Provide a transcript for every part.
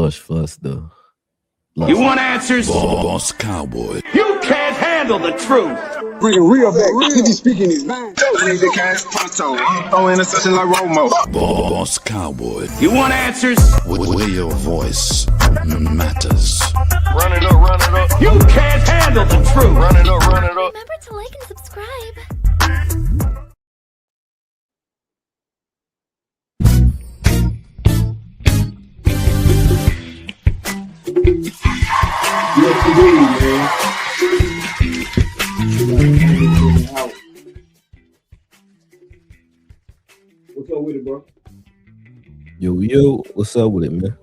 much fuss, though. You want answers? Boss Cowboy. You can't handle the truth. Bring real back. He be speaking his mind. Need the cash pronto. Throw interception like Romo. Boss Cowboy. You want answers? Where your voice matters. Run it up. You can't handle the truth. Run it up. Remember to like and subscribe. Yes, indeed, man. What's up with it, bro? Yo, what's up with it, man?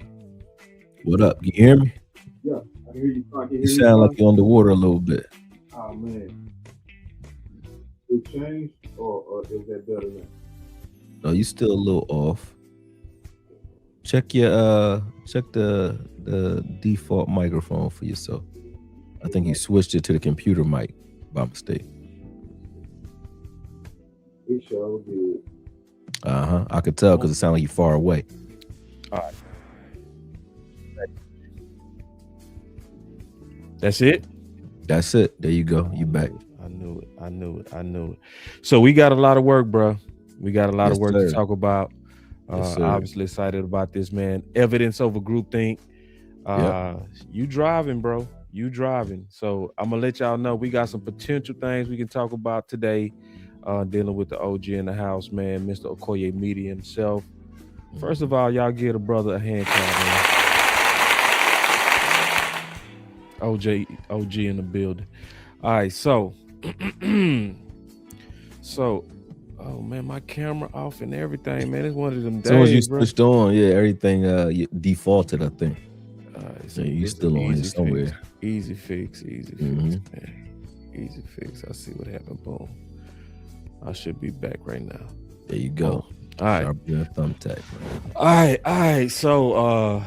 What up? Can you hear me? Yeah, I can hear you. You sound like you're underwater a little bit. Oh, man. It changed, or is that better now? No, you still a little off. Check your check the default microphone for yourself. I think you switched it to the computer mic by mistake. It sure did. I could tell because it sounded like you're far away. All right. That's it? That's it. There you go. You back. I knew it. So we got a lot of work, bro. We got a lot of work to talk about. Obviously excited about this, man. Evidence over groupthink. You driving, bro. You driving. So I'm gonna let y'all know we got some potential things we can talk about today. Dealing with the OG in the house, man, Mr. Akoye Media himself. First of all, y'all give a brother a hand clap, man. OG in the building. All right, so oh man, my camera off and everything, man. It's one of them days. As soon as you switched on, everything defaulted, I think. So you still on here somewhere. Easy fix, man. Easy fix. I see what happened. Boom. I should be back right now. There you go. All right. Thumbtack. All right. So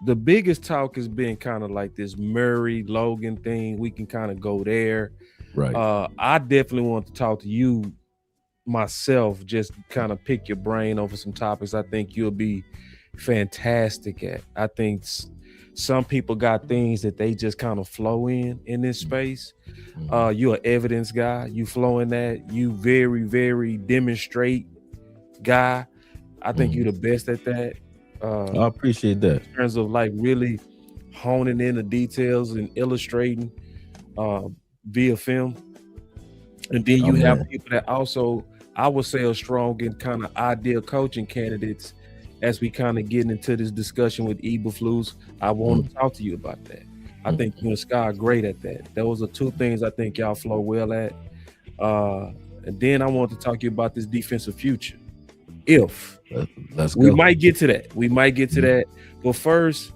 the biggest talk has been kind of like this Murray Logan thing. We can kind of go there. Right. I definitely want to talk to you myself, just kind of pick your brain over some topics I think you'll be fantastic at. I think some people got things that they just kind of flow in this space. You're an evidence guy. You flow in that. You very, very demonstrate guy. I think you're the best at that. I appreciate that. In terms of like really honing in the details and illustrating via film. And then you have people that also, I would say, are strong and kind of ideal coaching candidates. As we kind of getting into this discussion with Eberflus, I want to talk to you about that. I think you and Sky are great at that. Those are two things I think y'all flow well at. And then I want to talk to you about this defensive future. Let's go. We might get to that. But first,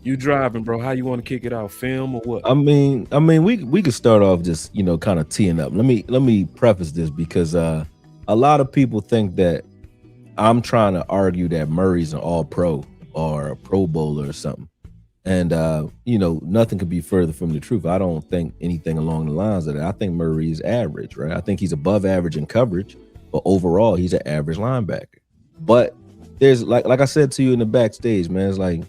you driving, bro. How you want to kick it out? Film or what? I mean, we could start off just kind of teeing up. Let me preface this because a lot of people think that I'm trying to argue that Murray's an all-pro or a Pro Bowler or something. And, nothing could be further from the truth. I don't think anything along the lines of that. I think Murray is average, right? I think he's above average in coverage, but overall, he's an average linebacker. But there's, like I said to you in the backstage, man, it's like,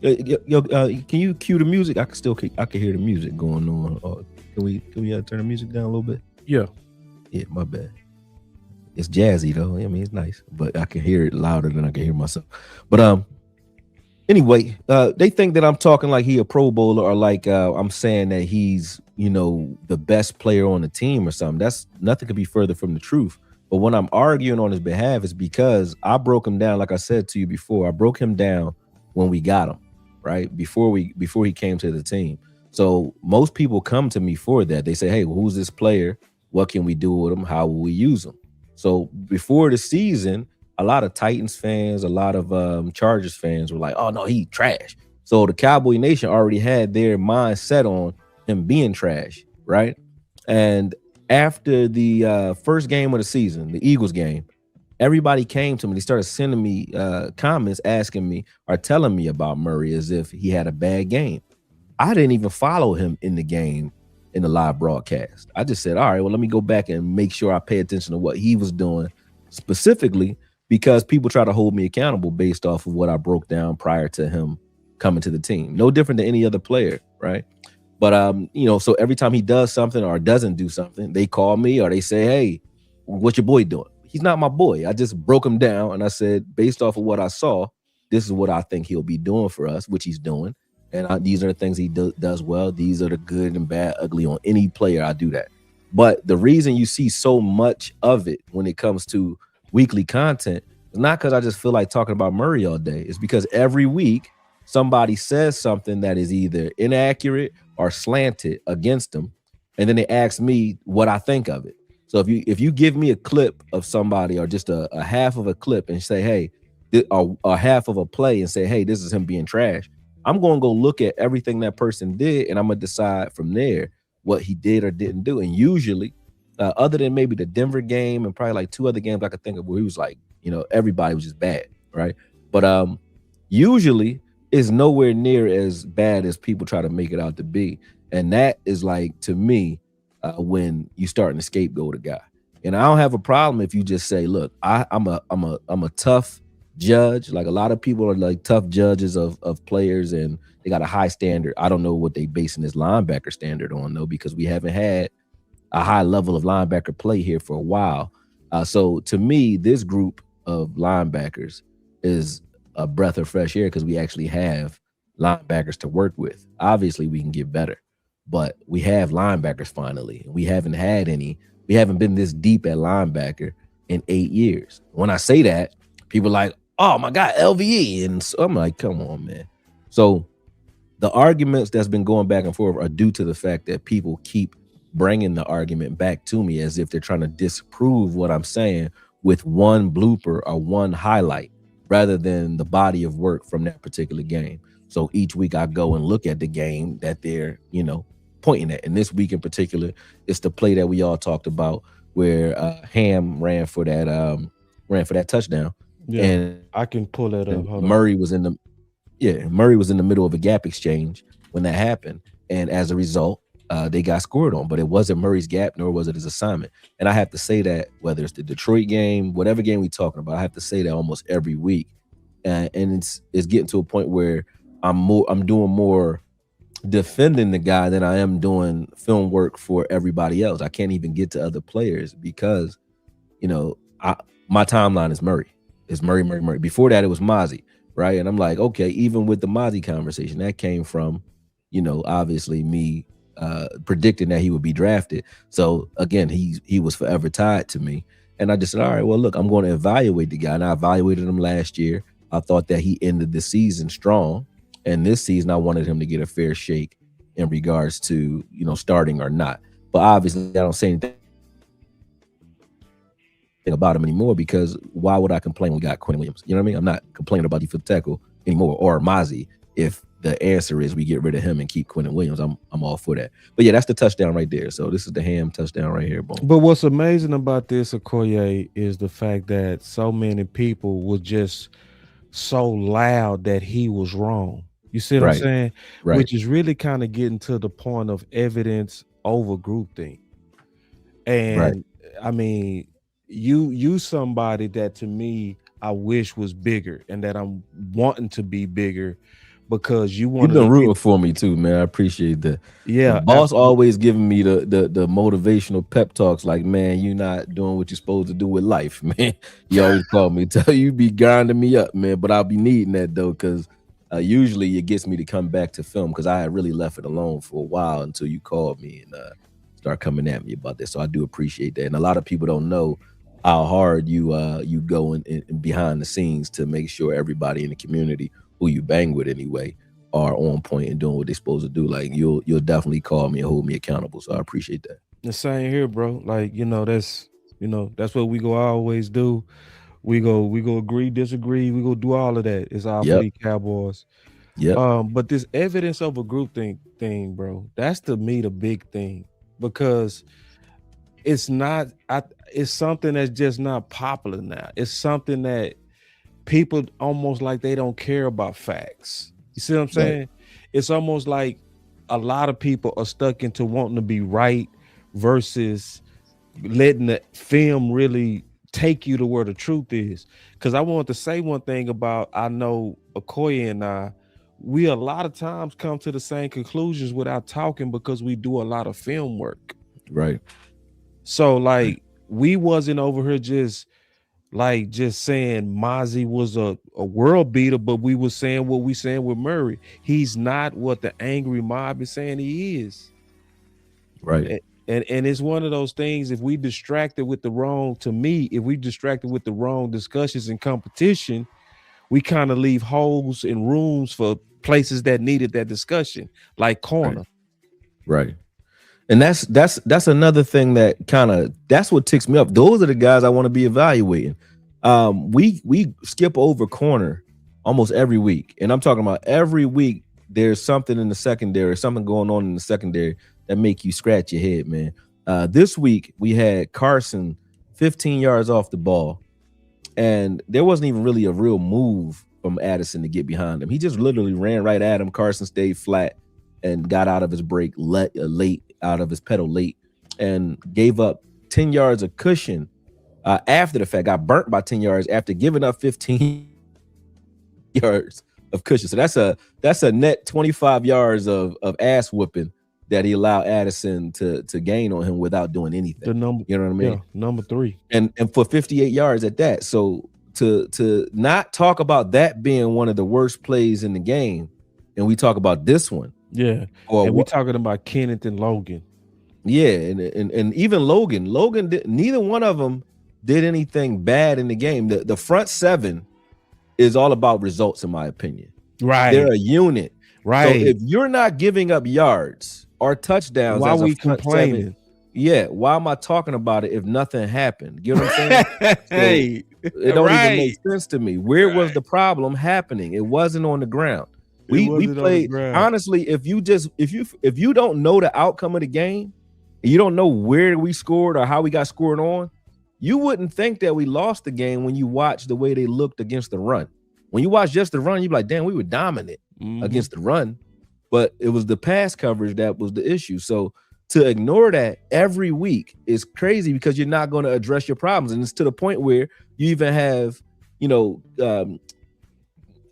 can you cue the music? I can hear the music going on. Can we turn the music down a little bit? Yeah, my bad. It's jazzy though. I mean, it's nice, but I can hear it louder than I can hear myself. But anyway, they think that I'm talking like he a Pro Bowler or like I'm saying that he's the best player on the team or something. That's nothing could be further from the truth. But when I'm arguing on his behalf, is because I broke him down. Like I said to you before, I broke him down when we got him, right? Before he came to the team. So most people come to me for that. They say, hey, well, who's this player? What can we do with him? How will we use him? So before the season, a lot of Titans fans, a lot of Chargers fans were like, oh, no, he trash. So the Cowboy Nation already had their mind set on him being trash, right? And after the first game of the season, the Eagles game, everybody came to me. They started sending me comments asking me or telling me about Murray as if he had a bad game. I didn't even follow him in the game in the live broadcast. I just said, all right, well, let me go back and make sure I pay attention to what he was doing specifically because people try to hold me accountable based off of what I broke down prior to him coming to the team. No different than any other player, right? But so every time he does something or doesn't do something, they call me or they say, "Hey, what's your boy doing?" He's not my boy. I just broke him down and I said, based off of what I saw, this is what I think he'll be doing for us, which he's doing. And these are the things he does well. These are the good and bad, ugly on any player. I do that. But the reason you see so much of it when it comes to weekly content is not because I just feel like talking about Murray all day. It's because every week somebody says something that is either inaccurate or slanted against them, and then they ask me what I think of it. So if you give me a clip of somebody or just a half of a clip and say, hey, or half of a play and say, hey, this is him being trash, I'm going to go look at everything that person did, and I'm going to decide from there what he did or didn't do. And usually, other than maybe the Denver game and probably like 2 other games I could think of where he was like, everybody was just bad, right? But usually it's nowhere near as bad as people try to make it out to be. And that is like, to me, when you starting to scapegoat a guy. And I don't have a problem if you just say, look, I'm a tough judge. Like a lot of people are like tough judges of players and they got a high standard. I don't know what they basing this linebacker standard on though, because we haven't had a high level of linebacker play here for a while. So to me, this group of linebackers is a breath of fresh air because we actually have linebackers to work with. Obviously, we can get better, but we have linebackers finally. We haven't had any. We haven't been this deep at linebacker in 8 years. When I say that, people are like, oh my God, LVE. And so I'm like, come on, man. So the arguments that's been going back and forth are due to the fact that people keep bringing the argument back to me as if they're trying to disprove what I'm saying with one blooper or one highlight rather than the body of work from that particular game. So each week I go and look at the game that they're, pointing at. And this week in particular, it's the play that we all talked about where Ham ran for that touchdown. Yeah, and I can pull that up. Murray was in the middle of a gap exchange when that happened. And as a result, they got scored on, but it wasn't Murray's gap, nor was it his assignment. And I have to say that whether it's the Detroit game, whatever game we're talking about, I have to say that almost every week. And it's getting to a point where I'm doing more defending the guy than I am doing film work for everybody else. I can't even get to other players because, my timeline is Murray. It's Murray. Before that, it was Mozzie, right? And I'm like, okay, even with the Mozzie conversation, that came from, obviously me predicting that he would be drafted. So again, he was forever tied to me. And I just said, all right, well, look, I'm going to evaluate the guy. And I evaluated him last year. I thought that he ended the season strong. And this season, I wanted him to get a fair shake in regards to, starting or not. But obviously, I don't say anything about him anymore because why would I complain when we got Quinn Williams? You know what I mean? I'm not complaining about defensive tackle anymore or Mozzie if the answer is we get rid of him and keep Quinn Williams. I'm all for that. But yeah, that's the touchdown right there. So this is the Ham touchdown right here. Boom. But what's amazing about this, Akoye, is the fact that so many people were just so loud that he was wrong. You see what I'm saying? Right. Which is really kind of getting to the point of evidence over groupthink. And I mean, you somebody that to me I wish was bigger and that I'm wanting to be bigger because you've been rooting for me too, man. I appreciate that. Yeah, the boss always giving me the motivational pep talks like, man, you're not doing what you're supposed to do with life, man. You always call me, tell you be grinding me up, man. But I'll be needing that though, because usually it gets me to come back to film because I had really left it alone for a while until you called me and start coming at me about this. So I do appreciate that. And a lot of people don't know how hard you go in behind the scenes to make sure everybody in the community who you bang with anyway are on point and doing what they're supposed to do. Like you'll definitely call me and hold me accountable. So I appreciate that. The same here, bro. Like, that's what we go always do. We go agree, disagree. We go do all of that. It's all for the Cowboys. Yeah. But this evidence of a group thing, bro, that's to me the big thing because it's something that's just not popular now. It's something that people almost like they don't care about facts. You see what I'm saying? Right. It's almost like a lot of people are stuck into wanting to be right versus letting the film really take you to where the truth is. Because I want to say one thing about, I know Akoye and we a lot of times come to the same conclusions without talking because we do a lot of film work. Right. So like we wasn't over here just saying Mozzie was a world beater, but we was saying what we saying with Murray. He's not what the angry mob is saying he is. Right. And it's one of those things, if we distracted with the wrong, to me, if we distracted with the wrong discussions and competition, we kind of leave holes in rooms for places that needed that discussion, like corner. Right. And that's another thing that that's what ticks me up. Those are the guys I want to be evaluating. We skip over corner almost every week. And I'm talking about every week there's something in the secondary, something going on in the secondary that make you scratch your head, man. This week we had Carson 15 yards off the ball, and there wasn't even really a real move from Addison to get behind him. He just literally ran right at him. Carson stayed flat and got out of his break late, out of his pedal late, and gave up 10 yards of cushion after the fact. Got burnt by 10 yards after giving up 15 yards of cushion. So that's a net 25 yards of ass whooping that he allowed Addison to gain on him without doing anything. The number, you know what I mean? Yeah, number 3. And for 58 yards at that. So to not talk about that being one of the worst plays in the game, and we talk about this one. Yeah. And we're talking about Kenneth and Logan. Yeah, and even Logan neither one of them did anything bad in the game. The front seven is all about results, in my opinion. Right. They're a unit. Right. So if you're not giving up yards or touchdowns, why are we complaining? Why am I talking about it if nothing happened? You know what I'm saying? Hey, it don't even make sense to me. Where was the problem happening? It wasn't on the ground. We played, honestly, if you don't know the outcome of the game, and you don't know where we scored or how we got scored on, you wouldn't think that we lost the game when you watch the way they looked against the run. When you watch just the run, you're like, damn, we were dominant against the run, but it was the pass coverage that was the issue. So to ignore that every week is crazy because you're not going to address your problems. And it's to the point where you even have,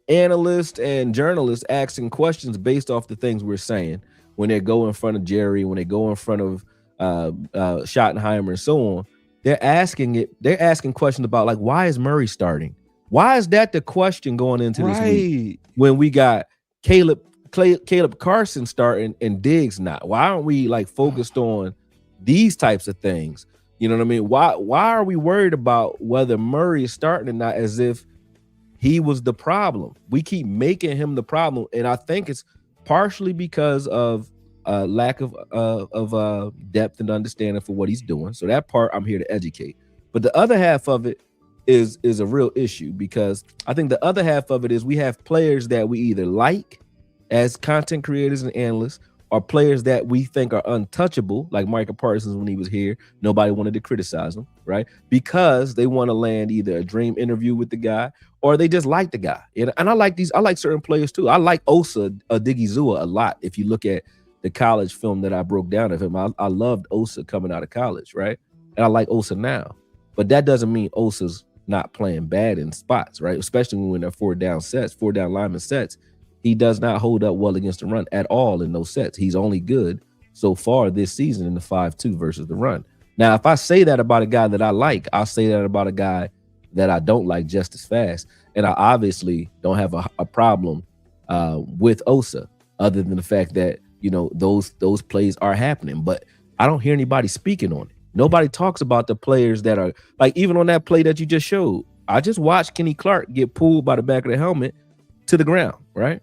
analysts and journalists asking questions based off the things we're saying when they go in front of Jerry, when they go in front of Schottenheimer and so on. They're asking questions about, like, why is Murray starting? Why is that the question going into this week when we got Caleb Carson starting and Diggs not? Why aren't we like focused on these types of things? You know what I mean? Why are we worried about whether Murray is starting or not as if he was the problem? We keep making him the problem, and I think it's partially because of lack of depth and understanding for what he's doing. So that part I'm here to educate. But the other half of it is a real issue, because I think the other half of it is we have players that we either like as content creators and analysts, or players that we think are untouchable, like Micah Parsons when he was here. Nobody wanted to criticize him, right? Because they want to land either a dream interview with the guy or they just like the guy. And I like certain players too. I like Osa Odigizua a lot. If you look at the college film that I broke down of him, I loved Osa coming out of college, right? And I like Osa now. But that doesn't mean Osa's not playing bad in spots, right? Especially when they're 4-down lineman sets. He does not hold up well against the run at all in those sets. He's only good so far this season in the 5-2 versus the run. Now, if I say that about a guy that I like, I'll say that about a guy that I don't like just as fast. And I obviously don't have a problem with Osa, other than the fact that, those plays are happening. But I don't hear anybody speaking on it. Nobody talks about the players that are, like, even on that play that you just showed. I just watched Kenny Clark get pulled by the back of the helmet to the ground, right?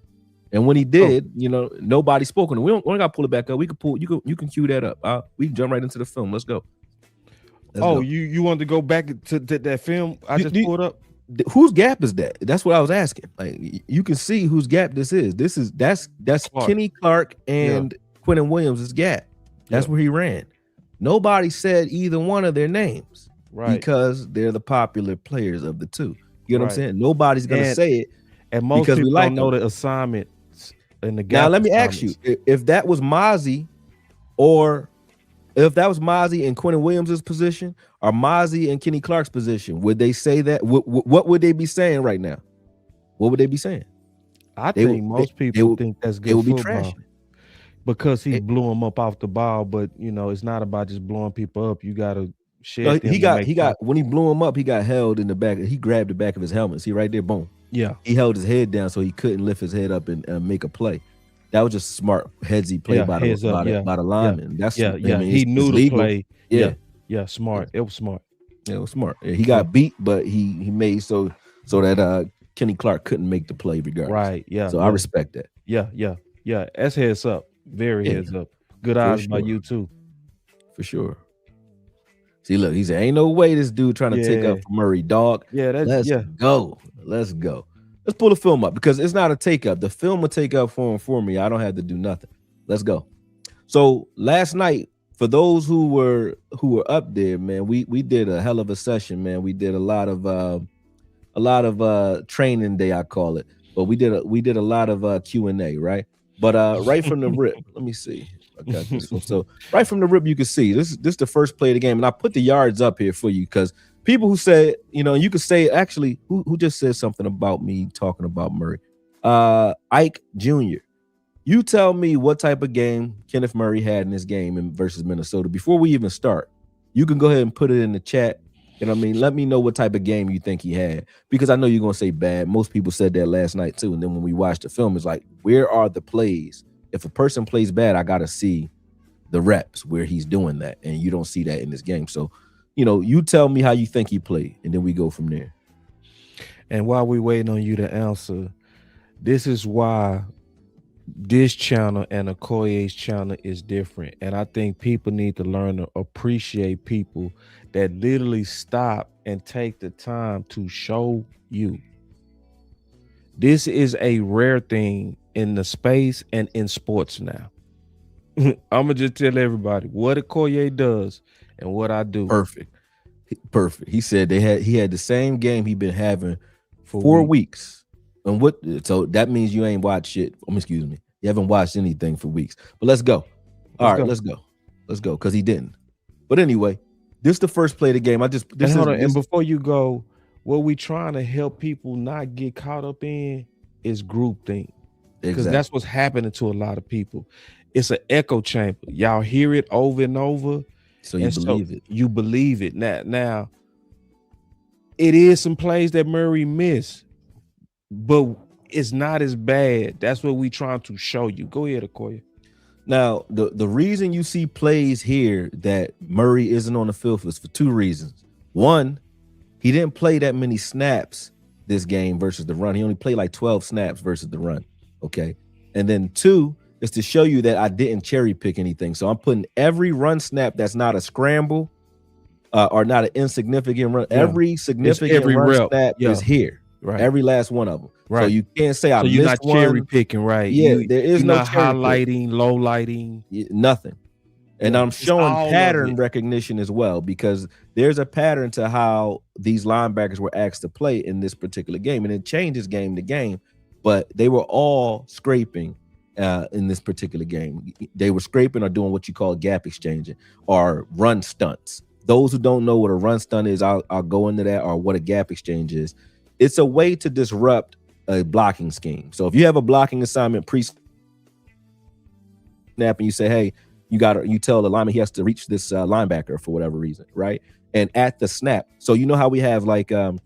And when he did, nobody spoke on it. We don't got to pull it back up. We can pull. You can cue that up. We can jump right into the film. Let's go. You wanted to go back to that film I just pulled up? Whose gap is that? That's what I was asking. Like, you can see whose gap this is. That's Clark. Kenny Clark and Quentin Williams' gap. That's where he ran. Nobody said either one of their names, right? Because they're the popular players of the two. You know what I'm saying? Nobody's gonna say it, and most people don't know the assignment in the gap. Now let me ask you: if that was Mozzie or if that was Mozzie and Quentin Williams' position, or Mozzie and Kenny Clark's position, would they say that? What would they be saying right now? What would they be saying? I think most people think that's good. It would be football. trashing Because he blew him up off the ball, but it's not about just blowing people up. You gotta share. No, he got when he blew him up, he got held in the back. He grabbed the back of his helmet. See right there, boom. Yeah. He held his head down so he couldn't lift his head up and make a play. That was just smart headsy play by the lineman. That's I mean, he knew the play. Yeah, smart. It was smart. Yeah, it was smart. He got beat, but he made so that Kenny Clark couldn't make the play regardless. Right. Yeah. So I respect that. Yeah. That's heads up. Very heads up. Good eyes by you too. For sure. See, look, he said, ain't no way this dude trying to take up for Murray, dog. Yeah, Let's go. Let's pull the film up because it's not a take up. The film will take up for me. I don't have to do nothing. Let's go. So last night, for those who were up there, man, we did a hell of a session, man. We did a lot of training day, I call it. But we did a lot of Q&A, right? But right from the rip, let me see. I got this one. So right from the rip, you can see this is the first play of the game, and I put the yards up here for you because people who said, you could say actually who just said something about me talking about Murray, Ike Jr. You tell me what type of game Kenneth Murray had in this game versus Minnesota before we even start. You can go ahead and put it in the chat. You know what I mean? Let me know what type of game you think he had because I know you're going to say bad. Most people said that last night too. And then when we watched the film, it's like, where are the plays? If a person plays bad, I got to see the reps where he's doing that. And you don't see that in this game. So, you tell me how you think he played and then we go from there. And while we waiting on you to answer, this is why this channel and Akoye's channel is different. And I think people need to learn to appreciate people that literally stop and take the time to show you. This is a rare thing in the space and in sports now. I'm gonna just tell everybody what Akoye does and what I do. Perfect. He said he had the same game he'd been having for 4 weeks. And so that means you ain't watched it. Excuse me. You haven't watched anything for weeks. But let's go. Let's go. Because he didn't. But anyway, this is the first play of the game. And before you go, what we trying to help people not get caught up in is groupthink. Because that's what's happening to a lot of people. It's an echo chamber. Y'all hear it over and over. So you believe it. You believe it. Now, it is some plays that Murray missed, but it's not as bad. That's what we trying to show you. Go ahead, Akoye. Now, the reason you see plays here that Murray isn't on the field is for two reasons. One, he didn't play that many snaps this game versus the run. He only played like 12 snaps versus the run. Okay. And then two is to show you that I didn't cherry pick anything. So I'm putting every run snap that's not a scramble or not an insignificant run. Yeah. Every significant run snap is here. Right. Every last one of them. Right. So you can't say I missed you're not one. Cherry picking, right? Yeah, there is no not highlighting, low lighting, nothing. And I'm showing pattern recognition as well because there's a pattern to how these linebackers were asked to play in this particular game, and it changes game to game. But they were all scraping in this particular game. They were scraping or doing what you call gap exchanging or run stunts. Those who don't know what a run stunt is, I'll go into that, or what a gap exchange is. It's a way to disrupt a blocking scheme. So if you have a blocking assignment pre-snap and you say, hey, you tell the lineman he has to reach this linebacker for whatever reason, right? And at the snap, so you know how we have like a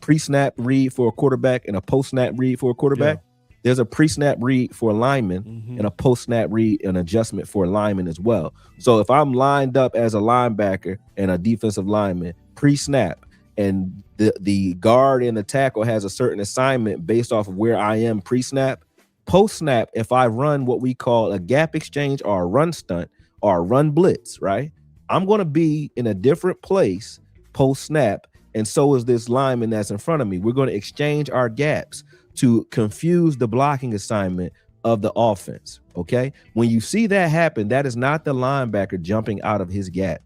pre-snap read for a quarterback and a post-snap read for a quarterback? Yeah. There's a pre-snap read for a lineman and a post-snap read and adjustment for a lineman as well. So if I'm lined up as a linebacker and a defensive lineman pre-snap, and the guard and the tackle has a certain assignment based off of where I am pre-snap, post-snap, if I run what we call a gap exchange or a run stunt or a run blitz, right? I'm going to be in a different place post-snap, and so is this lineman that's in front of me. We're going to exchange our gaps to confuse the blocking assignment of the offense, okay? When you see that happen, that is not the linebacker jumping out of his gap.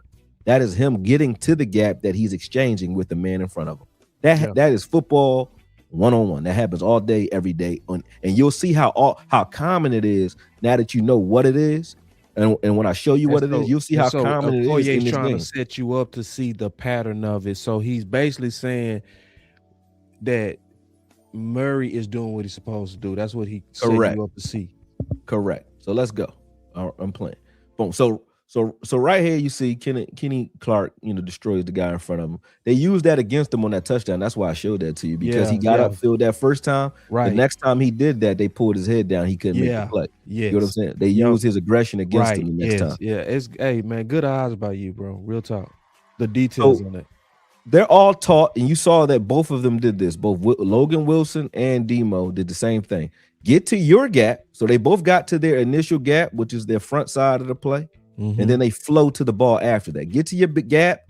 That is him getting to the gap that he's exchanging with the man in front of him. That is football one-on-one. That happens all day, every day. And you'll see how common it is now that you know what it is. And when I show you what it is, you'll see how common it is in this trying game. to set you up to see the pattern of it. So he's basically saying that Murray is doing what he's supposed to do. That's what he set you up to see. Correct. So let's go. I'm playing. Boom. So right here you see Kenny Clark, destroys the guy in front of him. They used that against him on that touchdown. That's why I showed that to you, because he got upfield that first time. Right. The next time he did that, they pulled his head down. He couldn't make the play. Yes. You know what I'm saying? They used his aggression against him the next time. Yeah. Hey man, good eyes by you, bro. Real talk. The details on it. They're all taught, and you saw that both of them did this. Both Logan Wilson and Demo did the same thing. Get to your gap. So they both got to their initial gap, which is their front side of the play. And then they flow to the ball after that. Get to your big gap,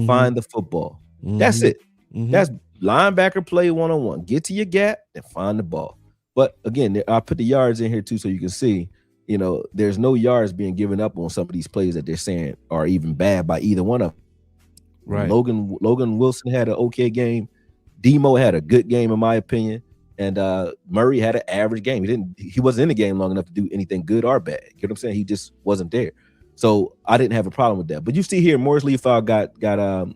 find the football. That's it. That's linebacker play 1-on-1. Get to your gap and find the ball. But again, I put the yards in here too, so you can see, there's no yards being given up on some of these plays that they're saying are even bad by either one of them. Right. Logan Wilson had an okay game. Demo had a good game, in my opinion. And Murray had an average game. He wasn't in the game long enough to do anything good or bad. You know what I'm saying? He just wasn't there. So I didn't have a problem with that. But you see here, Morris Leafau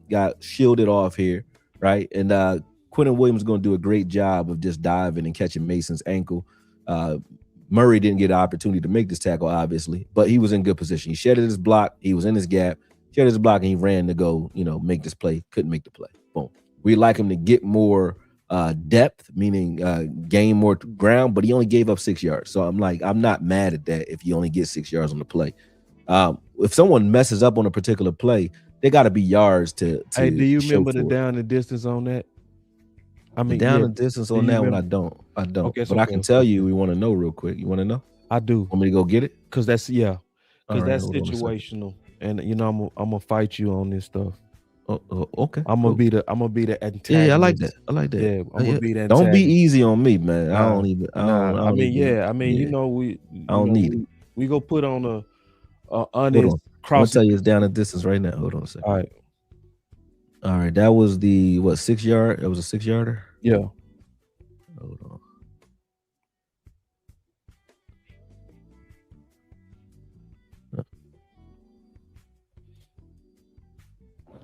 got shielded off here, right? And Quentin Williams is going to do a great job of just diving and catching Mason's ankle. Murray didn't get an opportunity to make this tackle, obviously, but he was in good position. He shedded his block. He was in his gap. Shedded his block, and he ran to go, make this play. Couldn't make the play. Boom. We'd like him to get more depth, meaning gain more ground, but he only gave up 6 yards. So I'm not mad at that if you only get 6 yards on the play. If someone messes up on a particular play, they got to be yards to Hey, do you remember the down and distance on that? I mean, down and distance on that one, I don't. Okay, but I can tell you, we want to know real quick. You want to know? I do. Want me to go get it? Because that's All right, that's hold on a second. situational, and I'm gonna fight you on this stuff. Okay. I'm gonna be the antagonist. Yeah, I like that. Yeah, I'm gonna be the antagonist. Don't be easy on me, man. I don't even. I mean, we go put on a honest cross. I'll tell you it's down at distance right now. Hold on a second. All right. That was the 6 yard. That was a 6 yarder. Yeah. Hold on.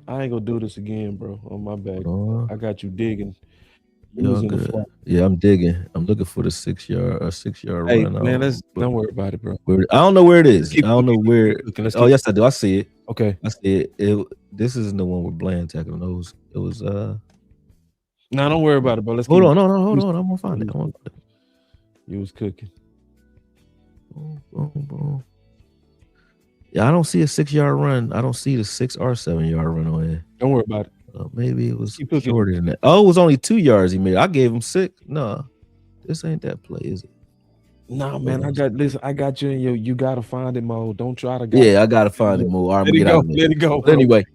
I ain't gonna do this again, bro. On my back. I got you digging. Yeah, I'm digging. I'm looking for the 6 yard Hey, run. Man, don't worry about it, bro. I don't know where it is. I don't know where. Oh, yes, I do. I see it. Okay. I see it. This isn't the one with Bland tackling those. It was No, don't worry about it, bro. Let's hold on. I'm gonna find it. You was cooking. Boom. Yeah, I don't see a 6 yard run. I don't see the 6 or 7 yard run on here. Don't worry about it. Maybe it was shorter than that. Oh, it was only 2 yards he made. I gave him 6. No, this ain't that play, is it? Nah, man, I got you in you gotta find it, Mo. Don't try to I gotta find it, Mo. Let it go. But anyway,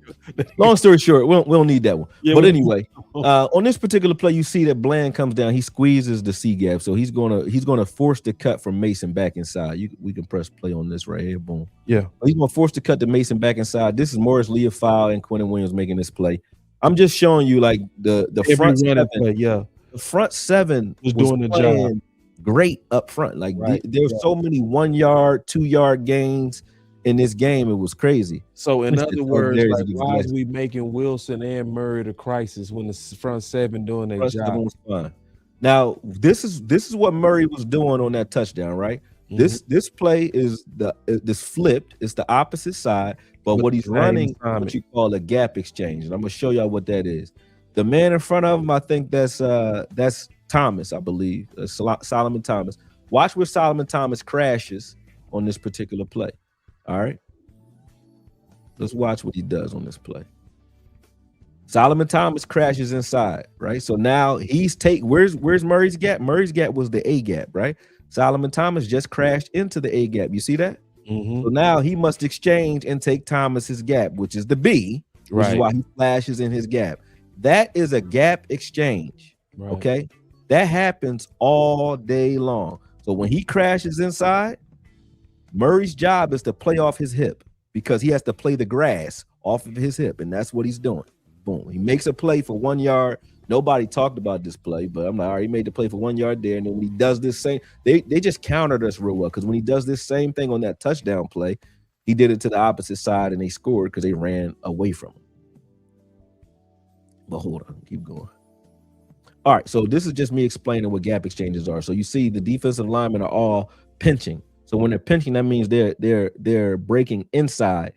long story short, we don't need that one. But anyway, on this particular play, you see that Bland comes down, he squeezes the C gap, so he's gonna force the cut from Mason back inside. We can press play on this right here. Boom. Yeah. He's gonna force the cut to Mason back inside. This is Morris Leafau and Quentin Williams making this play. I'm just showing you like the front seven. Play, the front seven was doing the job. Great up front. Like there's so many 1 yard, 2 yard gains in this game. It was crazy. So in other words, like, why is we making Wilson and Murray the crisis when the front seven doing their job? Fine. Now this is what Murray was doing on that touchdown, right? Mm-hmm. This play is this flipped. It's the opposite side, but what he's running, what you call a gap exchange, and I'm gonna show y'all what that is. The man in front of him, I think that's Thomas, I believe, Solomon Thomas. Watch where Solomon Thomas crashes on this particular play. All right, let's watch what he does on this play. Solomon Thomas crashes inside, right? So now where's Murray's gap? Murray's gap was the A gap, right? Solomon Thomas just crashed into the A gap. You see that? Mm-hmm. So now he must exchange and take Thomas's gap, which is the B, which is why he flashes in his gap. That is a gap exchange. Right. Okay. That happens all day long. So when he crashes inside, Murray's job is to play off his hip because he has to play the grass off of his hip, and that's what he's doing. Boom. He makes a play for 1 yard. Nobody talked about this play, but I'm like, all right, he made the play for 1 yard there. And then when he does this same, they just countered us real well because when he does this same thing on that touchdown play, He did it to the opposite side, and they scored because they ran away from him. But hold on, keep going. All right, so this is just me explaining what gap exchanges are. So you see the defensive linemen are all pinching. So when they're pinching, that means they're breaking inside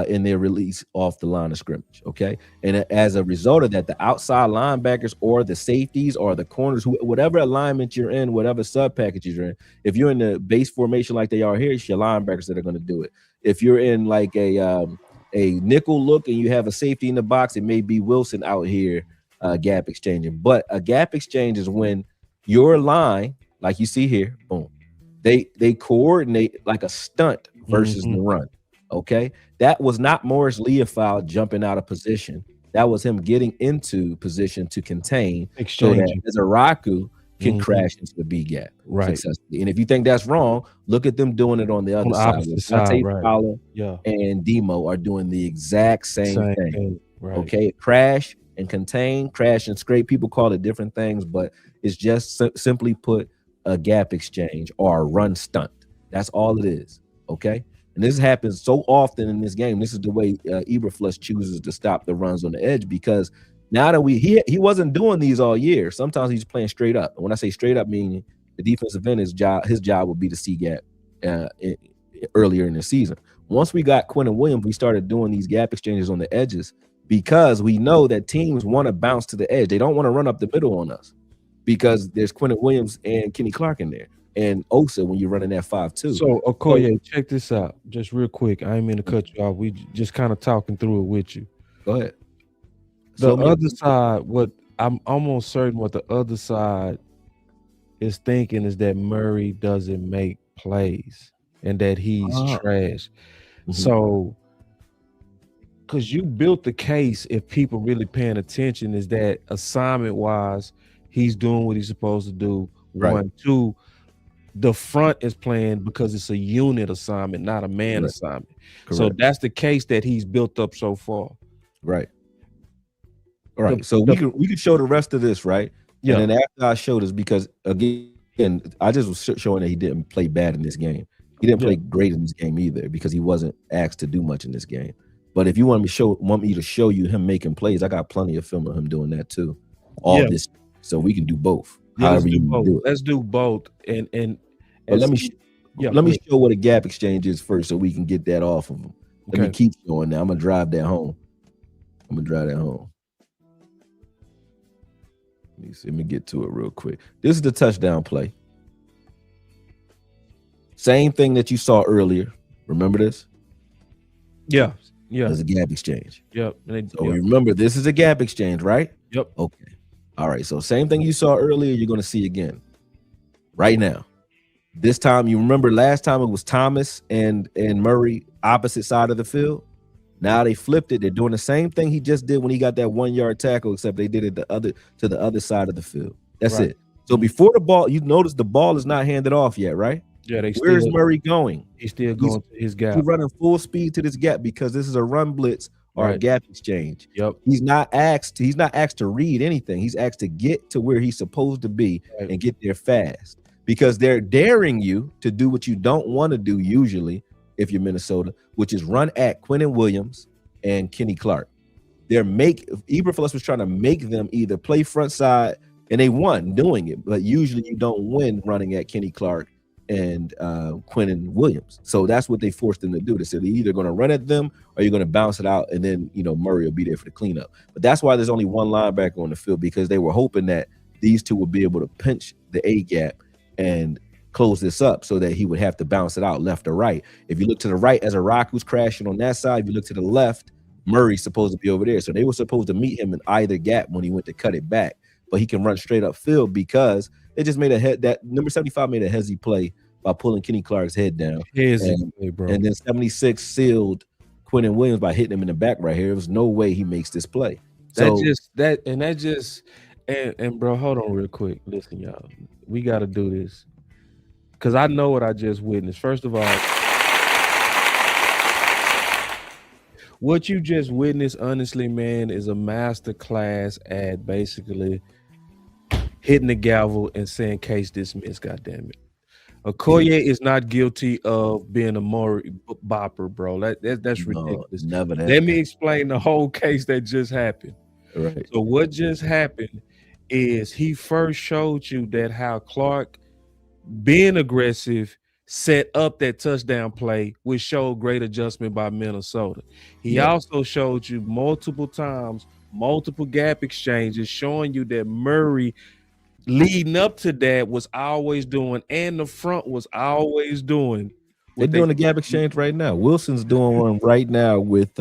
in their release off the line of scrimmage. Okay, and as a result of that, the outside linebackers or the safeties or the corners, whatever alignment you're in, whatever sub packages you're in, if you're in the base formation like they are here, it's your linebackers that are going to do it. If you're in like a nickel look and you have a safety in the box, it may be Wilson out here gap exchanging. But a gap exchange is when your line, like you see here, boom, they coordinate like a stunt versus the run. Okay, that was not Morris Leofold jumping out of position. That was him getting into position to contain, so that Zaraku can crash into the B gap successfully. And if you think that's wrong, look at them doing it on the other side. Fowler and Demo are doing the exact same thing. Okay, crash and contain, crash and scrape. People call it different things, but it's just simply put a gap exchange or a run stunt. That's all it is. Okay. And this happens so often in this game. This is the way Eberflus chooses to stop the runs on the edge, because now that he wasn't doing these all year. Sometimes he's playing straight up. And when I say straight up, meaning the defensive end, his job would be to see gap earlier in the season. Once we got Quinnen Williams, we started doing these gap exchanges on the edges, because we know that teams want to bounce to the edge. They don't want to run up the middle on us, because there's Quinnen Williams and Kenny Clark in there. And Osa when you're running that 5-2. So Akoye, check this out, just real quick. I ain't mean to cut you off. We just kind of talking through it with you. Go ahead. The other side, what I'm almost certain what the other side is thinking is that Murray doesn't make plays and that he's trash. So, because you built the case, if people really paying attention, is that assignment wise, he's doing what he's supposed to do. One, two. The front is playing because it's a unit assignment, not a man assignment. Correct. So that's the case that he's built up so far. Right. All right. So we can show the rest of this, right? Yeah. And then after I show this, because again, I just was showing that he didn't play bad in this game. He didn't play great in this game either, because he wasn't asked to do much in this game. But if you want me to show you him making plays, I got plenty of film of him doing that too. This, so we can do both. However you do it. Let's do both. And let me show what a gap exchange is first, so we can get that off of him. Let me keep showing that. I'm gonna drive that home. Let me get to it real quick. This is the touchdown play. Same thing that you saw earlier. Remember this? Yeah. There's a gap exchange. Yep. So remember, this is a gap exchange, right? Yep. Okay. All right. So same thing you saw earlier, you're going to see again right now. This time, you remember last time it was Thomas and Murray opposite side of the field. Now they flipped it. They're doing the same thing he just did when he got that 1 yard tackle, except they did it to the other side of the field. That's it. So before the ball, you notice the ball is not handed off yet, right? Yeah. Where's Murray going? He's still going to his gap. He's running full speed to this gap, because this is a run blitz or a gap exchange. Yep. He's not asked to read anything. He's asked to get to where he's supposed to be and get there fast, because they're daring you to do what you don't want to do usually if you're Minnesota, which is run at Quinnen Williams and Kenny Clark. Eberflus was trying to make them either play front side, and they won doing it, but usually you don't win running at Kenny Clark and Quinnen Williams. So that's what they forced them to do. They said they're either going to run at them or you're going to bounce it out, and then Murray will be there for the cleanup. But that's why there's only one linebacker on the field, because they were hoping that these two would be able to pinch the A gap and close this up so that he would have to bounce it out left or right. If you look to the right, as Araku's crashing on that side. If you look to the left, Murray's supposed to be over there. So they were supposed to meet him in either gap when he went to cut it back. But he can run straight up field, because they just made that number 75 made a hezzy play by pulling Kenny Clark's head down. And then 76 sealed Quinnen Williams by hitting him in the back right here. There was no way he makes this play. And bro, hold on real quick. Listen, y'all, we got to do this, because I know what I just witnessed. First of all, what you just witnessed, honestly, man, is a master class at basically hitting the gavel and saying case dismissed. God damn it. Akoye is not guilty of being a Maury bopper, bro. That's No, ridiculous. never that. Let me explain the whole case that just happened. Right. So what just happened is he first showed you that how Clark being aggressive set up that touchdown play, which showed great adjustment by Minnesota. He Yep. also showed you multiple times, multiple gap exchanges, showing you that Murray leading up to that was always doing, and the front was always doing. They're doing the gap exchange right now. Wilson's doing one right now with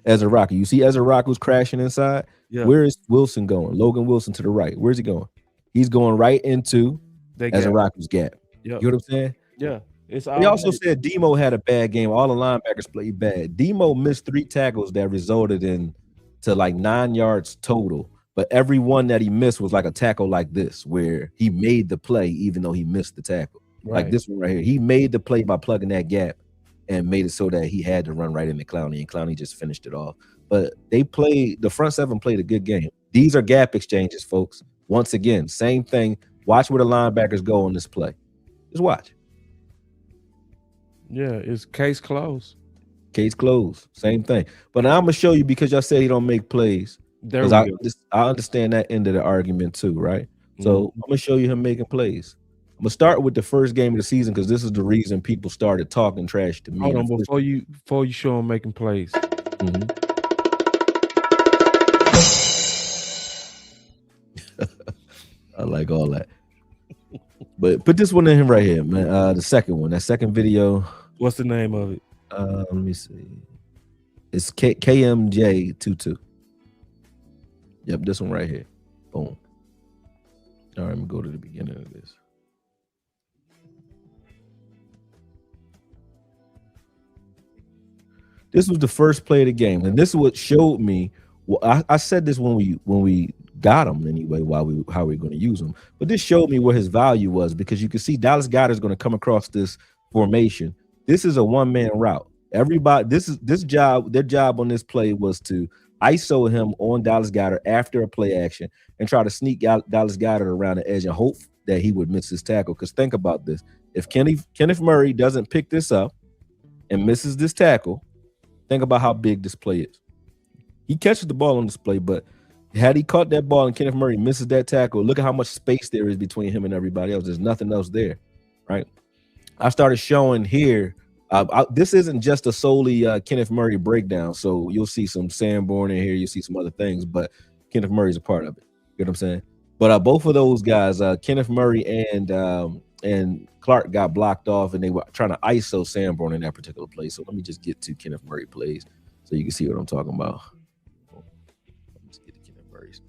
Ezra Rocky. You see Ezra Rocky's crashing inside. Yeah. Where is Wilson going? Logan Wilson to the right. Where's he going? He's going right into Ezra Rocky's gap. Yep. You know what I'm saying? Yeah. They also said Demo had a bad game. All the linebackers played bad. Demo missed 3 tackles that resulted in to like 9 yards total. But every one that he missed was like a tackle like this, where he made the play even though he missed the tackle. Right. Like this one right here. He made the play by plugging that gap and made it so that he had to run right into Clowney, and Clowney just finished it off. But they played, the front seven played a good game. These are gap exchanges, folks. Once again, same thing. Watch where the linebackers go on this play. Just watch. Yeah, it's case closed. Case closed. Same thing. But now I'm gonna show you, because y'all said he don't make plays. There we I go. understand that end of the argument too, right? So I'm gonna show you him making plays. I'm gonna start with the first game of the season, because this is the reason people started talking trash to me. Hold on, before you show him making plays. I like all that. But put this one in him right here, man. The second one, that second video. What's the name of it? Let me see. It's KMJ22. Yep, this one right here. Boom. All right, I'm gonna go to the beginning of this. This was the first play of the game, and this is what showed me. Well, I said this when we got him anyway, how we're going to use him. But this showed me where his value was, because you can see Dallas Goedert is going to come across this formation. This is a one-man route. Everybody, their job on this play was to ISO him on Dallas Goedert after a play action and try to sneak out Dallas Goedert around the edge and hope that he would miss his tackle. Because think about this: if Kenneth Murray doesn't pick this up and misses this tackle, think about how big this play is. He catches the ball on this play, but had he caught that ball and Kenneth Murray misses that tackle, look at how much space there is between him and everybody else. There's nothing else there, right? I started showing here. This isn't just a solely Kenneth Murray breakdown, so you'll see some Sanborn in here. You'll see some other things, but Kenneth Murray's a part of it. You know what I'm saying? But both of those guys, Kenneth Murray and Clark, got blocked off, and they were trying to ISO Sanborn in that particular play. So let me just get to Kenneth Murray plays so you can see what I'm talking about. Let's get to Kenneth Murray's.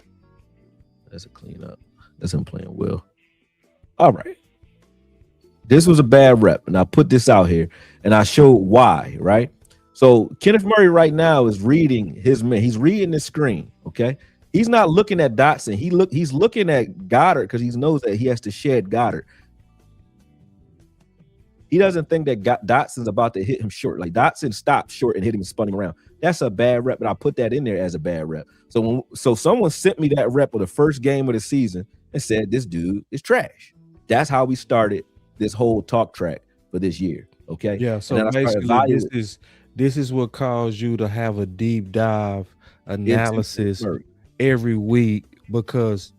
That's a cleanup. That's him playing well. All right. This was a bad rep, and I put this out here, and I showed why, right? So Kenneth Murray right now is reading his man. He's reading the screen, okay? He's not looking at Dotson. He's looking at Goddard because he knows that he has to shed Goddard. He doesn't think that Dotson's about to hit him short. Like Dotson stopped short and hit him and spun him around. That's a bad rep, but I put that in there as a bad rep. So someone sent me that rep of the first game of the season and said this dude is trash. That's how we started this whole talk track for this year. Okay. Yeah. So basically, this is what caused you to have a deep dive analysis every week, because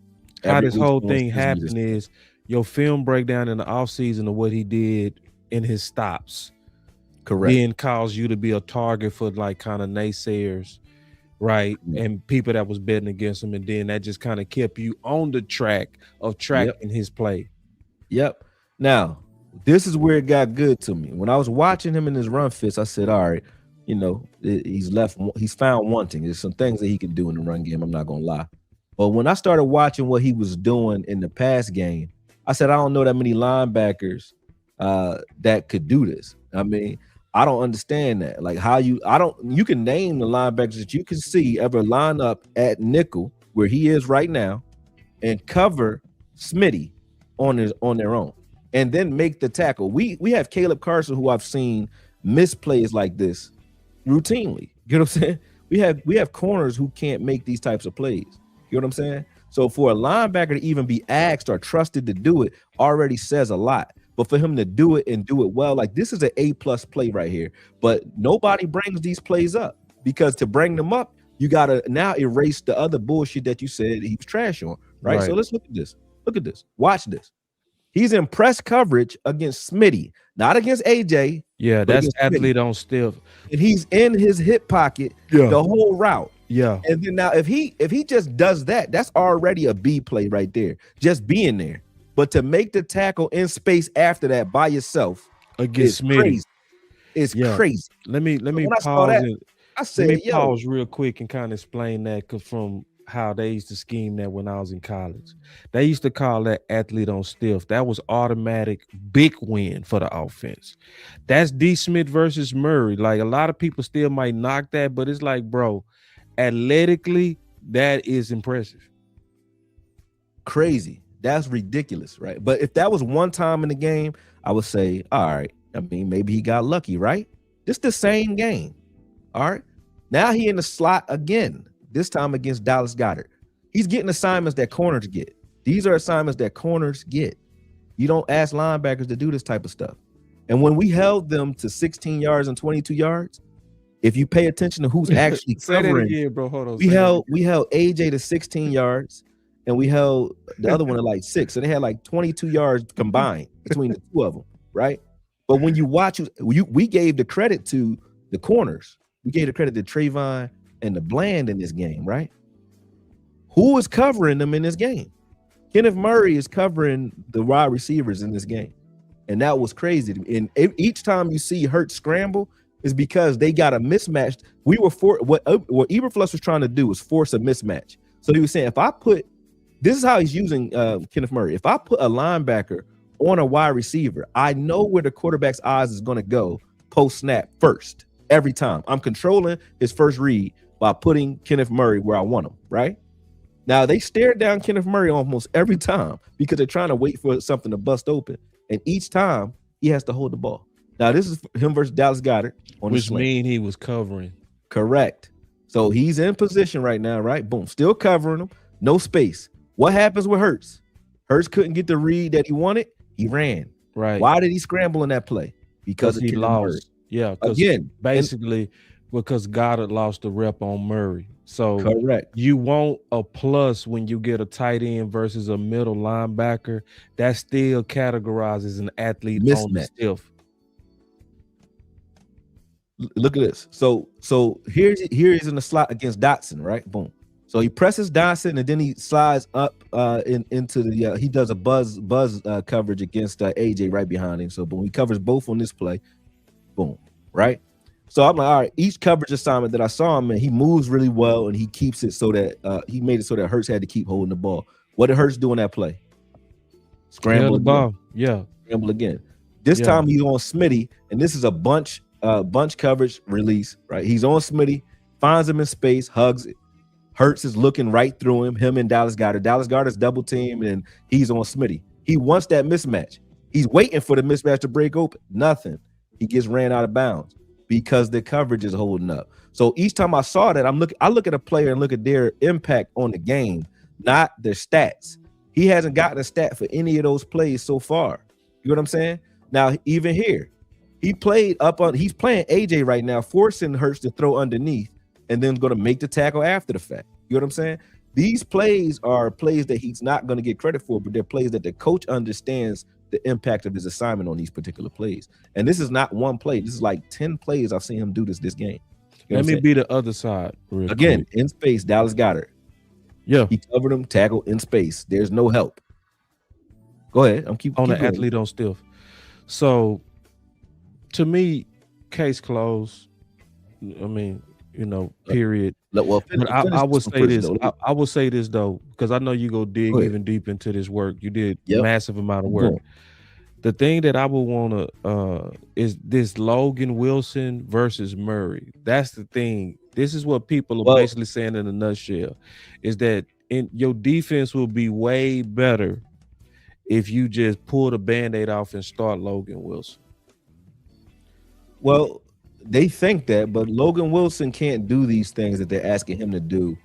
how this whole thing happened is your film breakdown in the offseason of what he did in his stops. Correct. Then caused you to be a target for like kind of naysayers, right? Yeah. And people that was betting against him, and then that just kind of kept you on the track of tracking his play. Yep. Now, this is where it got good to me. When I was watching him in his run fits, I said, all right, you know, he's found wanting. There's some things that he can do in the run game, I'm not going to lie. But when I started watching what he was doing in the pass game, I said, I don't know that many linebackers that could do this. I mean, I don't understand that. Like you can name the linebackers that you can see ever line up at nickel where he is right now and cover Smitty on their own and then make the tackle. We have Caleb Carson, who I've seen miss plays like this routinely. You know what I'm saying? We have corners who can't make these types of plays. You know what I'm saying? So for a linebacker to even be asked or trusted to do it already says a lot. but for him to do it and do it well, like this is an A+ play right here. But nobody brings these plays up, because to bring them up, you gotta now erase the other bullshit that you said he was trash on, right? So let's look at this. Look at this. Watch this. He's in press coverage against Smitty, not against AJ. Yeah, that's athlete on stiff. And he's in his hip pocket the whole route. Yeah. And then now if he just does that, that's already a B play right there. Just being there. But to make the tackle in space after that by yourself against Smitty, crazy. It's crazy. Let me pause real quick and kind of explain that, because from how they used to scheme that when I was in college, they used to call that athlete on stiff. That was automatic big win for the offense. That's D. Smith versus Murray. Like, a lot of people still might knock that, but it's like, bro, athletically, that is impressive. Crazy. That's ridiculous, right? But if that was one time in the game, I would say, all right, I mean, maybe he got lucky, right? It's the same game. All right. Now he in the slot again, this time against Dallas Goedert. He's getting assignments that corners get. These are assignments that corners get. You don't ask linebackers to do this type of stuff. And when we held them to 16 yards and 22 yards, if you pay attention to who's actually covering, again, bro. Hold on. we held AJ to 16 yards, and we held the other one at like 6. So they had like 22 yards combined between the two of them, right? But when you watch, we gave the credit to the corners. We gave the credit to Trayvon and the Bland in this game, right? Who is covering them in this game? Kenneth Murray is covering the wide receivers in this game. And that was crazy. And each time you see Hurts scramble is because they got a mismatch. What Eberflus was trying to do was force a mismatch. So he was saying, this is how he's using Kenneth Murray. If I put a linebacker on a wide receiver, I know where the quarterback's eyes is going to go post snap first. Every time I'm controlling his first read by putting Kenneth Murray where I want him, right? Now they stare down Kenneth Murray almost every time because they're trying to wait for something to bust open. And each time he has to hold the ball. Now this is him versus Dallas Goedert on which mean he was covering. Correct. So he's in position right now, right? Boom, still covering him, no space. What happens with Hurts? Hurts couldn't get the read that he wanted. He ran. Right. Why did he scramble in that play? Because he lost. Yeah, again, basically because Goddard lost the rep on Murray. So correct. You want a plus when you get a tight end versus a middle linebacker. That still categorizes an athlete on the stiff. Look at this. So here he's in the slot against Dotson, right? Boom. So he presses Dotson and then he slides up into the he does a buzz coverage against AJ right behind him. So boom, he covers both on this play. Boom, right? So I'm like, all right, each coverage assignment that I saw him in, he moves really well and he keeps it so that he made it so that Hurts had to keep holding the ball. What did Hurts do in that play? Scramble the ball. Yeah. Scramble again. This time he's on Smitty, and this is a bunch coverage release, right? He's on Smitty, finds him in space, hugs it. Hurts is looking right through him and Dallas Goedert. Dallas Goedert's double team, and he's on Smitty. He wants that mismatch. He's waiting for the mismatch to break open. Nothing. He gets ran out of bounds because the coverage is holding up. So each time I saw that, I look at a player and look at their impact on the game, not their stats. He hasn't gotten a stat for any of those plays so far. You know what I'm saying? Now, even here, he's playing AJ right now, forcing Hurts to throw underneath and then going to make the tackle after the fact. You know what I'm saying? These plays are plays that he's not going to get credit for, but they're plays that the coach understands the impact of his assignment on these particular plays. And this is not one play. This is like 10 plays I've seen him do this game. Let me be the other side. Again, in space, Dallas Goedert. Yeah. He covered him, tackle in space. There's no help. Go ahead. I'm keep on keep the athlete on stiff. So to me, case closed. I mean, period. Well, I would say this. I will say this though, because I know you go dig even deep into this work. You did massive amount of work. The thing that I would want to is this Logan Wilson versus Murray. That's the thing. This is what people are basically saying in a nutshell, is that your defense will be way better if you just pull the Band-Aid off and start Logan Wilson. Well, they think that, but Logan Wilson can't do these things that they're asking him to do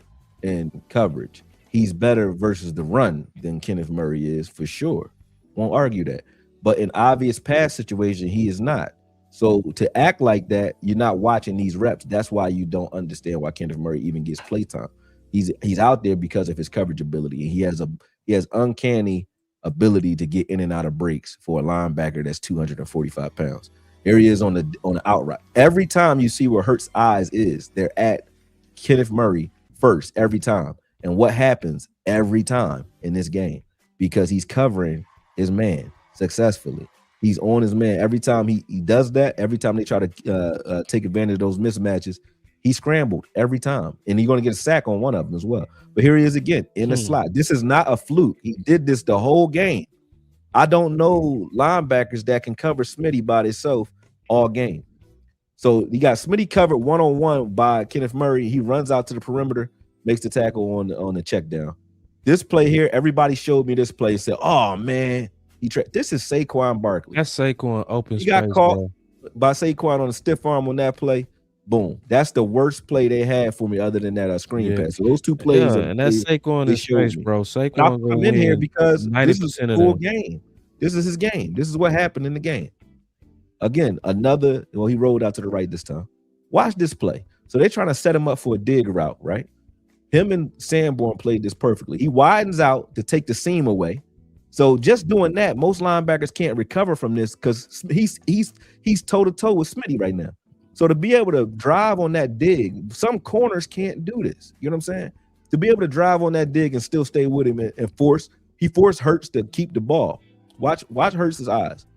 in coverage. He's better versus the run than Kenneth Murray is, for sure. Won't argue that. but in obvious pass situation, he is not. So to act like that, you're not watching these reps. That's why you don't understand why Kenneth Murray even gets play time. He's out there because of his coverage ability, and he has uncanny ability to get in and out of breaks for a linebacker that's 245 pounds. Here he is on the outright. Every time you see where Hurts' eyes is, they're at Kenneth Murray first every time. And what happens every time in this game? Because he's covering his man successfully. He's on his man. Every time he does that, every time they try to take advantage of those mismatches, he scrambled every time. And he's going to get a sack on one of them as well. But here he is again in the slot. This is not a fluke. He did this the whole game. I don't know linebackers that can cover Smitty by themselves all game. So you got Smitty covered one-on-one by Kenneth Murray. He runs out to the perimeter, makes the tackle on the check down. This play here, everybody showed me this play and said, oh, man. This is Saquon Barkley. That's Saquon open He space, got caught bro. by Saquon on a stiff arm on that play. Boom. That's the worst play they had for me other than that screen pass. So those two plays. Yeah, and that's Saquon in space, bro. Saquon I'm in here because this is a full of game. This is his game. This is what happened in the game. Again, he rolled out to the right this time. Watch this play. So they're trying to set him up for a dig route, right? Him and Sanborn played this perfectly. He widens out to take the seam away. So just doing that, most linebackers can't recover from this because he's toe-to-toe with Smitty right now. So to be able to drive on that dig, some corners can't do this. You know what I'm saying? To be able to drive on that dig and still stay with him and forced Hurts to keep the ball. Watch Hurts' eyes.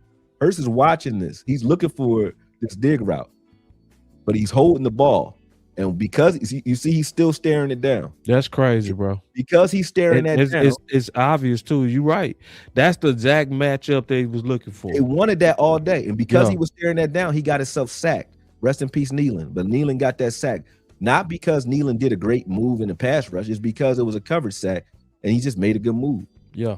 Hurts is watching this. He's looking for this dig route, but he's holding the ball. And because you see, he's still staring it down. That's crazy, bro. Because he's staring down. It's obvious too. You're right. That's the exact matchup they was looking for. They wanted that all day, and because he was staring that down, he got himself sacked. Rest in peace, Nealon. But Nealon got that sack not because Nealon did a great move in the pass rush. It's because it was a coverage sack, and he just made a good move. Yeah.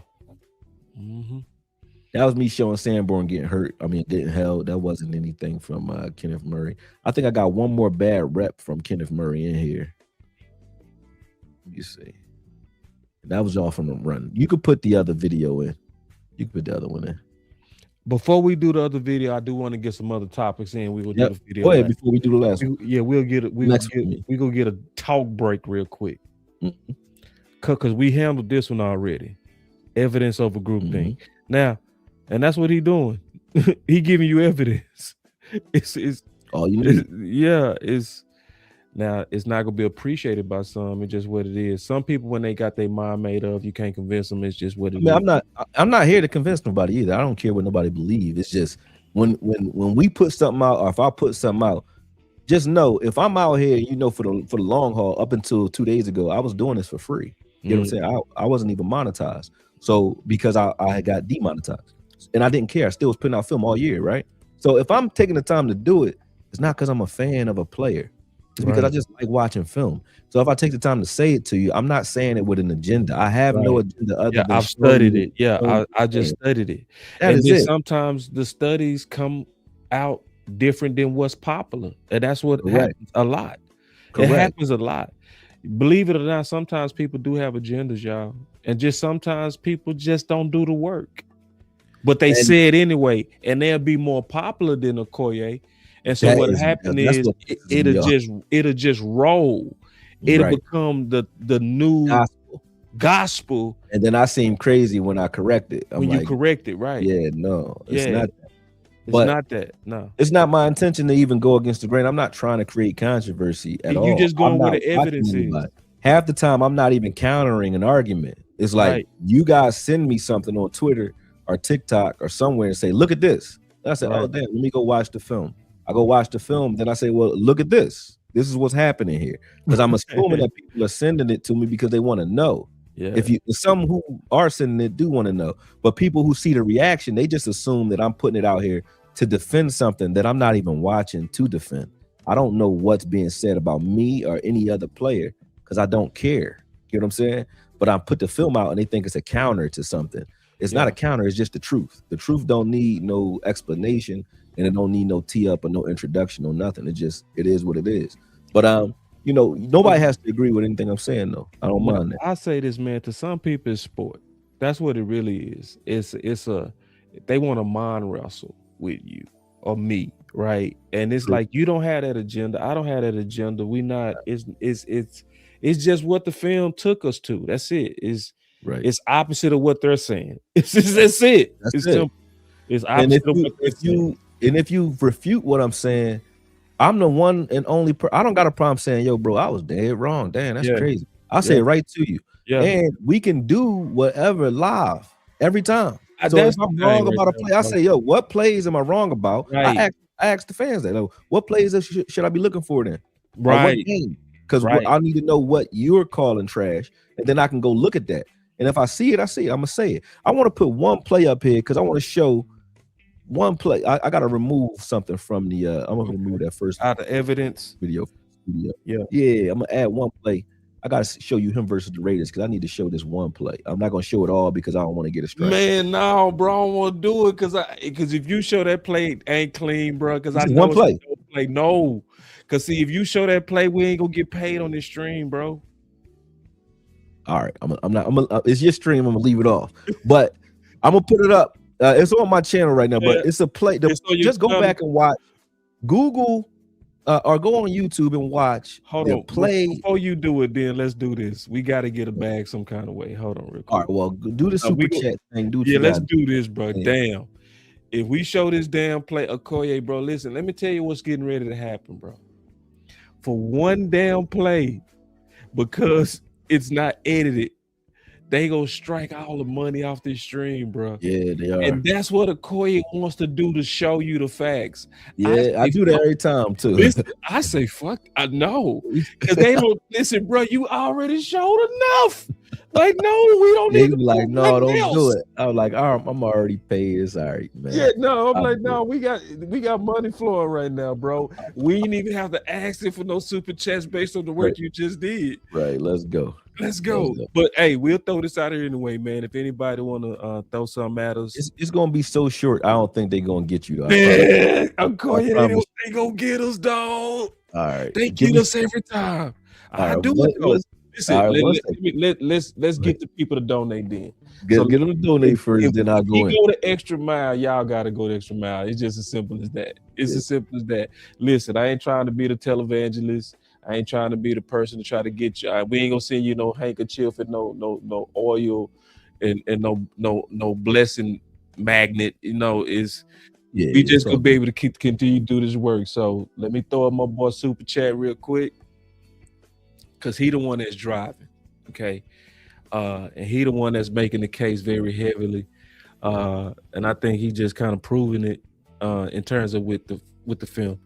That was me showing Sanborn getting held. That wasn't anything from Kenneth Murray. I think I got one more bad rep from Kenneth Murray in here. Let me see. That was all from the run. You could put the other video in. You could put the other one in. Before we do the other video, I do want to get some other topics in. We will do the video. Go ahead before we do the last one. Yeah, we'll get it. We gonna get a talk break real quick. Cause we handled this one already. Evidence over group thing. Now, and that's what he doing. He giving you evidence. It's all you need. Now it's not gonna be appreciated by some. It's just what it is. Some people, when they got their mind made up, you can't convince them. It's just what it is. I'm not here to convince nobody either. I don't care what nobody believes. It's just when we put something out, or if I put something out, just know if I'm out here, for the long haul. Up until 2 days ago, I was doing this for free. You know what I'm saying? I wasn't even monetized. So because I got demonetized. And I didn't care. I still was putting out film all year, right? So if I'm taking the time to do it, it's not because I'm a fan of a player. It's because I just like watching film. So if I take the time to say it to you, I'm not saying it with an agenda. I have no agenda other than I've studied it. Yeah, I just studied it. And then sometimes the studies come out different than what's popular. And that's what happens a lot. It happens a lot. Believe it or not, sometimes people do have agendas, y'all. And just sometimes people just don't do the work. But they say it anyway, and they'll be more popular than Akoye. And so what happened is it'll just roll. It'll become the new gospel. And then I seem crazy when I correct it. You correct it, right? Yeah, no, it's not that. It's not that. No, it's not my intention to even go against the grain. I'm not trying to create controversy at all. You just going where the evidence is. Half the time, I'm not even countering an argument. It's like you guys send me something on Twitter or TikTok or somewhere and say, look at this. And I say, oh, damn, let me go watch the film. I go watch the film. Then I say, well, look at this. This is what's happening here. Because I'm assuming that people are sending it to me because they want to know. Yeah. If some who are sending it do want to know. But people who see the reaction, they just assume that I'm putting it out here to defend something that I'm not even watching to defend. I don't know what's being said about me or any other player because I don't care. You know what I'm saying? But I put the film out and they think it's a counter to something. It's not a counter. It's just the truth. The truth don't need no explanation, and it don't need no tee up or no introduction or nothing. It is what it is. But nobody has to agree with anything I'm saying though. I don't mind that. I say this, man. To some people, it's sport. That's what it really is. It's they want to mind wrestle with you or me, right? And it's like you don't have that agenda. I don't have that agenda. We not. It's just what the film took us to. That's it. It's opposite of what they're saying. That's it. It's simple. It's opposite of what they're saying. And if you refute what I'm saying, I'm the one and only. I don't got a problem saying, "Yo, bro, I was dead wrong." Damn, that's crazy. I'll say it right to you. Yeah. And we can do whatever live every time. So if I'm wrong about a play, I say, "Yo, what plays am I wrong about?" I ask the fans that. Like, what plays should I be looking for then? Right. Because I need to know what you're calling trash, and then I can go look at that. And if I see it, I see it. I'm gonna say it. I want to put one play up here because I want to show one play. I gotta remove something from the. I'm gonna remove that first out of evidence video. Yeah. I'm gonna add one play. I gotta show you him versus the Raiders because I need to show this one play. I'm not gonna show it all because I don't want to get a strike. Man, no, bro, I don't want to do it because if you show that play ain't clean, bro. Because I know one play. No, because see, if you show that play, we ain't gonna get paid on this stream, bro. All right, it's your stream. I'm gonna leave it off, but I'm gonna put it up. It's on my channel right now, but it's a play. Just go back and watch. Google. Or go on YouTube and watch. Hold on, play. Before you do it, then let's do this. We got to get a bag some kind of way. Hold on, real quick. All right, well, do the super chat thing. Let's do this, bro. Damn, if we show this damn play, Akoye, bro, listen. Let me tell you what's getting ready to happen, bro. For one damn play, because it's not edited, they gonna strike all the money off this stream, bro. Yeah, they are. And that's what Akoye wants to do to show you the facts. Yeah, I do that every time too. Listen, I say fuck. I know because they don't listen, bro. You already showed enough. Like, no, we don't need. They be like, no, don't do it. I was like, all right, I'm already paid. It's all right, man. Yeah, no, I'm like, no, we got money flowing right now, bro. We ain't even have to ask it for no super chats based on the work you just did. Right, let's go. Let's go. But hey, we'll throw this out here anyway, man. If anybody want to throw something at us, it's gonna be so short. I don't think they're gonna get you. Man, I'm going. They gonna get us, dog. All right, they get us every time. I do it. Listen, let's get the people to donate then. Get them to donate first, then I'll go in. Go the extra mile. Y'all gotta go the extra mile. It's just as simple as that. It's as simple as that. Listen, I ain't trying to be the televangelist. I ain't trying to be the person to try to get you. We ain't gonna send you no handkerchief and no oil and no blessing magnet. You know, we just gonna be able to continue to do this work. So let me throw up my boy super chat real quick, cause he the one that's driving, okay, and he the one that's making the case very heavily, and I think he just kind of proving it in terms of with the film.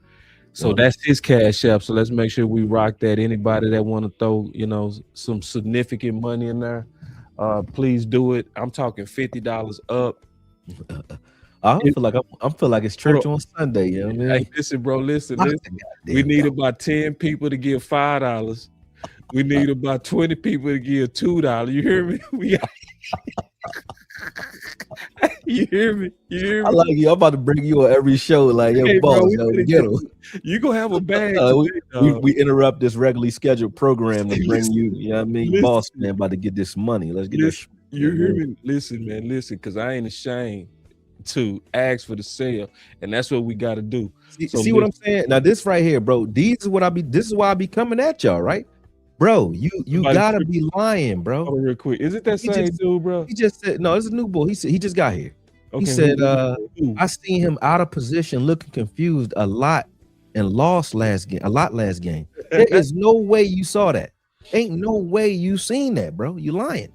So that's his cash app. So let's make sure we rock that. Anybody that want to throw, some significant money in there, please do it. I'm talking $50 up. I feel like it's church on Sunday. You know what I mean? Hey, listen, bro. Listen. We need about 10 people to give $5. We need about 20 people to give $2. You hear me? You hear me? I like you. I'm about to bring you on every show. Like, yo, boss, get him. You gonna have a bag. We interrupt this regularly scheduled program to bring you. You know what I mean? Listen, boss man, about to get this money. Let's get this. You hear me? Listen, man. Listen, because I ain't ashamed to ask for the sale, and that's what we got to do. See what I'm saying? Now, this right here, bro. This is why I be coming at y'all, right? Bro, you gotta be lying, bro. Real quick, is it that same dude, bro? He just said no. It's a new boy. He said he just got here. Okay, he said, I seen him out of position, looking confused a lot, and lost last game. There is no way you saw that. Ain't no way you seen that, bro. You lying,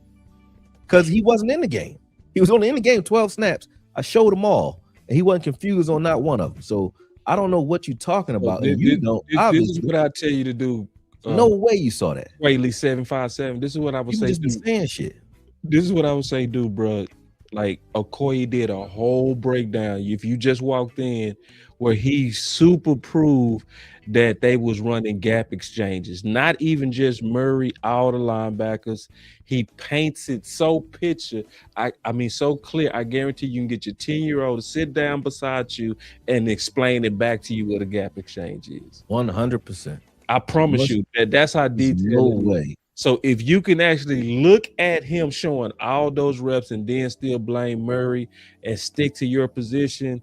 because he wasn't in the game. He was only in the game 12 snaps. I showed them all, and he wasn't confused on not one of them. So I don't know what you're talking about. And you don't. This is what I tell you to do. No way you saw that. Whaley 757. This is what I would say. Just saying shit. This is what I would say, dude, bro. Like Akoye did a whole breakdown. If you just walked in, where he super proved that they was running gap exchanges, not even just Murray, all the linebackers. He paints it so picture. I mean, so clear. I guarantee you can get your 10-year-old to sit down beside you and explain it back to you what a gap exchange is. 100%. I promise you that's how detailed. No way. So if you can actually look at him showing all those reps and then still blame Murray and stick to your position,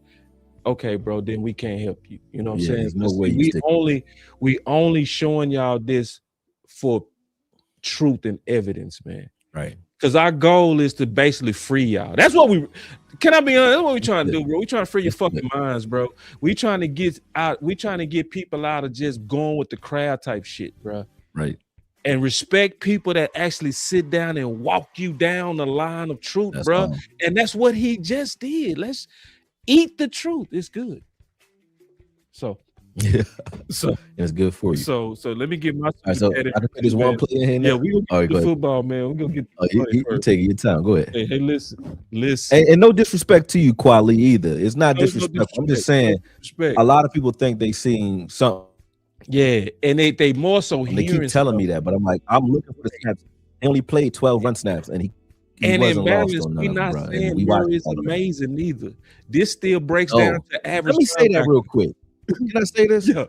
okay, bro, then we can't help you. You know what I'm saying? There's no 'Cause way you we stick. only showing y'all this for truth and evidence, man. Right. Because our goal is to basically free y'all. That's what we can I be honest? That's what we trying to do, bro. We trying to free your fucking minds, bro. We trying to get out, we trying to get people out of just going with the crowd type shit, bro. Right. And respect people that actually sit down and walk you down the line of truth, That's bro. all. And that's what he just did. Let's eat the truth. It's good. So Yeah. so It's good for you. so let me get my All right, so I can put this one player in here. yeah, we gonna All right, get go the ahead. football, man. We gonna get Oh, the money you first. take your time. Go ahead. Hey, listen. And no disrespect to you, Quali, either. It's not No disrespectful. I'm just disrespect. saying Respect. a lot of people think they seen something. Yeah, and they more so And they keep hearing telling stuff. me that, but I'm like, I'm looking for the snaps. He only played 12 run snaps, and he And in wasn't lost balance, on none we of them, not bro. And saying we watched Murray is all of that. amazing either. This still breaks Oh, down to average. let me say that linebacker. real quick. Can I say this? Yeah.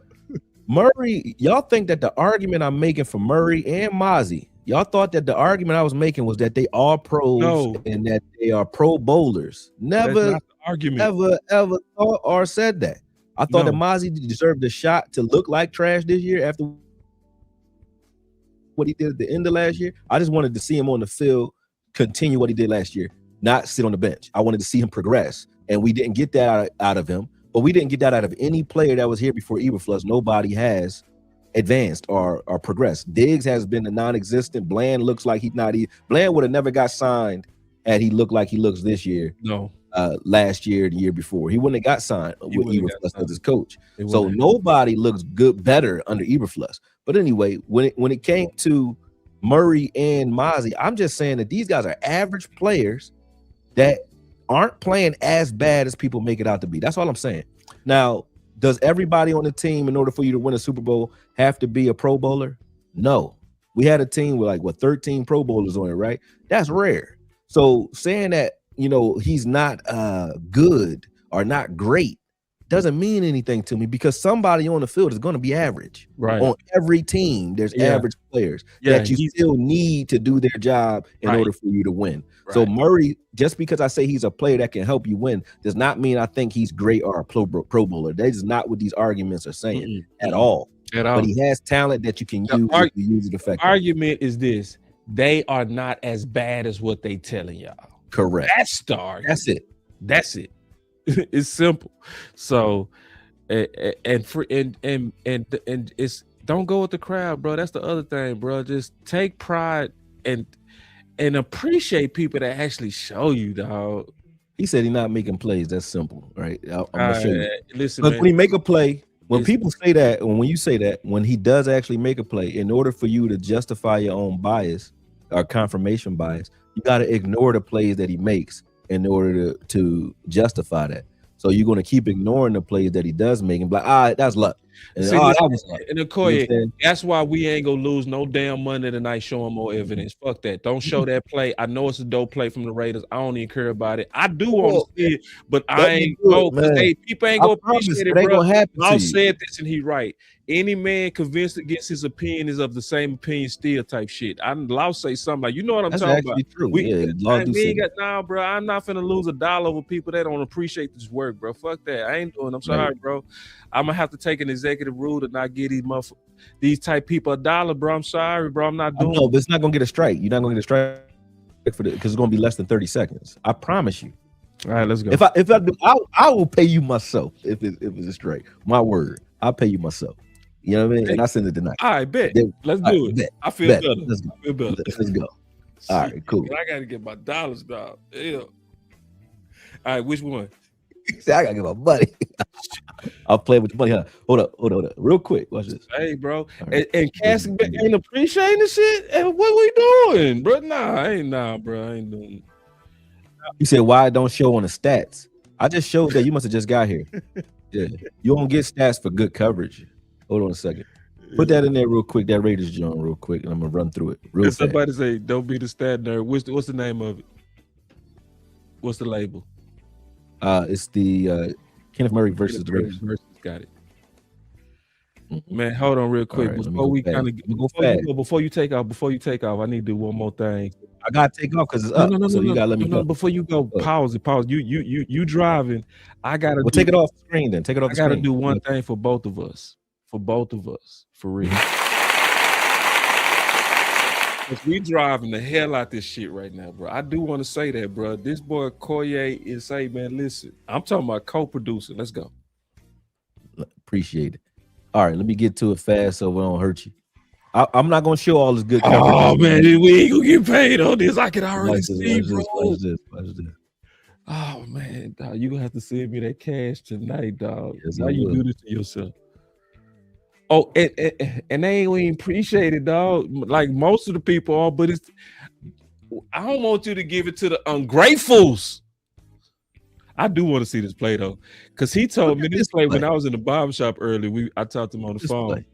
Murray, y'all think that the argument I'm making for Murray and Mozzie, y'all thought that the argument I was making was that they are pros No. and that they are pro bowlers. That's Never, not the argument. ever thought or said that. I thought No. that Mozzie deserved a shot to look like trash this year after what he did at the end of last year. I just wanted to see him on the field continue what he did last year, not sit on the bench. I wanted to see him progress, and we didn't get that out of him. But we didn't get that out of any player that was here before Eberflus. Nobody has advanced or progressed. Diggs has been a non-existent. Bland looks like he's not. Bland would have never got signed had he looked like he looks this year. No. Last year, the year before, he wouldn't have got signed with wouldn't have got Eberflus signed. as his coach. It So wouldn't. nobody looks better under Eberflus. But anyway, when it came to Murray and Mozzie, I'm just saying that these guys are average players that aren't playing as bad as people make it out to be. That's all I'm saying. Now, does everybody on the team, in order for you to win a Super Bowl, have to be a Pro Bowler? No. We had a team with 13 Pro Bowlers on it, right? That's rare. So saying that, he's not good or not great doesn't mean anything to me, because somebody on the field is going to be average. Right. On every team, there's Yeah. average players Yeah, that you still need to do their job in Right. order for you to win. So Right. Murray, just because I say he's a player that can help you win, does not mean I think he's great or a Pro Bowler. That is not what these arguments are saying at all. At all. But he has talent that you can The use if you use it effectively. Argument is this: they are not as bad as what they telling y'all. Correct. That's the argument. That's it. That's it. It's simple. So, and it's don't go with the crowd, bro. That's the other thing, bro. Just take pride and appreciate people that actually show you, dog. He said he's not making plays. That's simple, right? I'm gonna show you. Listen, But man, when he make a play, when It's- people say that, and when you say that, when he does actually make a play, in order for you to justify your own bias or confirmation bias, you got to ignore the plays that he makes in order to justify that. So you're going to keep ignoring the plays that he does make and be like, that's luck. And, See, that listen, was luck. and You know Akoye, what I'm saying? that's why we ain't gonna lose no damn money tonight showing more evidence. Fuck that. Don't show that play. I know it's a dope play from the Raiders. I don't even care about it. I do want Well, to see it, but let I me ain't do it, go because man. people ain't I gonna promise appreciate it it, ain't bro. gonna happen to Law you. said this and he right. Any man convinced against his opinion is of the same opinion still type shit. Law say something like, you know what I'm That's talking actually about. true. We, Yeah, law do we say ain't that. got nah, bro. I'm not finna lose $1 over people that don't appreciate this work, bro. Fuck that. I ain't doing. I'm sorry, bro. I'm gonna have to take an executive rule to not get these type people $1, bro. I'm sorry, bro. I'm not I doing. know, but it's not gonna get a strike. You're not gonna get a strike for it because it's gonna be less than 30 seconds. I promise you. All right, let's go. If I do, I will pay you myself if it's a strike. My word, I'll pay you myself. You know what I mean? And I send it tonight. All right, bet. Then- Let's all right, do it. bet, I feel bet. better. Let's go. I feel better. Let's go. All right, cool. I gotta get my dollars, dog. Yeah. All right, which one? See, I gotta get my money. I'll play with the money. Huh? Hold up. Real quick. Watch this. Hey, bro. All right. And Cassie ain't appreciating the shit. And what we doing, bro? Bro. I ain't doing. You said why it don't show on the stats? I just showed that you must have just got here. Yeah, you don't get stats for good coverage. Hold on a second. Put that in there real quick. That Raiders joint real quick, and I'm gonna run through it real If fast. somebody say don't be the stat nerd, what's the name of it? What's the label? It's the Kenneth Murray versus the Raiders. Got it. Man, hold on real quick. right, let me Before go we fast. kind of Let me go before you fast. go, before you take off, I need to do one more thing. I gotta take off because it's No, up. no, no, So no, you gotta let me no, no. go. Before you go, Go ahead. pause it. Pause. You driving. I gotta Well, do. take it off the screen then. Take it off I the gotta screen. do one thing for both of us. For both of us, for real. Cause we driving the hell out this shit right now, bro. I do want to say that, bro. This boy Akoye is say, man, listen. I'm talking about co-producer. Let's go. Appreciate it. All right, let me get to it fast so we don't hurt you. I'm not gonna show all this good coverage. Oh man, we ain't gonna get paid on this. I can already see, bro. Watch this. Oh man, dog, you gonna have to send me that cash tonight, dog. Yes, Why I you will. do this to yourself? Oh, and they ain't even appreciate it, dog. Like most of the people are, but it's. I don't want you to give it to the ungratefuls. I do want to see this play though, because he told me this play when I was in the barbershop early. I talked to him on the phone.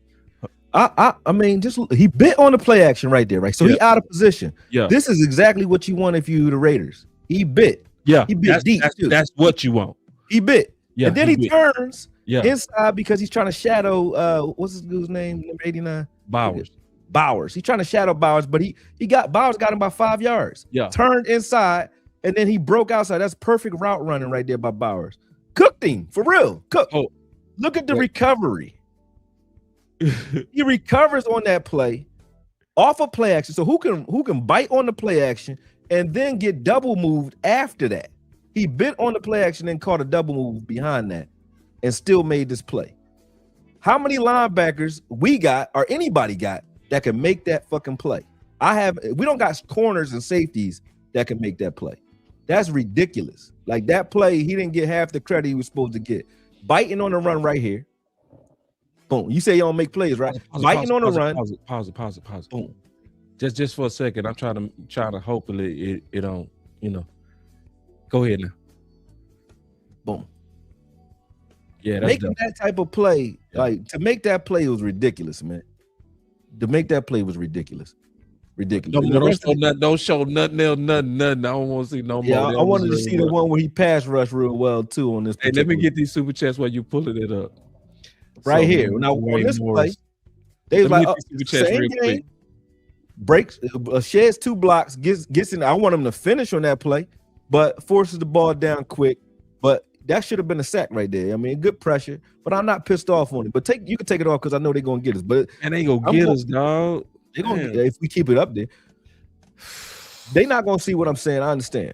I mean, just he bit on the play action right there, right? So he out of position. Yeah, this is exactly what you want if you the Raiders. He bit. Yeah, he bit deep too. That's what you want. He bit. Yeah, and then he turns Yeah, inside because he's trying to shadow. What's his dude's name? Number 89. Bowers. He's trying to shadow Bowers, but Bowers got him by 5 yards. Yeah, turned inside and then he broke outside. That's perfect route running right there by Bowers. Cooked him for real. Oh, look at the recovery. He recovers on that play off of play action. So who can bite on the play action and then get double moved after that? He bit on the play action and caught a double move behind that and still made this play. How many linebackers we got or anybody got that can make that fucking play? We don't got corners and safeties that can make that play. That's ridiculous. Like that play, he didn't get half the credit he was supposed to get. Biting on the run right here. Boom. You say you don't make plays, right? Biting on the run. Pause it. Boom. Just for a second. I'm trying to hopefully it don't, Go ahead now. Boom. Yeah, that's making that type of play, like to make that play was ridiculous, man. To make that play was ridiculous. Don't show nothing else, nothing. I don't want to see no more. Yeah, I wanted to see the one where he pass rushed real well too on this. Hey, let me get these super chats while you pulling it up. Right here. Now on this play, they was like, same game, breaks, sheds 2 blocks, gets in. I want him to finish on that play, but forces the ball down quick. But that should have been a sack right there. I mean, good pressure, but I'm not pissed off on it. But you can take it off because I know they're gonna get us. But and they gonna get us, dog. They're gonna get, if we keep it up there. They're not gonna see what I'm saying. I understand,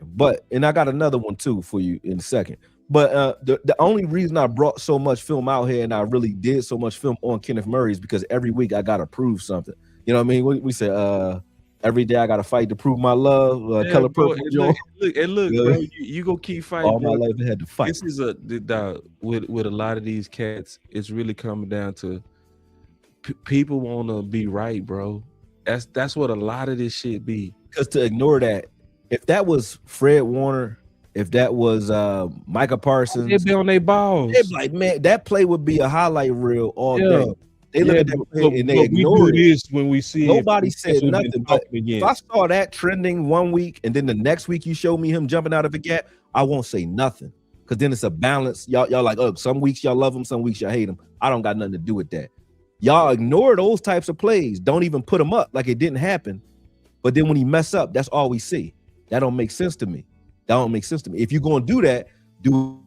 and I got another one too for you in a second. But the only reason I brought so much film out here and I really did so much film on Kenneth Murray is because every week I gotta prove something. You know what I mean? We say every day I gotta fight to prove my love. Color purple. Look, bro, you gonna keep fighting. All my life I had to fight. This is with a lot of these cats. It's really coming down to people want to be right, bro. That's what a lot of this shit be. Because to ignore that, if that was Fred Warner, if that was Micah Parsons, they'd be on their balls. They'd be like, man, that play would be a highlight reel all day. They look at that play and they ignore this when we see nobody said nothing. But if I saw that trending one week and then the next week you show me him jumping out of a gap, I won't say nothing. Because then it's a balance. Y'all like, oh, some weeks y'all love him, some weeks y'all hate him. I don't got nothing to do with that. Y'all ignore those types of plays. Don't even put them up like it didn't happen. But then when he mess up, that's all we see. That don't make sense to me. If you're going to do that, do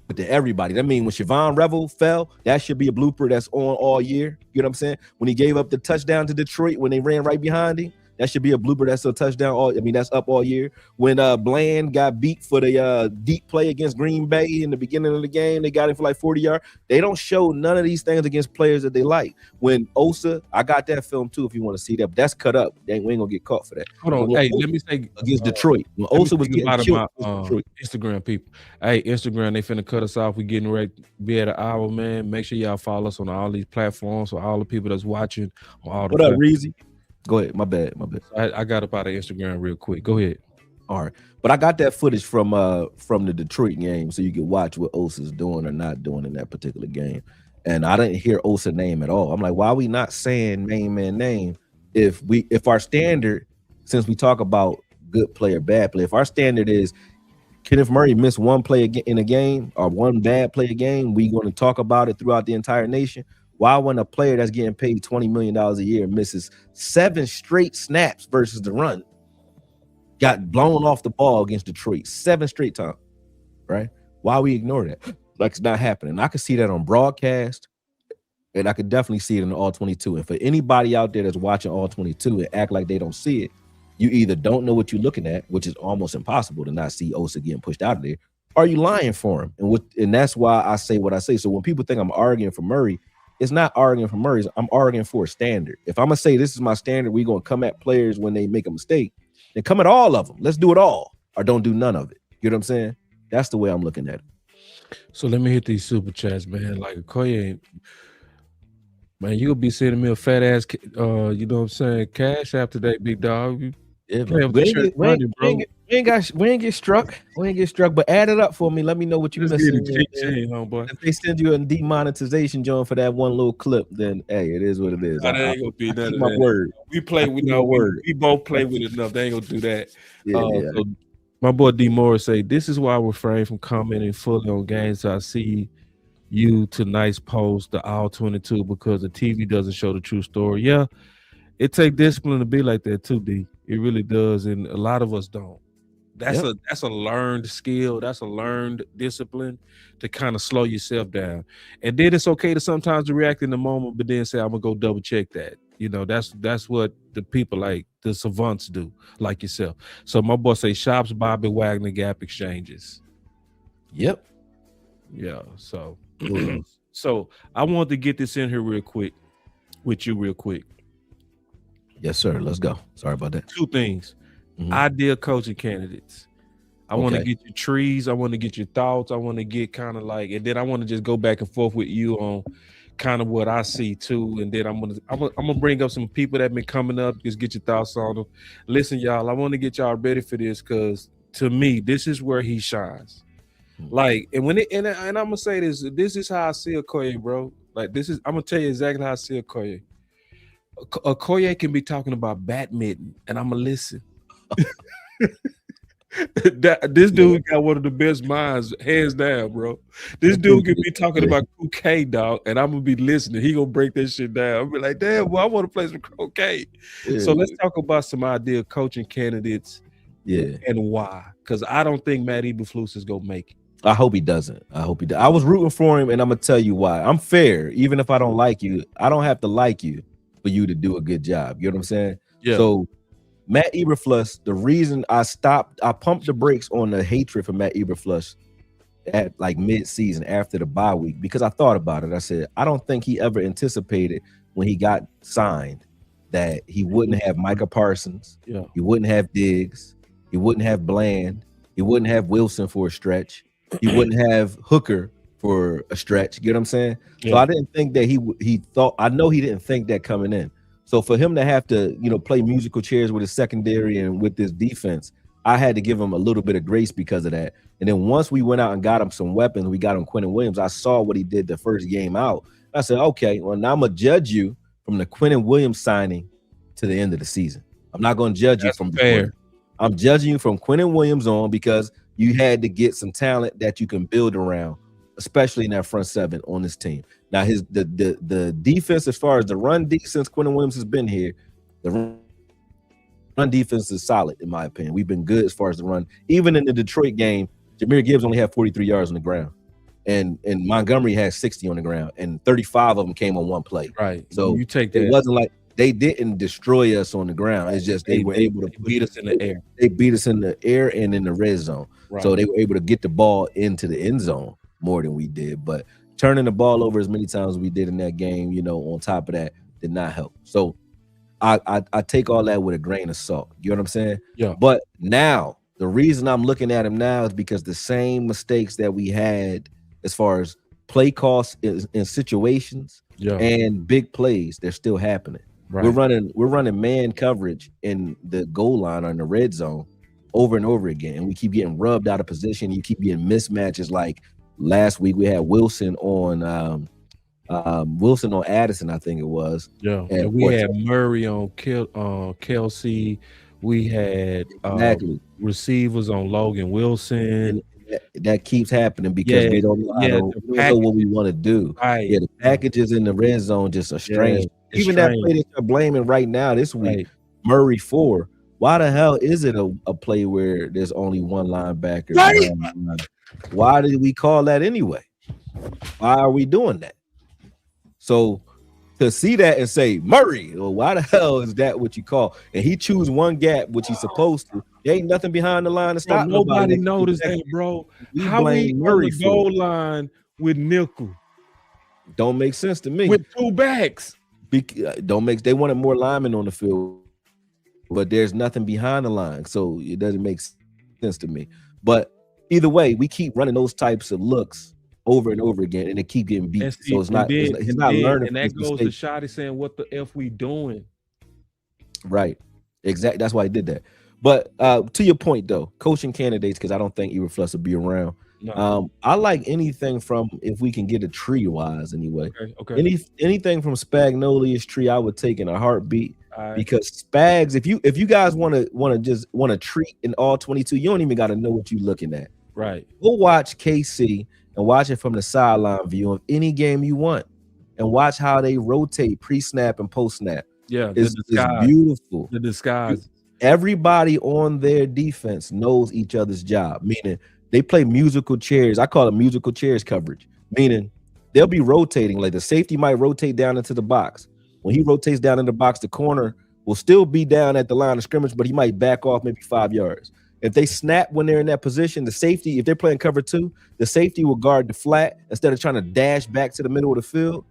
it to everybody. That means when Siobhan Revel fell, that should be a blooper that's on all year. You know what I'm saying? When he gave up the touchdown to Detroit, when they ran right behind him, that should be a blooper that's a touchdown. That's up all year. When Bland got beat for the deep play against Green Bay in the beginning of the game, they got him for like 40 yards. They don't show none of these things against players that they like. When Osa, I got that film too if you want to see that, but that's cut up. We ain't gonna get caught for that. Hold on, hey, let me say against Detroit. When Osa was getting killed, Instagram people. Hey, Instagram, they finna cut us off. We getting ready to be at an hour, man. Make sure y'all follow us on all these platforms for all the people that's watching. On all the what up, Reezy? Go ahead. My bad. I got up out of Instagram real quick. Go ahead. All right. But I got that footage from the Detroit game so you can watch what Osa's doing or not doing in that particular game. And I didn't hear Osa's name at all. I'm like, why are we not saying main man name? If our standard, since we talk about good player, bad player, if our standard is Kenneth Murray missed one play in a game or one bad play a game, we going to talk about it throughout the entire nation. Why when a player that's getting paid $20 million a year misses 7 straight snaps versus the run, got blown off the ball against Detroit 7 straight times, right? Why we ignore that? Like it's not happening. I could see that on broadcast, and I could definitely see it in the All 22. And for anybody out there that's watching All 22 and act like they don't see it, you either don't know what you're looking at, which is almost impossible to not see Osa getting pushed out of there, or you lying for him. And that's why I say what I say. So when people think I'm arguing for Murray, it's not arguing for Murray. I'm arguing for a standard. If I'm gonna say this is my standard, we're gonna come at players when they make a mistake, then come at all of them. Let's do it all, or don't do none of it. You know what I'm saying? That's the way I'm looking at it. So let me hit these super chats, man. Like Akoye, man, you'll be sending me a fat ass, you know what I'm saying, cash after that, big dog. Yeah, we ain't get struck. We ain't get struck, but add it up for me. Let me know what you missing. If they send you a demonetization joint for that one little clip, then hey, it is what it is. That ain't gonna be nothing. My word. We play with no word. We both play with it enough. They ain't gonna do that. Yeah. So my boy D Morris say, this is why I refrain from commenting fully on games. I see you tonight's post, the All 22, because the TV doesn't show the true story. Yeah, it take discipline to be like that too, D. It really does, and a lot of us don't. That's a learned skill. That's a learned discipline to kind of slow yourself down. And then it's okay to sometimes react in the moment, but then say, I'm gonna go double check that. You know, that's what the people like the savants do, like yourself. So my boy say Shops, Bobby Wagner, Gap Exchanges. Yep. Yeah. So so I want to get this in here real quick with you real quick. Yes, sir. Let's go. Sorry about that. 2 things. Ideal coaching candidates. I want to get your trees. I want to get your thoughts. I want to get kind of like, and then I want to just go back and forth with you on kind of what I see too. And then I'm gonna bring up some people that been coming up. Just get your thoughts on them. Listen, y'all. I want to get y'all ready for this because to me, this is where he shines. Like, and when and I'm gonna say this. This is how I see Akoye, bro. Like, I'm gonna tell you exactly how I see Akoye. Akoye can be talking about badminton, and I'm gonna listen. This dude got one of the best minds, hands down, bro. This dude can be talking about croquet, dog, and I'm gonna be listening. He gonna break that shit down. I'll be like, damn, well, I want to play some croquet. So let's talk about some ideal coaching candidates, and why. Because I don't think Matt Eberflus is gonna make it. I hope he doesn't. I hope he does. I was rooting for him, and I'm gonna tell you why. I'm fair, even if I don't like you. I don't have to like you for you to do a good job. You know what I'm saying? Yeah. So Matt Eberflus, the reason I pumped the brakes on the hatred for Matt Eberflus at like mid-season after the bye week, because I thought about it. I said, I don't think he ever anticipated when he got signed that he wouldn't have Micah Parsons, he wouldn't have Diggs, he wouldn't have Bland, he wouldn't have Wilson for a stretch, he wouldn't have Hooker for a stretch. You get what I'm saying? So I didn't think that he thought, I know he didn't think that coming in. So for him to have to, play musical chairs with his secondary and with this defense, I had to give him a little bit of grace because of that. And then once we went out and got him some weapons, we got him Quinnen Williams. I saw what he did the first game out. I said, okay, well, now I'm going to judge you from the Quinnen Williams signing to the end of the season. I'm not going to judge you from fair. I'm judging you from Quinnen Williams on because you had to get some talent that you can build around, especially in that front seven on this team. Now, the defense, as far as the run since Quinnen Williams has been here, the run defense is solid, in my opinion. We've been good as far as the run. Even in the Detroit game, Jahmyr Gibbs only had 43 yards on the ground. And Montgomery had 60 on the ground, and 35 of them came on one play. Right. So you take that. It wasn't like they didn't destroy us on the ground. It's just they were able to beat us in the air. They beat us in the air and in the red zone. Right. So they were able to get the ball into the end zone more than we did. But turning the ball over as many times as we did in that game, on top of that, did not help. So I take all that with a grain of salt. You know what I'm saying? Yeah. But now, the reason I'm looking at him now is because the same mistakes that we had as far as play costs in situations and big plays, they're still happening. Right. We're running man coverage in the goal line or in the red zone over and over again, and we keep getting rubbed out of position. You keep getting mismatches. Like last week, we had Wilson on Addison, I think it was. Yeah, and we had Murray on Kelsey. We had Exactly. receivers on Logan Wilson. And that keeps happening because Yeah, we don't know the we don't know what we packages. want to do. Right. Yeah, the packages in the red zone just are Yeah, strange. it's Even that play strange. that you're blaming right now this week, Right. Murray 4. Why the hell is it a play where there's only one linebacker Right. behind the line? Why did we call that anyway? Why are we doing that? So to see that and say Murray, well, why the hell is that what you call? And he choose one gap, which he's supposed to. There ain't nothing behind the line to Bro, stop nobody nobody. noticed that, bro. We How we blame on Murray the for goal it. line with nickel Don't make sense to me. with two backs? Don't make. They wanted more linemen on the field, but there's nothing behind the line, so it doesn't make sense to me. But either way, we keep running those types of looks over and over again, and they keep getting beat. And see, So it's not. He's not learning. and that goes to Shotty saying, "What the f we doing?" Right. Exactly. That's why he did that. But to your point though, coaching candidates, because I don't think Eberflus will be around. No. I like anything from, if we can get a tree wise anyway. Okay. Anything from Spagnolia's tree, I would take in a heartbeat. All right. Because Spags, if you guys want to treat in all 22, you don't even got to know what you're looking at. Right. Go watch KC and watch it from the sideline view of any game you want, and watch how they rotate pre-snap and post-snap. Yeah, It's beautiful. The disguise. Everybody on their defense knows each other's job, meaning they play musical chairs. I call it musical chairs coverage, meaning they'll be rotating. Like the safety might rotate down into the box. When he rotates down in the box, the corner will still be down at the line of scrimmage, but he might back off maybe 5 yards. If they snap when they're in that position, the safety, if they're playing cover 2, the safety will guard the flat instead of trying to dash back to the middle of the field.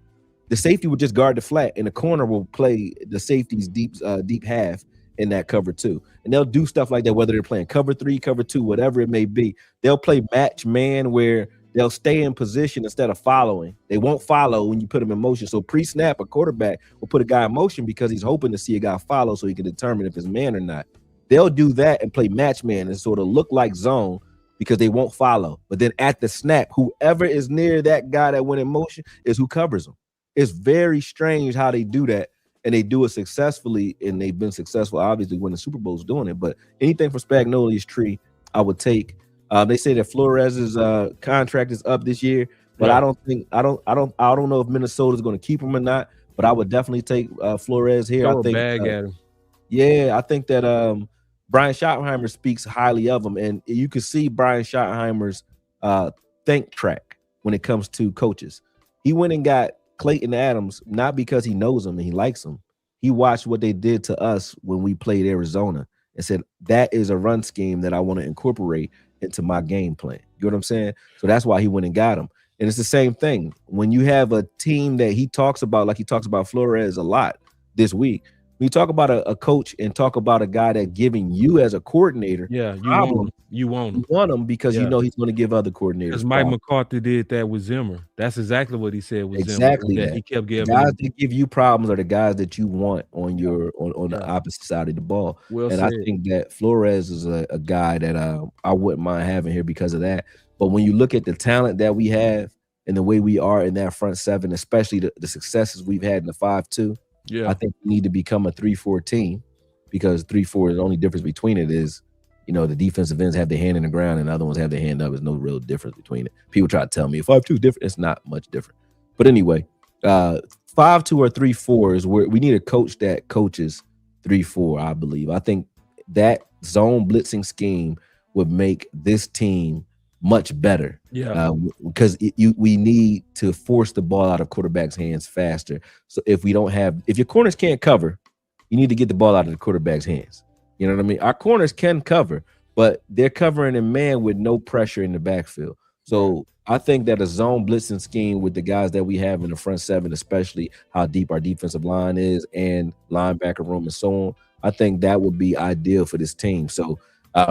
The safety will just guard the flat, and the corner will play the safety's deep half in that cover 2. And they'll do stuff like that, whether they're playing cover 3, cover 2, whatever it may be. They'll play match man where they'll stay in position instead of following. They won't follow when you put them in motion. So pre-snap, a quarterback will put a guy in motion because he's hoping to see a guy follow so he can determine if it's man or not. They'll do that and play match man and sort of look like zone because they won't follow. But then at the snap, whoever is near that guy that went in motion is who covers them. It's very strange how they do that, and they do it successfully, and they've been successful, obviously, winning Super Bowls doing it. But anything from Spagnolia's tree, I would take. They say that Flores's contract is up this year, but Yeah. I don't know if Minnesota's going to keep him or not. But I would definitely take Flores here. Throw I a think bag at him. yeah, I think that Brian Schottenheimer speaks highly of him, and you can see Brian Schottenheimer's think track when it comes to coaches. He went and got Clayton Adams not because he knows him and he likes him. He watched what they did to us when we played Arizona and said, that is a run scheme that I want to incorporate into my game plan. You know what I'm saying? So that's why he went and got him. And it's the same thing. When you have a team that he talks about, like he talks about Flores a lot this week, when you talk about a coach and talk about a guy that giving you as a coordinator, Yeah, you want him. you want him because you Yeah. know he's going to give other coordinators. Because Mike problems. McCarthy did that with Zimmer. That's exactly what he said with Exactly Zimmer. that. He kept The giving guys him. that give you problems are the guys that you want on your on the Yeah. opposite side of the ball. Well And I said. think that Flores is a guy that I wouldn't mind having here because of that. But when you look at the talent that we have and the way we are in that front seven, especially the successes we've had in the 5-2, Yeah. I think we need to become a 3-4 team, because 3-4, the only difference between it is, you know, the defensive ends have their hand in the ground and the other ones have their hand up. There's no real difference between it. People try to tell me if 5-2 is different, it's not much different. But anyway, 5-2 or 3-4 is where we need a coach that coaches 3-4, I believe. I think that zone blitzing scheme would make this team much better. Yeah. Because we need to force the ball out of quarterbacks' hands faster. So if your corners can't cover, you need to get the ball out of the quarterback's hands. You know what I mean? Our corners can cover, but they're covering in man with no pressure in the backfield. So I think that a zone blitzing scheme with the guys that we have in the front seven, especially how deep our defensive line is and linebacker room and so on, I think that would be ideal for this team. So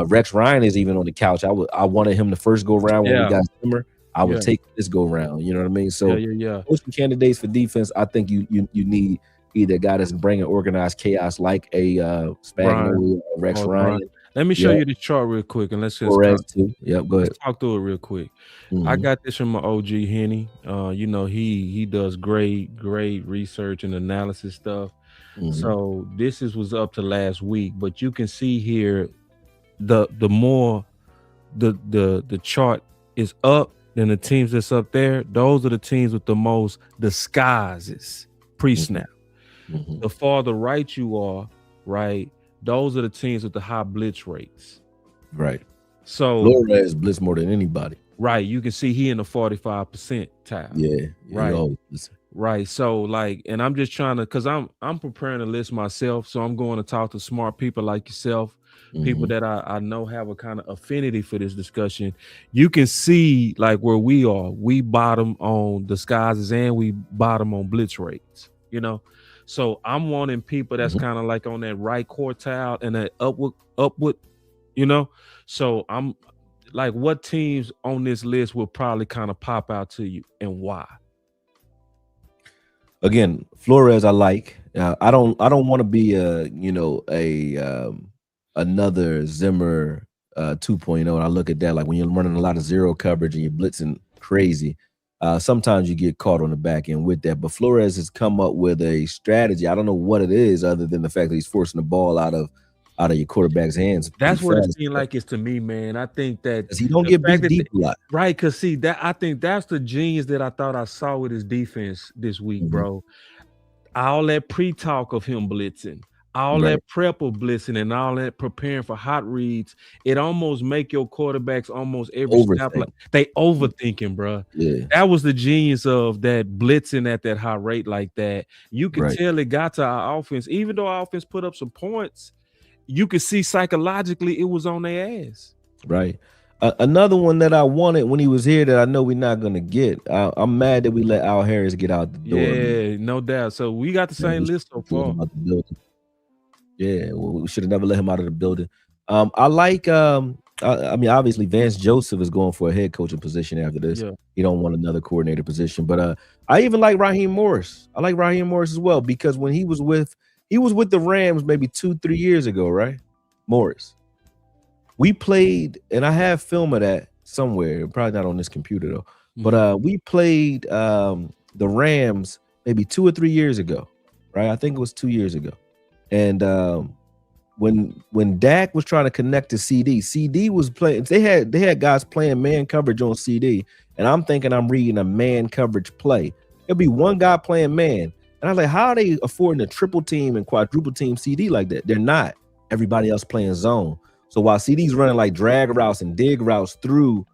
Rex Ryan is even on the couch. I wanted him to first go around when we got Zimmer. I would take this go round. You know what I mean? So coaching candidates for defense, I think you need either a guy that's bringing organized chaos like a Spagnoli or Rex Ryan. Let me show you the chart real quick, and let's just Yep, go ahead. let's talk through it real quick. Mhm. I got this from my OG Henny. You know, he does great research and analysis stuff. So this was up to last week, but you can see here the more the chart is up than the teams that's up there. Those are the teams with the most disguises pre-snap. The farther right you are, right, those are the teams with the high blitz rates. Right. So Flores blitz more than anybody. Right. You can see he in the 45 percentile. Yeah. Right. Right. So like, and I'm just trying to, because I'm preparing a list myself. So I'm going to talk to smart people like yourself, people that I know have a kind of affinity for this discussion. You can see like where we are. We bottom on disguises and we bottom on blitz rates, you know. So I'm wanting people that's kind of like on that right quartile and that upward, you know. So I'm like, what teams on this list will probably kind of pop out to you and why? Again, Flores, I like. I don't want to be another Zimmer 2.0. And I look at that like when you're running a lot of zero coverage and you're blitzing crazy. Sometimes you get caught on the back end with that. But Flores has come up with a strategy. I don't know what it is, other than the fact that he's forcing the ball out of your quarterback's hands. That's what it seems like it's to me, man. I think that he don't get beat deep a lot. Right, because see that I think that's the genius that I thought I saw with his defense this week, bro. All that pre-talk of him blitzing, all that prep of blitzing, and all that preparing for hot reads, it almost make your quarterbacks almost every snap like they overthinking, bro. Yeah. That was the genius of that blitzing at that high rate like that. You can tell it got to our offense, even though our offense put up some points. You could see psychologically it was on their ass. Right. Another one that I wanted when he was here that I know we're not going to get. I'm mad that we let Al Harris get out the door. Yeah, no doubt. So we got the same list so far. Yeah, well, we should have never let him out of the building. I like, I mean, obviously Vance Joseph is going for a head coaching position after this. Yeah. He don't want another coordinator position. But I even like Raheem Morris. I like Raheem Morris as well, because when he was with the Rams maybe 2-3 years ago, right? Morris. We played, and I have film of that somewhere, probably not on this computer though. But we played the Rams maybe 2 or 3 years ago, right? I think it was 2 years ago. And when Dak was trying to connect to CD was playing. They had guys playing man coverage on CD, and I'm thinking I'm reading a man coverage play. There'll be one guy playing man. And I was like, how are they affording a triple team and quadruple team CD like that? They're not. Everybody else playing zone. So while CD's running like drag routes and dig routes through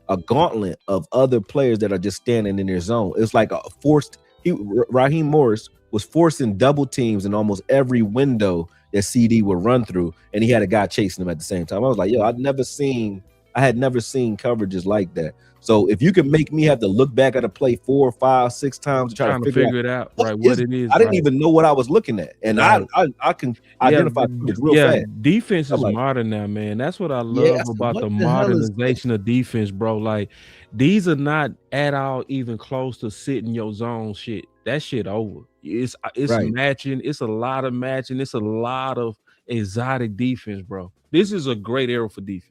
a gauntlet of other players that are just standing in their zone, it's like a forced. Raheem Morris was forcing double teams in almost every window that CD would run through, and he had a guy chasing him at the same time. I was like, yo, I had never seen coverages like that. So if you can make me have to look back at a play 4, 5, 6 times to try to figure it out, right? What it is. I didn't even know what I was looking at, and I can identify it real fast. Defense is modern now, man. That's what I love about the modernization of defense, bro. Like these are not at all even close to sitting your zone shit. That shit over. It's matching. It's a lot of matching. It's a lot of exotic defense, bro. This is a great era for defense.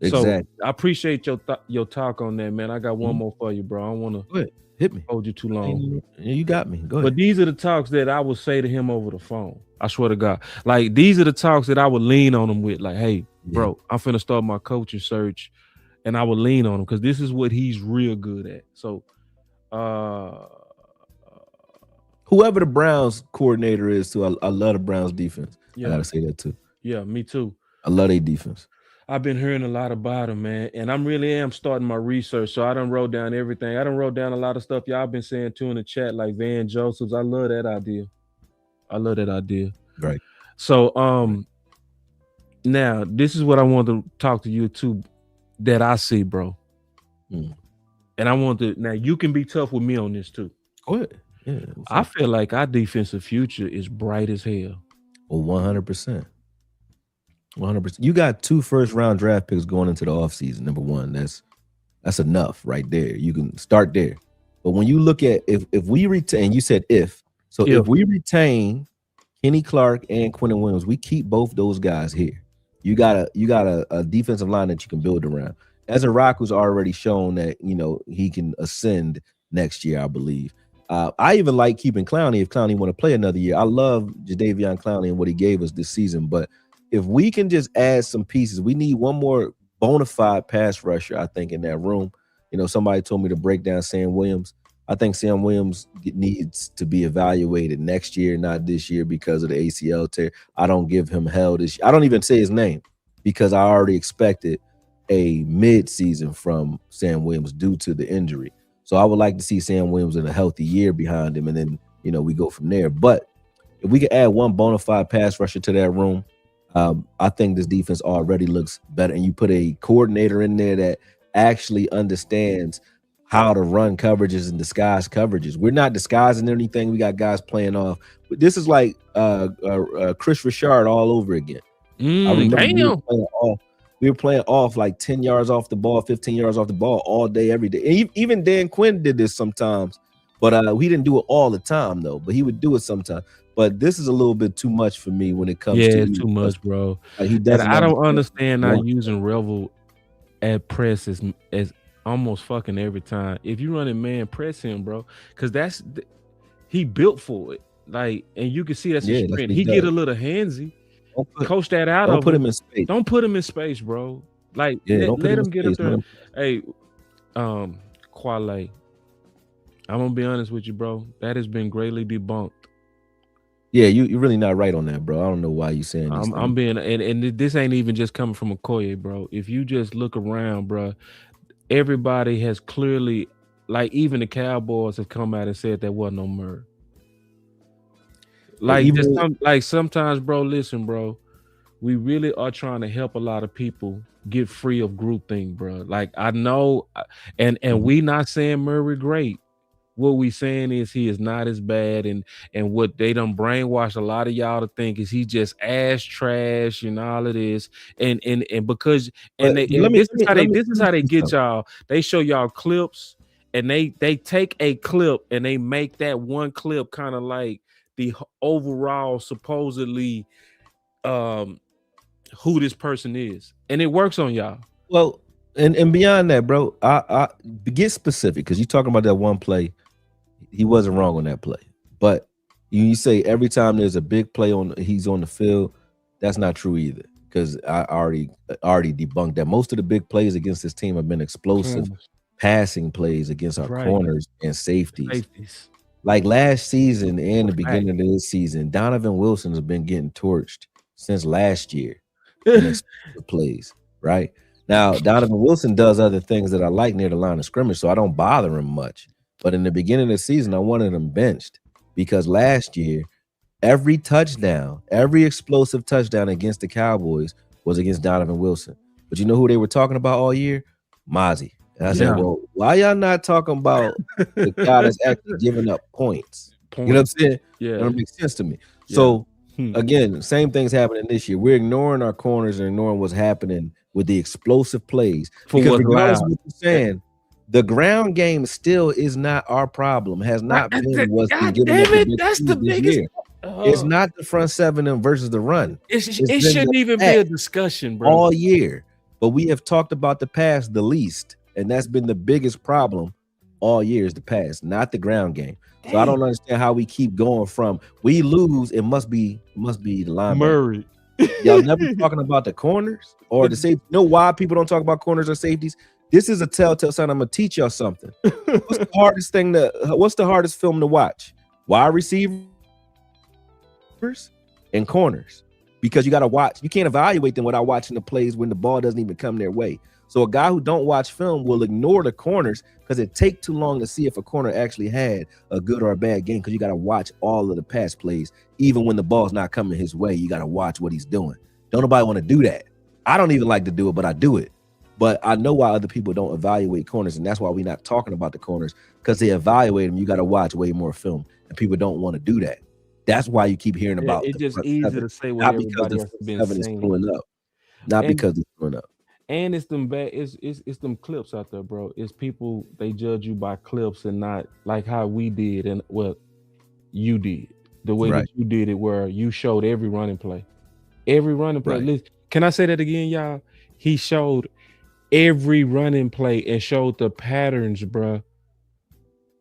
Exactly. So I appreciate your talk on that, man. I got one more for you, bro. I don't want to hit me. Hold you too long. You got me. Go ahead. But these are the talks that I would say to him over the phone. I swear to God. Like these are the talks that I would lean on him with. Like, hey, bro, I'm finna start my coaching search, and I would lean on him because this is what he's real good at. So, whoever the Browns coordinator is, too, I love the Browns defense. I gotta say that too. Yeah, me too. I love their defense. I've been hearing a lot about him, man, and I really am starting my research. So I done wrote down everything. I done wrote down a lot of stuff y'all been saying too in the chat, like Van Josephs. I love that idea. Right. So now this is what I want to talk to you too, that I see, bro. And I want to now you can be tough with me on this too. Go ahead. Yeah. I feel like our defensive future is bright as hell. Well, 100%. 100%. You got 2 first-round draft picks going into the offseason. Number one, that's enough right there. You can start there. But when you look at if we retain, you said if we retain Kenny Clark and Quentin Williams, we keep both those guys here. You got a defensive line that you can build around. Ezra Rock, who's already shown that he can ascend next year, I believe. I even like keeping Clowney if Clowney want to play another year. I love Jadeveon Clowney and what he gave us this season. But if we can just add some pieces, we need one more bona fide pass rusher, I think, in that room. You know, somebody told me to break down Sam Williams. I think Sam Williams needs to be evaluated next year, not this year, because of the ACL tear. I don't give him hell this year. I don't even say his name because I already expected a mid-season from Sam Williams due to the injury. So I would like to see Sam Williams in a healthy year behind him, and then, you know, we go from there. But if we could add one bona fide pass rusher to that room, I think this defense already looks better. And you put a coordinator in there that actually understands how to run coverages and disguise coverages. We're not disguising anything. We got guys playing off. But this is like Chris Richard all over again. I remember we were playing off like 10 yards off the ball, 15 yards off the ball all day, every day. And even Dan Quinn did this sometimes, but we didn't do it all the time, though. But he would do it sometimes. But this is a little bit too much for me when it comes to too much, bro. He doesn't. I don't understand not using Revel at press as almost fucking every time. If you running man, press him, bro, because he built for it. Like, and you can see that's a strength. He get a little handsy. Coach that out of him. Don't put him in space. Don't put him in space, bro. Like, let him get up there. Man. Hey, Quale, I'm gonna be honest with you, bro. That has been greatly debunked. Yeah, you're really not right on that, bro. I don't know why you saying this. I'm being, and this ain't even just coming from Akoye, bro. If you just look around, bro, everybody has clearly, like, even the Cowboys have come out and said there wasn't no murder. Like, sometimes, bro, listen, bro, we really are trying to help a lot of people get free of groupthink, bro. Like, I know, and we not saying Murray great. What we saying is he is not as bad, and what they done brainwashed a lot of y'all to think is he just ass trash and all of this, and because this is how they get y'all. They show y'all clips, and they take a clip and they make that one clip kind of like the overall supposedly who this person is, and it works on y'all. Well, and beyond that, bro, I get specific because you're talking about that one play. He wasn't wrong on that play, but you say every time there's a big play he's on the field. That's not true either, because I already debunked that. Most of the big plays against this team have been explosive passing plays against our corners and safeties. Like last season and the beginning of this season, Donovan Wilson has been getting torched since last year in explosive plays. Right now, Donovan Wilson does other things that I like near the line of scrimmage, so I don't bother him much. But in the beginning of the season, I wanted him benched because last year, every explosive touchdown against the Cowboys was against Donovan Wilson. But you know who they were talking about all year? Mozzie. And I said, well, why y'all not talking about the guy that's actually giving up points? You know what I'm saying? Yeah. That makes sense to me. Yeah. So, again, same thing's happening this year. We're ignoring our corners and ignoring what's happening with the explosive plays. Because regardless of what you're saying, the ground game still is not our problem. Has not been what's been giving us that's the biggest year. It's not the front seven versus the run. It shouldn't even be a discussion, bro. All year. But we have talked about the pass the least, and that's been the biggest problem all year is the pass, not the ground game. So I don't understand how we keep going from we lose, it must be the linebacker. Murray. Y'all never talking about the corners or the safety. You know why people don't talk about corners or safeties? This is a telltale sign. I'm gonna teach y'all something. What's the hardest film to watch? Wide receivers and corners. Because you gotta watch, you can't evaluate them without watching the plays when the ball doesn't even come their way. So a guy who don't watch film will ignore the corners because it takes too long to see if a corner actually had a good or a bad game, because you gotta watch all of the pass plays, even when the ball's not coming his way. You gotta watch what he's doing. Don't nobody want to do that. I don't even like to do it, but I do it. But I know why other people don't evaluate corners, and that's why we're not talking about the corners, because they evaluate them. You got to watch way more film, and people don't want to do that. That's why you keep hearing about it's just easy to say what everybody else has been saying. Because it's screwing up. And it's them bad. It's them clips out there, bro. It's people, they judge you by clips and not like how we did and what you did. The way that you did it, where you showed every running play. Every running play. Listen, can I say that again, y'all? He showed every running play and showed the patterns, bro.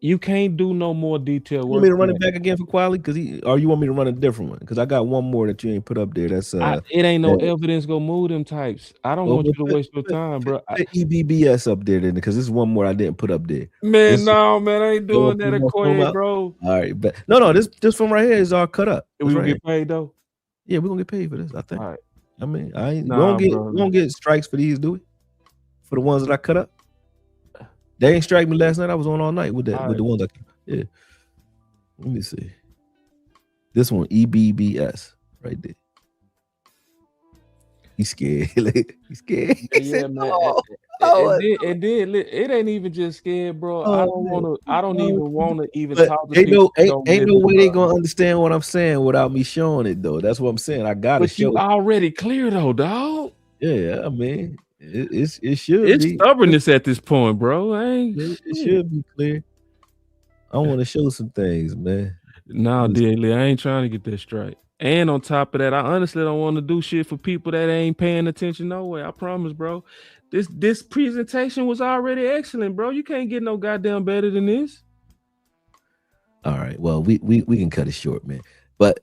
You can't do no more detail You work. want me to run than it back again for quality? Or you want me to run a different one? Because I got one more that you ain't put up there. That's that. It ain't no that- evidence go move them types. I don't well, want you to waste your time, bro. put EBBS up there then, because this is one more I didn't put up there. Man, This no, man, I ain't doing that, from Akoye, out? bro. All right, but no, this from right here is all cut up. We This gonna right get paid though. here. Yeah, we're gonna get paid for this, I think. All right. I mean, I ain't Nah, we brother. don't get strikes for these, do we? For the ones that I cut up. They ain't strike me last night. I was on all night with that, All with the ones yeah. Let me see. This one, EBBS, right there. He's scared. He's scared. Yeah, man. It ain't even just scared, bro. I don't even want to even But talk to ain't people. ain't no way they gonna understand what I'm saying without me showing it though. That's what I'm saying. I gotta But show you it. already clear though, dog. Yeah, I mean, it should It's be. stubbornness at this point, bro. It should be clear. I want to show some things, man. Nah, DA, I ain't trying to get that straight. And on top of that, I honestly don't want to do shit for people that ain't paying attention no way. I promise, bro. This presentation was already excellent, bro. You can't get no goddamn better than this. All right. Well, we can cut it short, man. But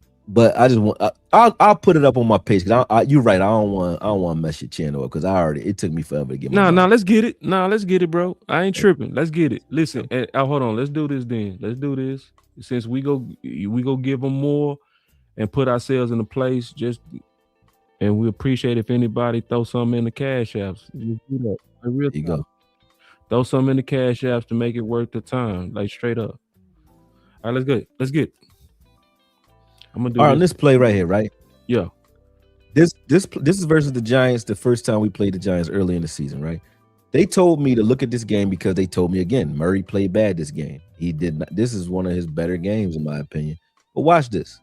I just want I'll put it up on my page because you're right. I don't want to mess your channel up because it took me forever to get my let's get it. Let's get it, bro. I ain't tripping. Let's get it. Listen, hold on. Let's do this then. Let's do this. Since we go give them more and put ourselves in a place and we appreciate if anybody throw something in the cash apps. Just do that. There you go. Throw something in the cash apps to make it worth the time, like straight up. All right, let's get. I'm gonna do all right, this play right here, right? Yeah. This is versus the Giants. The first time we played the Giants early in the season, right? They told me to look at this game because they told me again, Murray played bad this game. He did not. This is one of his better games, in my opinion. But watch this.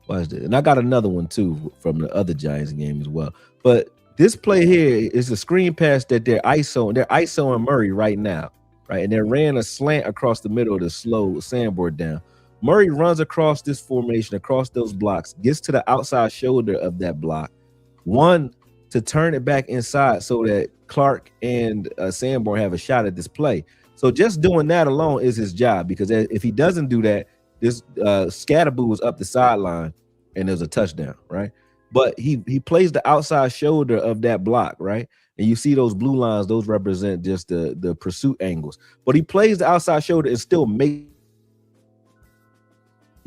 Watch this. And I got another one too from the other Giants game as well. But this play here is a screen pass that they're ISOing Murray right now, right? And they ran a slant across the middle to slow Sanborn down. Murray runs across this formation, across those blocks, gets to the outside shoulder of that block. One, to turn it back inside so that Clark and Sanborn have a shot at this play. So just doing that alone is his job, because if he doesn't do that, this Scatterboo was up the sideline and there's a touchdown, right? But he plays the outside shoulder of that block, right? And you see those blue lines, those represent just the pursuit angles. But he plays the outside shoulder and still makes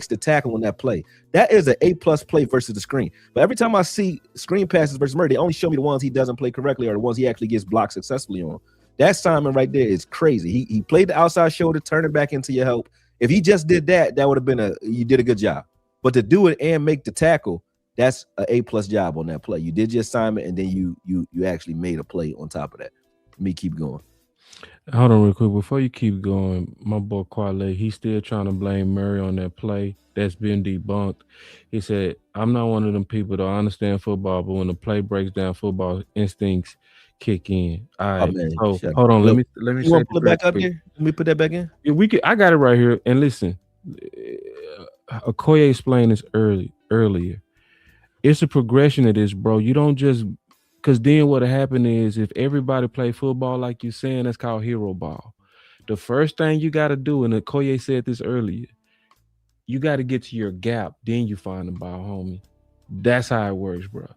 the tackle on that play. That is an A+ play versus the screen. But every time I see screen passes versus Murray, they only show me the ones he doesn't play correctly or the ones he actually gets blocked successfully on. That Simon right there is crazy. He played the outside shoulder, turn it back into your help. If he just did that, that would have been you did a good job. But to do it and make the tackle, that's an A+ job on that play. You did your assignment and then you actually made a play on top of that. Let me keep going. Hold on real quick. Before you keep going, my boy Quale, he's still trying to blame Murray on that play that's been debunked. He said, I'm not one of them people that understand football, but when the play breaks down, football instincts kick in. All right. So hold on. Let me you want to put it back up here? Let me put that back in. Yeah, I got it right here. And listen, Akoye explained this earlier. It's a progression of this, bro. You don't just because then what happened is if everybody play football like you're saying, that's called hero ball. The first thing you got to do, and Akoye said this earlier, you got to get to your gap, then you find the ball, homie. That's how it works, bro.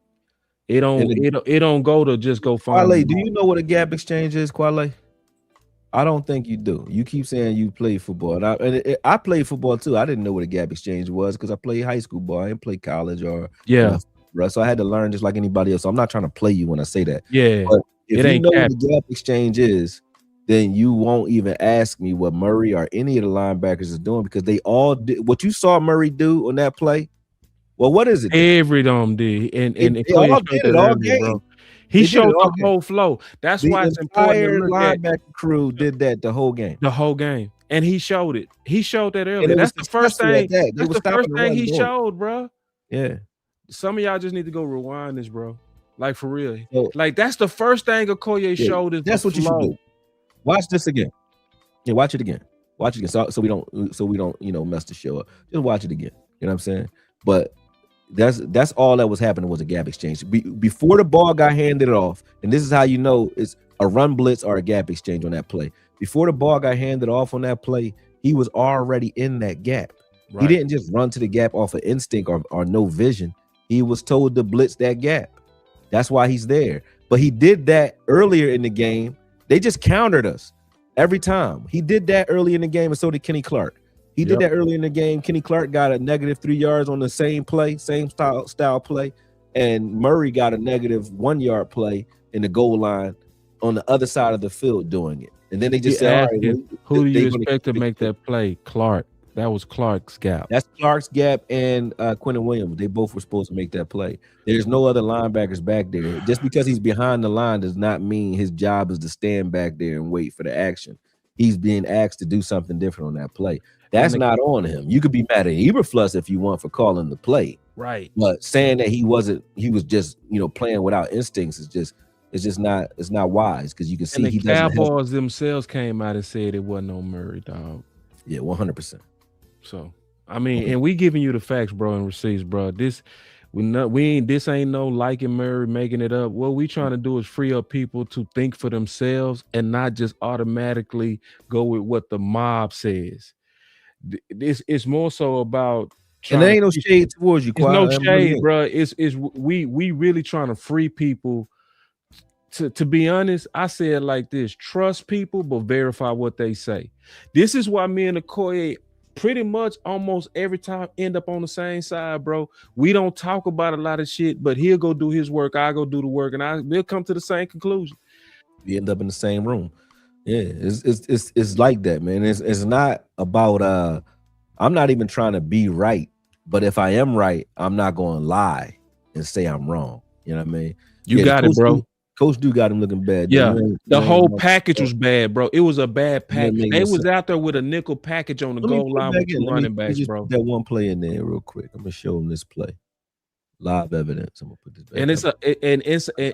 It don't go to just go find. Quale, do you know what a gap exchange is, Quale? I don't think you do. You keep saying you play football, and I played football too. I didn't know what a gap exchange was because I played high school ball. I didn't play college or so I had to learn just like anybody else. So I'm not trying to play you when I say that. Yeah, but if you know what the gap exchange is, then you won't even ask me what Murray or any of the linebackers is doing because they all did what you saw Murray do on that play. Well, what is it? Every dome did, and they all did it all game. Bro. He showed the whole flow. That's why it's important to look at. The linebacker crew did that the whole game. The whole game. And he showed it. He showed that earlier. That's the first thing. That's the first thing he showed, bro. Yeah. Some of y'all just need to go rewind this, bro. Like for real. Like that's the first thing Akoye showed is that's what you should do. Watch this again. Yeah, watch it again. Watch it again. So we don't mess the show up. Just watch it again. You know what I'm saying? But that's all that was happening was a gap exchange. Before the ball got handed off, and this is how you know it's a run blitz or a gap exchange on that play. Before the ball got handed off on that play, he was already in that gap. Right. He didn't just run to the gap off of instinct or no vision. He was told to blitz that gap. That's why he's there. But he did that earlier in the game. They just countered us every time. He did that early in the game, and so did Kenny Clark. He did that early in the game. Kenny Clark got a -3 yards on the same play, same style play, and Murray got a -1 yard play in the goal line on the other side of the field doing it. And then they just said, all right, who do you expect to make that play? Clark. That was Clark's gap. That's Clark's gap and Quentin Williams. They both were supposed to make that play. There's no other linebackers back there. Just because he's behind the line does not mean his job is to stand back there and wait for the action. He's being asked to do something different on that play. That's not on him. You could be mad at Eberflus if you want for calling the play. Right. But saying that he was just, playing without instincts is just not wise, because you can see and the he doesn't. Cowboys themselves came out and said it wasn't no Murray, dog. Yeah, 100%. So I mean, and we giving you the facts, bro, and receipts, bro. This ain't no liking Murray, making it up. What we trying to do is free up people to think for themselves and not just automatically go with what the mob says. This is more so about. And there ain't no shade towards you. It's no shade, bro. We really trying to free people. To be honest, I say it like this: trust people, but verify what they say. This is why me and Akoye pretty much almost every time end up on the same side, bro. We don't talk about a lot of shit, but he'll go do his work, I go do the work, and we'll come to the same conclusion. We end up in the same room. Yeah, it's like that, man. It's not about I'm not even trying to be right, but if I am right, I'm not going to lie and say I'm wrong. You know what I mean? You got it, bro. Coach do got him looking bad. Yeah, the whole package was bad, bro. It was a bad package. They was out there with a nickel package on the goal line with two running backs, bro. Put that one play in there real quick. I'm gonna show him this play. Live evidence. I'm gonna put this back.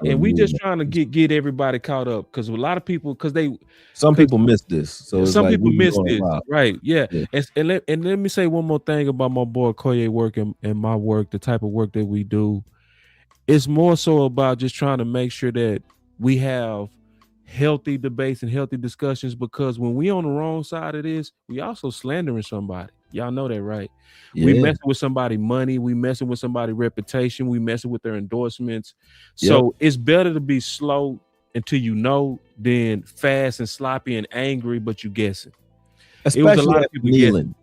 And we just trying to get everybody caught up, because a lot of people, some people miss this. So some people miss this, right? Yeah. And let me say one more thing about my boy Akoye work and my work, the type of work that we do. It's more so about just trying to make sure that we have healthy debates and healthy discussions, because when we on the wrong side of this, we also slandering somebody. Y'all know that, right? Yeah. We messing with somebody's money, we messing with somebody's reputation, we messing with their endorsements. So it's better to be slow until you know than fast and sloppy and angry, but you guessing. Especially it was a lot of people kneeling.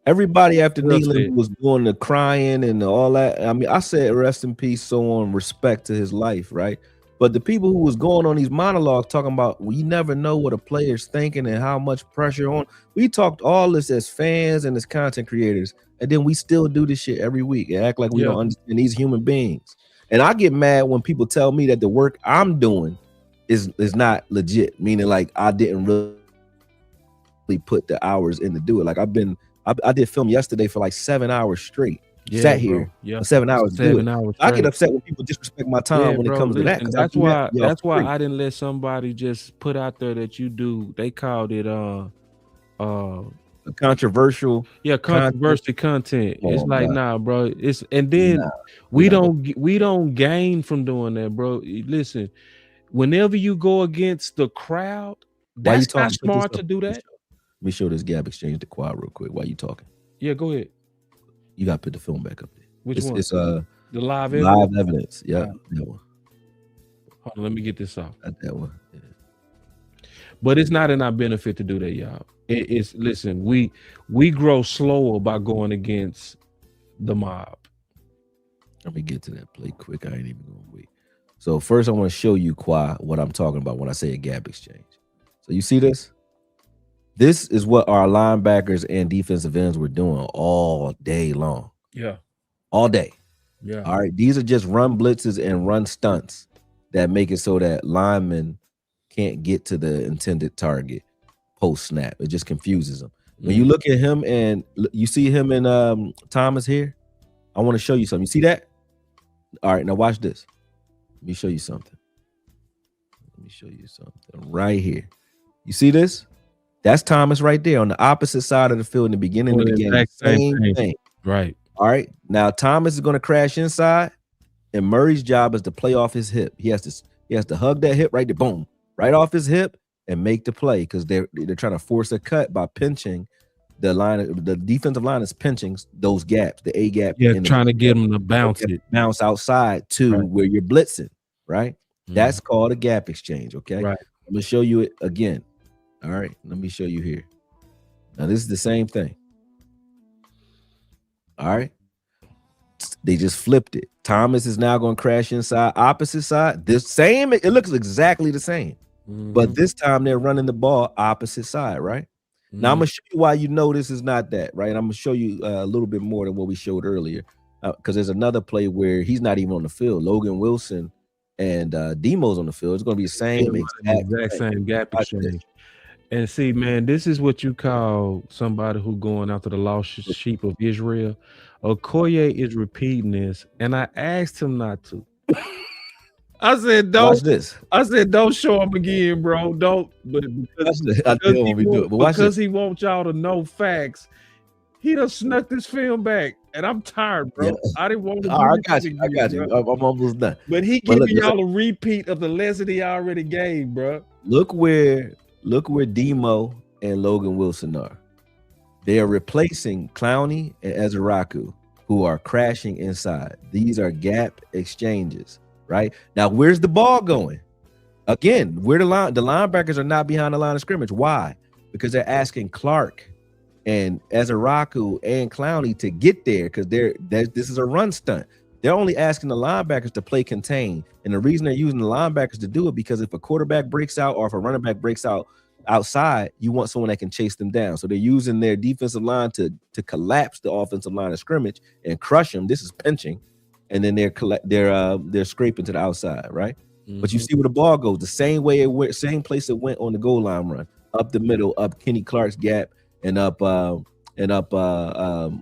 Everybody after kneeling was doing the crying and all that. I mean, I said rest in peace, so on, respect to his life, right? But the people who was going on these monologues talking about, we never know what a player's thinking and how much pressure on. We talked all this as fans and as content creators, and then we still do this shit every week and act like we don't understand these human beings. And I get mad when people tell me that the work I'm doing is not legit, meaning like I didn't really put the hours in to do it. Like I did film yesterday for like 7 hours straight. Sat here for 7 hours. 7 hours. I get upset when people disrespect my time when it comes to that. That's why I didn't let somebody just put out there that you do. They called it controversial. Yeah, controversial content. It's like, nah, bro. We don't gain from doing that, bro. Listen, whenever you go against the crowd, that's not smart to do that. Let me show this gap exchange to Quad real quick while you talking. Yeah, go ahead. You got to put the film back up there. Which one? It's the live evidence. Yeah, that one. Hold on, let me get this off. That one. Yeah. But it's not in our benefit to do that, y'all. Listen, we grow slower by going against the mob. Let me get to that play quick. I ain't even gonna wait. So first, I want to show you what I'm talking about when I say a gap exchange. So you see this? This is what our linebackers and defensive ends were doing all day long. Yeah. All day. Yeah. All right. These are just run blitzes and run stunts that make it so that linemen can't get to the intended target post snap. It just confuses them. When you look at him and you see him and Thomas here, I want to show you something. You see that? All right. Now watch this. Let me show you something. Right here. You see this? That's Thomas right there on the opposite side of the field in the beginning of the game. Same thing. Right. All right. Now Thomas is going to crash inside, and Murray's job is to play off his hip. He has to hug that hip right there. Boom. right off his hip and make the play because they're trying to force a cut by pinching the line. The defensive line is pinching those gaps, the A gap. Yeah, and trying to get them to bounce it. Bounce outside to Right. where you're blitzing, right? Mhm. That's called a gap exchange, okay? Right. I'm gonna show you it again. All right, let me show you here. Now this is the same thing. All right, they just flipped it. Thomas is now going to crash inside, opposite side. The same, it looks exactly the same, but this time they're running the ball opposite side, right? Now I'm gonna show you why you know this is not that, right? I'm gonna show you a little bit more than what we showed earlier, because there's another play where he's not even on the field. Logan Wilson and Demo's on the field. It's gonna be the same exact same gap exchange. And see, man, this is what you call somebody who going after the lost sheep of Israel. Akoye is repeating this, and I asked him not to. I said, "Don't." Watch this. I said, "Don't show him again, bro. Don't." But because he wants y'all to know facts, he done snuck this film back, and I'm tired, bro. Yeah. I didn't want to. I got you. I'm almost done. But he giving y'all a repeat of the lesson he already gave, bro. Look where Demo and Logan Wilson are. They are replacing Clowney and Ezraku, who are crashing inside. These are gap exchanges, right? Now, where's the ball going? Again, where the linebackers are not behind the line of scrimmage. Why? Because they're asking Clark and Ezraku and Clowney to get there because this is a run stunt. They're only asking the linebackers to play contain. And the reason they're using the linebackers to do it because if a quarterback breaks out or if a running back breaks out outside, you want someone that can chase them down. So they're using their defensive line to collapse the offensive line of scrimmage and crush them. This is pinching, and then they're scraping to the outside, right? But you see where the ball goes, the same way it went, same place it went on the goal line run, up the middle, up Kenny Clark's gap, and up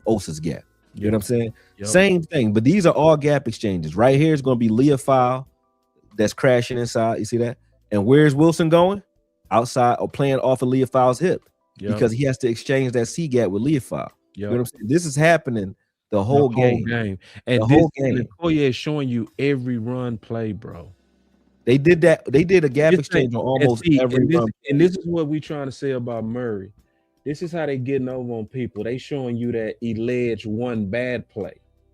Osa's gap. You know what I'm saying? Yep. Same thing, but these are all gap exchanges. Right here is going to be Leah Fowl that's crashing inside. You see that? And where's Wilson going? Outside or playing off of Leah Fowl's hip because he has to exchange that C gap with Leah Fowl. You know what I'm saying? This is happening the whole game. And the whole game. Akoye is showing you every run play, bro. They did that. They did a gap exchange on almost every run. And this is what we trying to say about Murray. This is how they getting over on people. They showing you that alleged one bad play.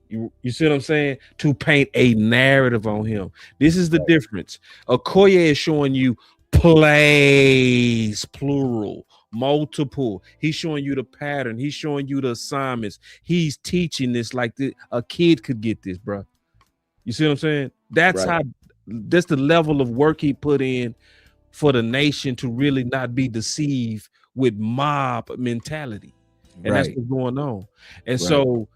You see what I'm saying? To paint a narrative on him. This is the difference. Akoye is showing you plays, plural, multiple. He's showing you the pattern. He's showing you the assignments. He's teaching this like a kid could get this, bro. You see what I'm saying? That's that's the level of work he put in for the nation to really not be deceived with mob mentality. And that's what's going on. And so,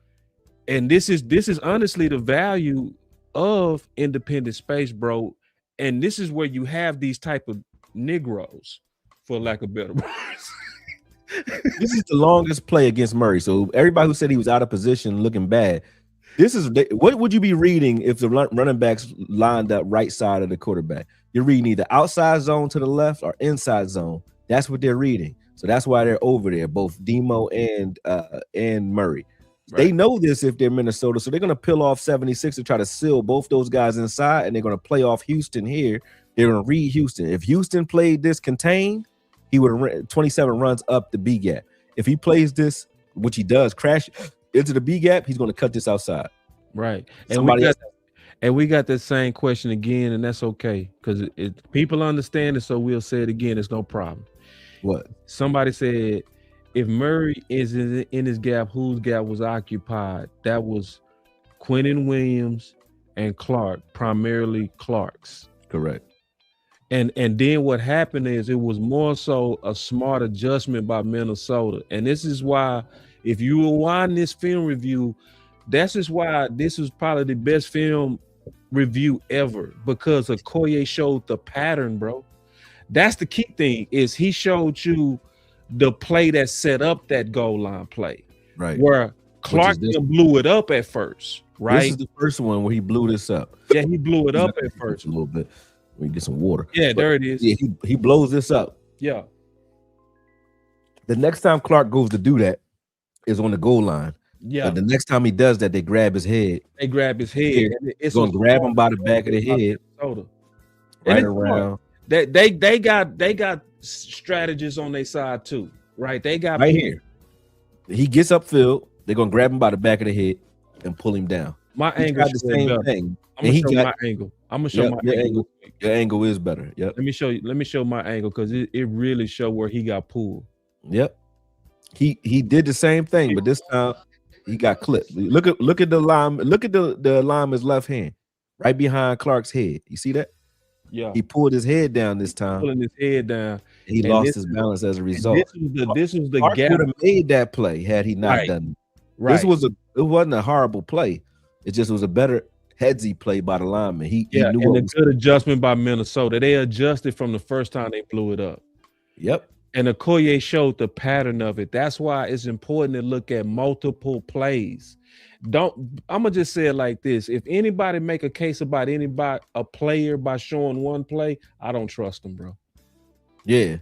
and this is honestly the value of independent space, bro. And this is where you have these type of Negroes, for lack of better words. This is the longest play against Murray. So everybody who said he was out of position looking bad, this is what would you be reading if the running backs lined up right side of the quarterback? You're reading either outside zone to the left or inside zone. That's what they're reading. So that's why they're over there, both Demo and Murray. They know this if they're Minnesota, so they're going to peel off 76 to try to seal both those guys inside, and they're going to play off Houston here. They're going to read Houston. If Houston played this contained, he would have 27 runs up the B gap. If he plays this, which he does, crash into the B gap, he's going to cut this outside. Right. And we got that same question again, and that's okay because people understand it, so we'll say it again. It's no problem. What? Somebody said, if Murray is in his gap, whose gap was occupied? That was Quentin Williams and Clark, primarily Clark's. Correct. And then what happened is it was more so a smart adjustment by Minnesota. And this is why, if you were watching this film review, that's just why this was probably the best film review ever, because Akoye showed the pattern, bro. That's the key thing, is he showed you the play that set up that goal line play, right? Where Clark blew it up at first, right? This is the first one where he blew this up. Yeah, he blew it up at first a little bit. Let me get some water. Yeah, there it is. Yeah, he blows this up. Yeah. The next time Clark goes to do that is on the goal line. Yeah. The next time he does that, they grab his head. They grab his head. It's going to grab him by the back of the head, right around. They got strategists on their side too, right? They got right people. here. He gets upfield. They're gonna grab him by the back of the head and pull him down. My He angle tried the show same better. thing. I'm gonna show my angle. I'm gonna show Yep, my your angle. Your angle is better. Yep. Let me show my angle because it really show where he got pulled. Yep. He did the same thing, but this time he got clipped. Look at the line. Look at the lineman's left hand, right behind Clark's head. You see that? Yeah. He pulled his head down this time. Pulling his head down. He lost his balance as a result. This was the Clark gap. would have made that play had he not Right. done it. Right. It wasn't a horrible play. It just was a better headsy play by the lineman. He knew and what a was. good adjustment by Minnesota. They adjusted from the first time they blew it up. Yep. And Akoye showed the pattern of it. That's why it's important to look at multiple plays. I'm gonna just say it like this: if anybody make a case about a player by showing one play, I don't trust them, bro. Yeah.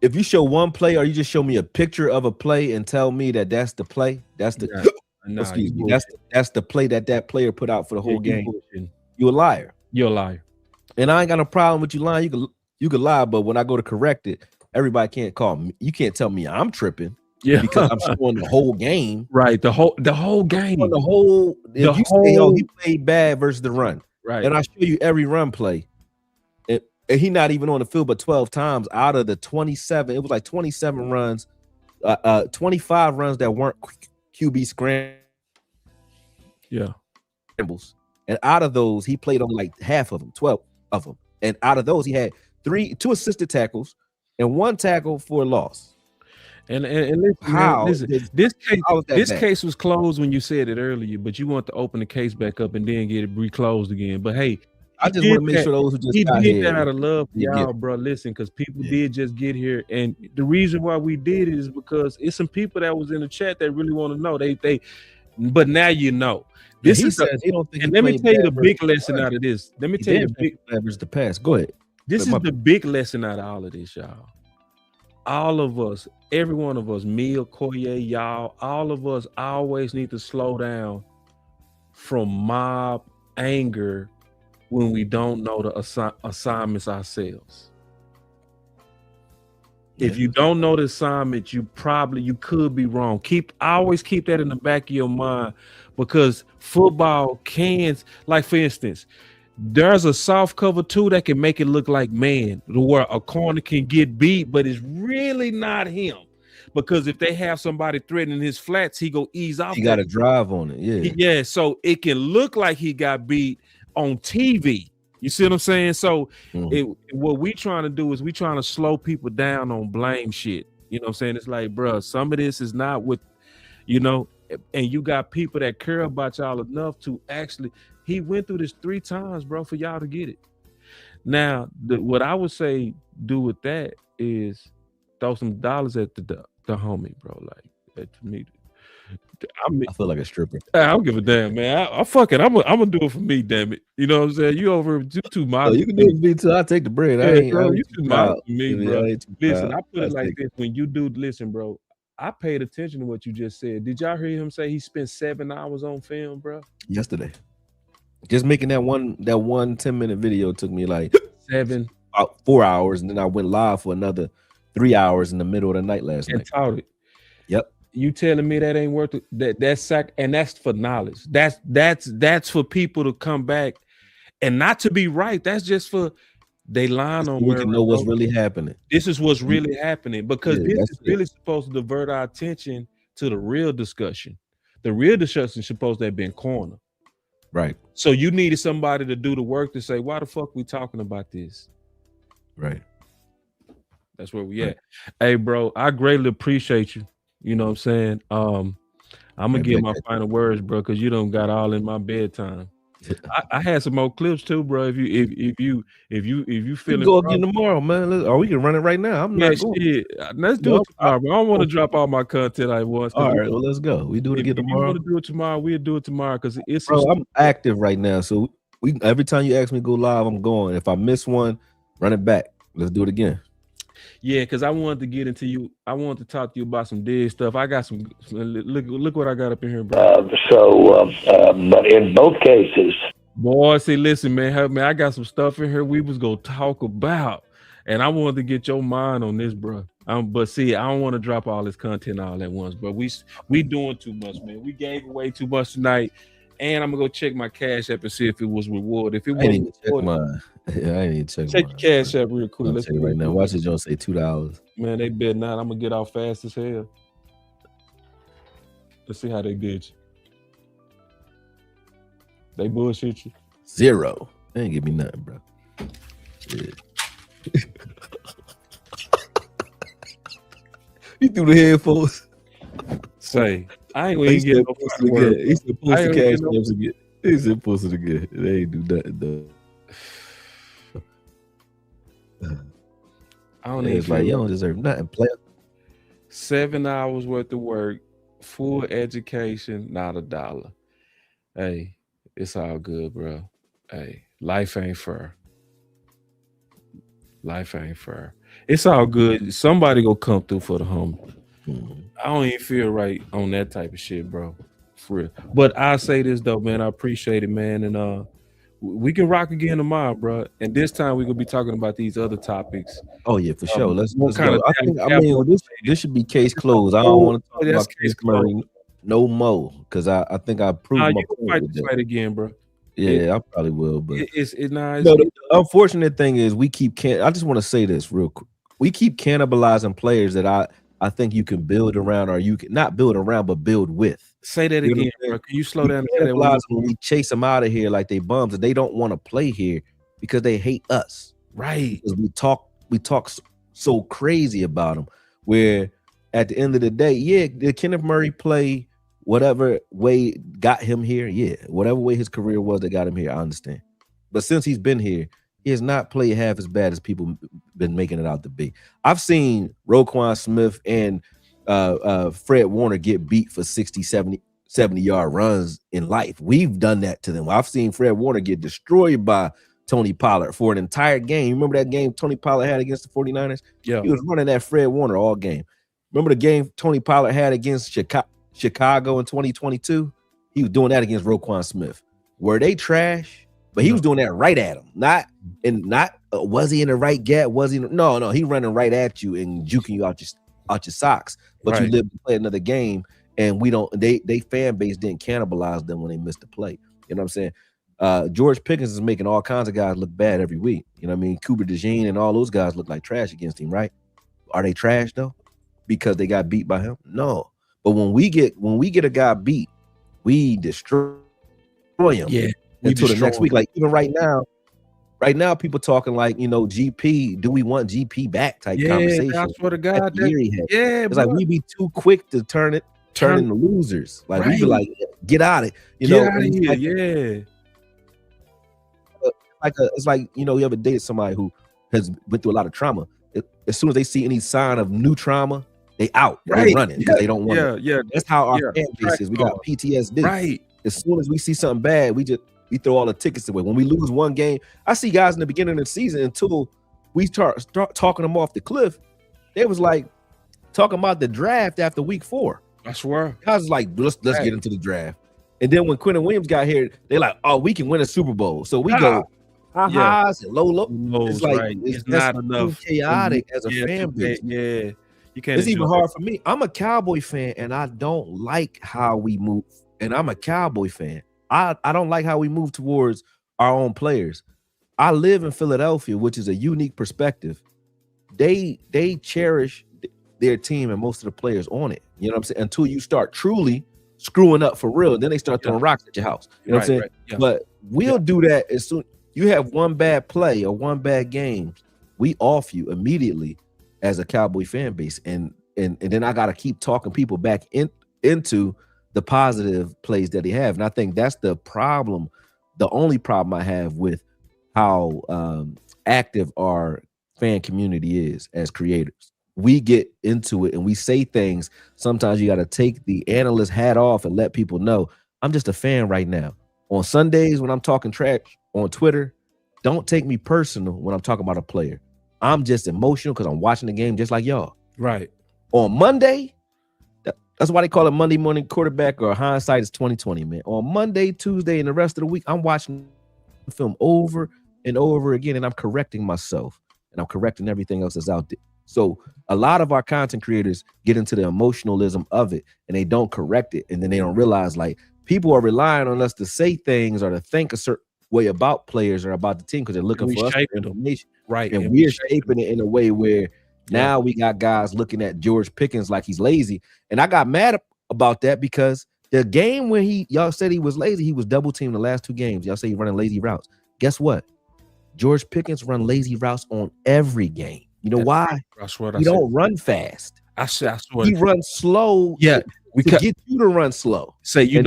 If you show one play or you just show me a picture of a play and tell me that that's the play, that's the excuse me, that's the play that player put out for the whole game. You a liar. You're a liar. And I ain't got no problem with you lying. You could lie, but when I go to correct it, everybody can't call me. You can't tell me I'm tripping. Yeah, because I'm showing the whole game. Right, the whole game. If you say, oh, he played bad versus the run, right? And I show you every run play, and he not even on the field but 12 times out of the 27. It was like 27 runs, 25 runs that weren't QB scrambles. Yeah, and out of those, he played on like half of them, 12 of them, and out of those, he had two assisted tackles and one tackle for a loss. And listen, how man, this case was closed when you said it earlier, but you want to open the case back up and then get it reclosed again. But hey, I just want to make sure those who just got did here, that out of love for y'all, bro. Listen, because people did just get here, and the reason why we did it is because it's some people that was in the chat that really want to know. But now you know. This is and let me tell you the big lesson out of this. Let me tell you the big leverage the pass. Go ahead. This is the big lesson out of all of this, y'all. All of us, every one of us, me, Akoye, y'all, all of us always need to slow down from mob anger when we don't know the assignments ourselves. Yeah. If you don't know the assignment, you could be wrong. Always keep that in the back of your mind, because football can, like for instance, there's a soft cover too that can make it look like man, where a corner can get beat, but it's really not him. Because if they have somebody threatening his flats, he go ease off. He got to drive on it. Yeah. Yeah. So it can look like he got beat on TV. You see what I'm saying? So what we trying to do is we trying to slow people down on blame shit. You know what I'm saying? It's like, bro, some of this is not with, and you got people that care about y'all enough to actually. He went through this 3 times, bro, for y'all to get it. Now, what I would say do with that is throw some dollars at the homie, bro. Like, to me, I feel like a stripper. I don't give a damn, man. I fuck it. I'm gonna do it for me, damn it. You know what I'm saying? You too modest. You can do it for me too. I take the bread. You too modest for me, bro. Listen, I put it like this: when you listen, bro. I paid attention to what you just said. Did y'all hear him say he spent 7 hours on film, bro? Yesterday. Just making that one 10-minute video took me like about 4 hours, and then I went live for another 3 hours in the middle of the night last night. Taught it. Yep. You telling me that ain't worth it? That's for knowledge. That's for people to come back and not to be right. That's just for they line on we can know what's really happening. This is what's really happening, because this is really supposed to divert our attention to the real discussion. The real discussion is supposed to have been corner. Right. So you needed somebody to do the work to say, why the fuck we talking about this? Right. That's where we at. Hey, bro, I greatly appreciate you. You know what I'm saying? I'm gonna give my final words, bro, because you don't got all in my bedtime. I had some more clips too, bro. If you feeling go again tomorrow, man. Or we can run it right now. I'm not going. Shit. Let's do it tomorrow. Bro. I don't want to drop all my content at once. All right, well, let's go. We do it again tomorrow. If you want to do it tomorrow, we'll do it tomorrow, because it's. Bro, I'm active right now, so every time you ask me to go live, I'm going. If I miss one, run it back. Let's do it again. Yeah, because I wanted to get into you. I wanted to talk to you about some dead stuff. I got some. Look what I got up in here, bro. But in both cases, Boy, see, listen, man, I got some stuff in here we was gonna talk about, and I wanted to get your mind on this, bro. But see, I don't want to drop all this content all at once, but we doing too much, man. We gave away too much tonight, and I'm gonna go check my cash app and see if it was rewarded. If it I ain't wasn't even check rewarded, mine. Yeah, I ain't even check check mine. your cash app real quick. I'm Let's checking right now. Watch it, John say $2. Man, they bet not. I'm gonna get out fast as hell. Let's see how they did you. They bullshit you. 0. They ain't give me nothing, bro. Yeah. You threw the headphones. Say, I ain't gonna even get no fucking word. He said post I the ain't cash gonna get apps again. He said post it again. They ain't do nothing though. I don't even It's like feel you don't deserve nothing, player. 7 hours worth of work, full education, not $1. Hey, it's all good, bro. Hey, life ain't fair. Life ain't fair. It's all good. Somebody go come through for the homie. I don't even feel right on that type of shit, bro. For real. But I say this though, man. I appreciate it, man. And we can rock again tomorrow, bro. And this time we're gonna be talking about these other topics. Oh yeah, for sure. Let's what go. kind of I mean, this should be case closed. I don't want to talk that's about case Chris Murray closed. no more because I think I proved Nah, my you can point fight with this that. fight again, bro. Yeah, I probably will, but It's the unfortunate thing is we keep I just want to say this real quick. We keep cannibalizing players that I think you can build around, or you can not build around, but build with. say that You know what again, I'm saying? bro. Can you slow We down and say that one cannibalize more them when we chase them out of here like they bums, and they don't want to play here because they hate us. right? Because we talk so crazy about them. Where at the end of the day, yeah, did Kenneth Murray play whatever way got him here? Yeah, whatever way his career was that got him here, I understand. But since he's been here, he has not played half as bad as people been making it out to be. I've seen Roquan Smith and Fred Warner get beat for 60, 70-yard runs in life. We've done that to them. I've seen Fred Warner get destroyed by Tony Pollard for an entire game. You remember that game Tony Pollard had against the 49ers? Yeah. He was running that Fred Warner all game. Remember the game Tony Pollard had against Chicago in 2022? He was doing that against Roquan Smith. Were they trash? But he was doing that right at him. Not was he in the right gap? Was he? No, he running right at you and juking you out your socks. But you live to play another game, and we don't. They fan base didn't cannibalize them when they missed the play. You know what I'm saying? George Pickens is making all kinds of guys look bad every week. You know what I mean? Cooper DeJean and all those guys look like trash against him, right? Are they trash though? Because they got beat by him? No. But when we get a guy beat, we destroy him. Yeah. Until the next week. Like even right now, people talking like, GP, do we want GP back type conversation. I swear to God. It's like we be too quick to turn into losers. Like we be like, get out of it. Get out of here. It's like, you ever dated somebody who has been through a lot of trauma. As soon as they see any sign of new trauma, they out. Right. They running because they don't want to. Yeah. That's how our fan base is. We got PTSD. Right. As soon as we see something bad, we throw all the tickets away. When we lose one game, I see guys in the beginning of the season until we start talking them off the cliff. They was like talking about the draft after week 4. I swear. Guys was like, let's get into the draft. And then when Quentin Williams got here, they like, oh, we can win a Super Bowl. So we go highs and low. It's like it's not enough. Chaotic as a fan base. Yeah. You can't. It's even hard for me. I'm a Cowboy fan and I don't like how we move. And I'm a Cowboy fan. I don't like how we move towards our own players. I live in Philadelphia, which is a unique perspective. They cherish their team and most of the players on it. You know what I'm saying? Until you start truly screwing up for real, then they start throwing rocks at your house. You know what I'm saying? Yeah. But we'll do that as soon you have one bad play or one bad game, we off you immediately as a Cowboy fan base, and then I got to keep talking people back into the positive plays that they have. And I think that's the problem, the only problem I have with how active our fan community is as creators. We get into it and we say things. Sometimes you got to take the analyst hat off and let people know, I'm just a fan right now. On Sundays when I'm talking trash on Twitter, don't take me personal when I'm talking about a player. I'm just emotional because I'm watching the game just like y'all. Right. On Monday, that's why they call it Monday morning quarterback, or hindsight is 2020, man. On Monday, Tuesday, and the rest of the week, I'm watching film over and over again, and I'm correcting myself and I'm correcting everything else that's out there. So a lot of our content creators get into the emotionalism of it and they don't correct it, and then they don't realize like people are relying on us to say things or to think a certain way about players or about the team because they're looking for us for information, right? And we're shaping it in a way where now we got guys looking at George Pickens like he's lazy, and I got mad about that because the game when y'all said he was lazy, he was double teamed the last 2 games. Y'all say he's running lazy routes. Guess what? George Pickens run lazy routes on every game. You know why? I swear he don't run fast. I swear he runs slow. Yeah, to get you to run slow. Say he'll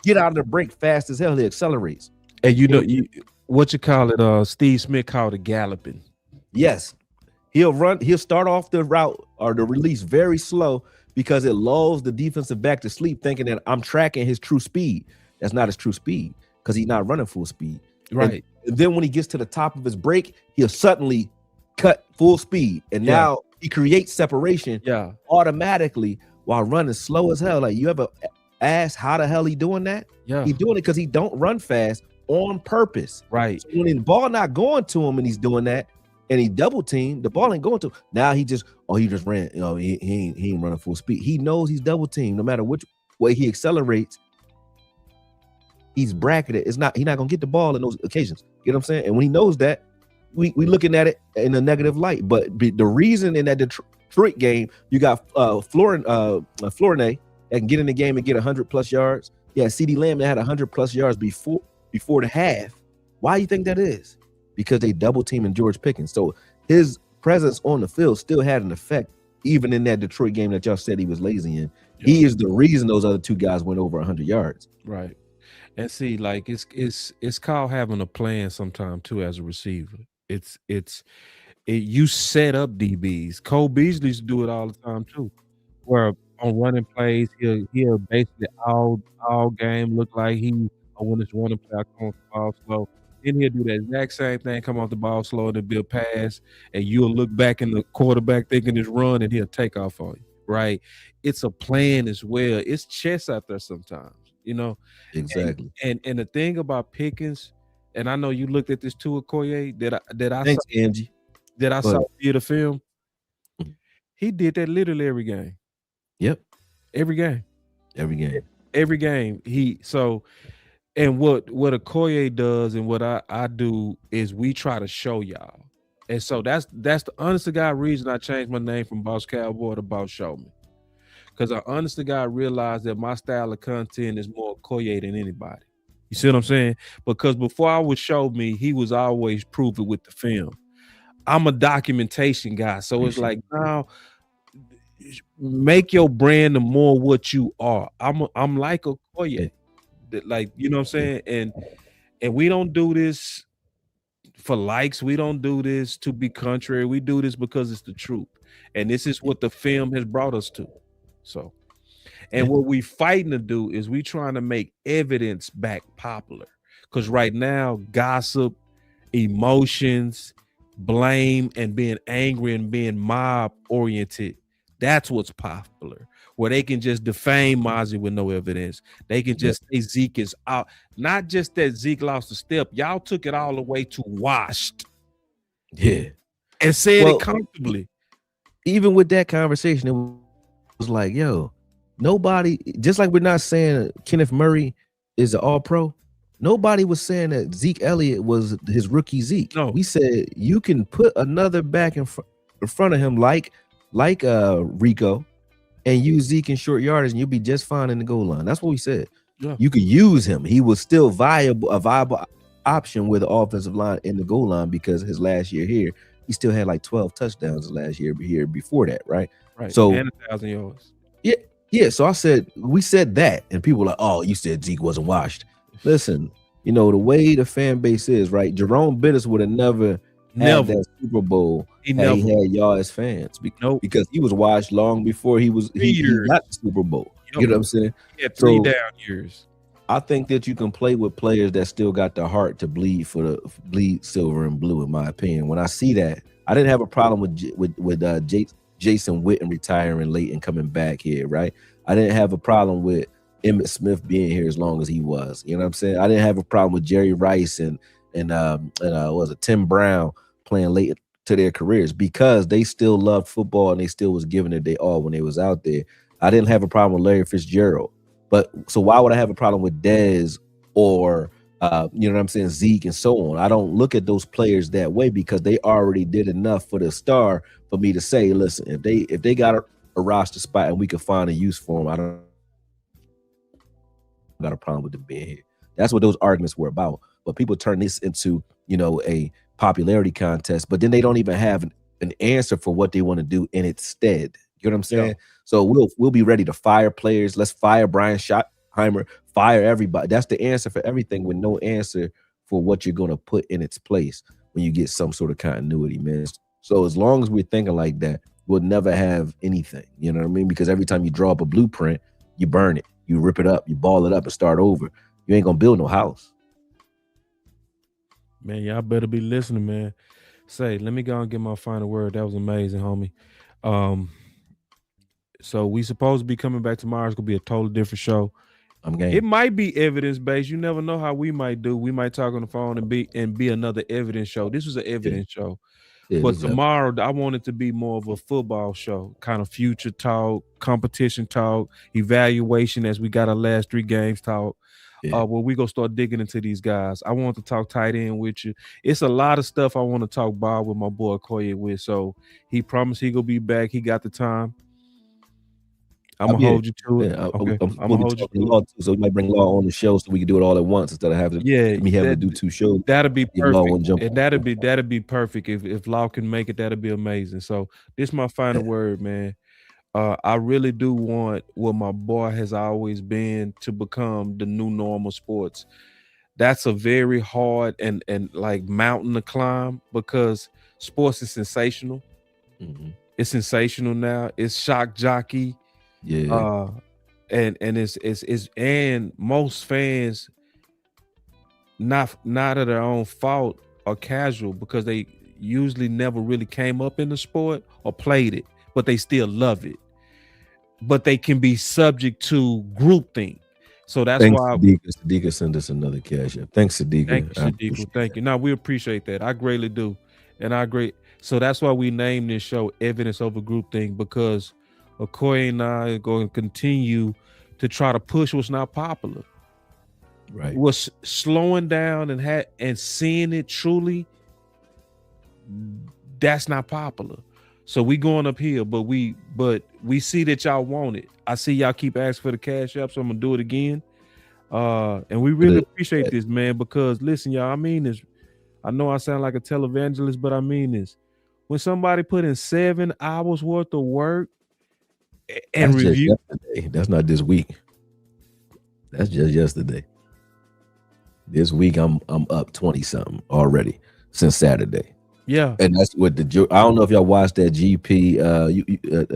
get out of the break fast as hell. He accelerates. And what you call it? Steve Smith called it galloping. Yes, he'll start off the route or the release very slow because it lulls the defensive back to sleep, thinking that I'm tracking his true speed. That's not his true speed because he's not running full speed. Right. And then when he gets to the top of his break, he'll suddenly cut full speed, and now he creates separation automatically while running slow as hell. Like, you ever ask how the hell he doing that? Yeah, he's doing it because he don't run fast on purpose. Right. So when the ball not going to him and he's doing that, and he double teamed, the ball ain't going to him. Now he just ran. You know, he ain't running full speed. He knows he's double teamed. No matter which way he accelerates, he's bracketed. He's not gonna get the ball in those occasions. You know what I'm saying? And when he knows that, we looking at it in a negative light. But the reason in that Detroit game, you got Flournoy that can get in the game and get 100+ yards. Yeah, CeeDee Lamb that had 100+ yards before the half. Why do you think that is? Because they double teaming George Pickens. So his presence on the field still had an effect, even in that Detroit game that y'all said he was lazy in. Yeah. He is the reason those other 2 guys went over 100 yards. Right. And see, like it's called having a plan sometime too as a receiver. You set up DBs. Cole Beasley used to do it all the time too, where on running plays he'll basically all game look like when it's running play, I come off the ball slow. Then he'll do the exact same thing, come off the ball slow, and it'll be a pass, and you'll look back in the quarterback thinking it's run, and he'll take off on you. Right? It's a plan as well. It's chess out there sometimes. You know, exactly. And the thing about Pickens, and I know you looked at this too, Akoye, Thanks, Angie. That I saw via the film. He did that literally every game. Yep. Every game. Every game. Every game. And what Akoye does and what I do is we try to show y'all. And so that's the honest to God reason I changed my name from Boss Cowboy to Boss Showman. Because I honest to God realized that my style of content is more Akoye than anybody. You see what I'm saying? Because before I would show me, he was always proven with the film. I'm a documentation guy. So it's like, now make your brand the more what you are. I'm like Akoye. Like, you know what I'm saying? And we don't do this for likes. We don't do this to be contrary. We do this because it's the truth. And this is what the film has brought us to. So, and what we fighting to do is we trying to make evidence back popular. Because right now, gossip, emotions, blame, and being angry and being mob oriented, that's what's popular. Where they can just defame Mozzie with no evidence. They can just say Zeke is out. Not just that Zeke lost a step. Y'all took it all the way to washed. Yeah. And said it comfortably. Even with that conversation, it was like, yo, nobody, just like we're not saying Kenneth Murray is an all-pro, nobody was saying that Zeke Elliott was his rookie Zeke. No. We said you can put another back in front of him like Rico, and use Zeke in short yardage, and you'll be just fine in the goal line. That's what we said. Yeah. You could use him. He was still a viable option with the offensive line in the goal line because his last year here, he still had like 12 touchdowns last year here before that, right? Right. So and 1,000 yards. Yeah. So we said that, and people were like, oh, you said Zeke wasn't washed. Listen, you know, the way the fan base is, right? Jerome Bettis would have never had that Super Bowl. He had y'all as fans because he was washed long before he got the Super Bowl. You know what I'm saying? Yeah, 3 down years. I think that you can play with players that still got the heart to bleed silver and blue. In my opinion, when I see that, I didn't have a problem with Jason Witten retiring late and coming back here. Right? I didn't have a problem with Emmitt Smith being here as long as he was. You know what I'm saying? I didn't have a problem with Jerry Rice and and was it Tim Brown playing late to their careers because they still loved football and they still was giving it their all when they was out there. I didn't have a problem with Larry Fitzgerald, but so why would I have a problem with Dez or you know what I'm saying, Zeke and so on? I don't look at those players that way because they already did enough for the star for me to say, listen, if they got a roster spot and we can find a use for them, I don't got a problem with them being here. That's what those arguments were about. But people turn this into, you know, a popularity contest, but then they don't even have an answer for what they want to do in its stead. You know what I'm saying? Yeah. So we'll be ready to fire players. Let's fire Brian Schottenheimer, fire everybody. That's the answer for everything with no answer for what you're going to put in its place when you get some sort of continuity, man. So as long as we're thinking like that, we'll never have anything. You know what I mean? Because every time you draw up a blueprint, you burn it, you rip it up, you ball it up and start over. You ain't going to build no house. Man, y'all better be listening, man. Say, let me go and get my final word. That was amazing, homie. So we supposed to be coming back tomorrow. It's gonna be a totally different show. I'm game. It might be evidence-based. You never know how we might do. We might talk on the phone and be another evidence show. This was an evidence show. Yeah, but tomorrow I want it to be more of a football show, kind of future talk, competition talk, evaluation as we got our last 3 games talk. Where we gonna start digging into these guys. I want to talk tight end with you. It's a lot of stuff I want to talk Bob with my boy Akoye with. So he promised he gonna be back. He got the time. I'm gonna hold you to it. Okay. I'm gonna hold you to law too, so we might bring Law on the show so we can do it all at once instead of having to do 2 shows. That'd be perfect. And that'd be perfect if Law can make it. That'd be amazing. So this is my final word, man. I really do want what my boy has always been to become the new normal sports. That's a very hard and like mountain to climb because sports is sensational. Mm-hmm. It's sensational now. It's shock jockey. Yeah. And it's and most fans not of their own fault are casual because they usually never really came up in the sport or played it, but they still love it. But they can be subject to groupthink. So that's why Sadiqa send us another cash up. Thanks, Sadiqa. Thank you, Sadiqa. Thank you. Now we appreciate that. I greatly do. And I agree. So that's why we named this show Evidence Over Groupthink, because Akoye and I are going to continue to try to push what's not popular. Right. What's slowing down and seeing it truly, that's not popular. So we going up here, but we see that y'all want it. I see y'all keep asking for the cash up, so I'm gonna do it again. And we really appreciate this, man, because listen, y'all, I mean this. I know I sound like a televangelist, but I mean this. When somebody put in 7 hours worth of work and that's review, that's not this week. That's just yesterday. This week I'm up 20 something already since Saturday. Yeah, and that's what I don't know if y'all watched that GP.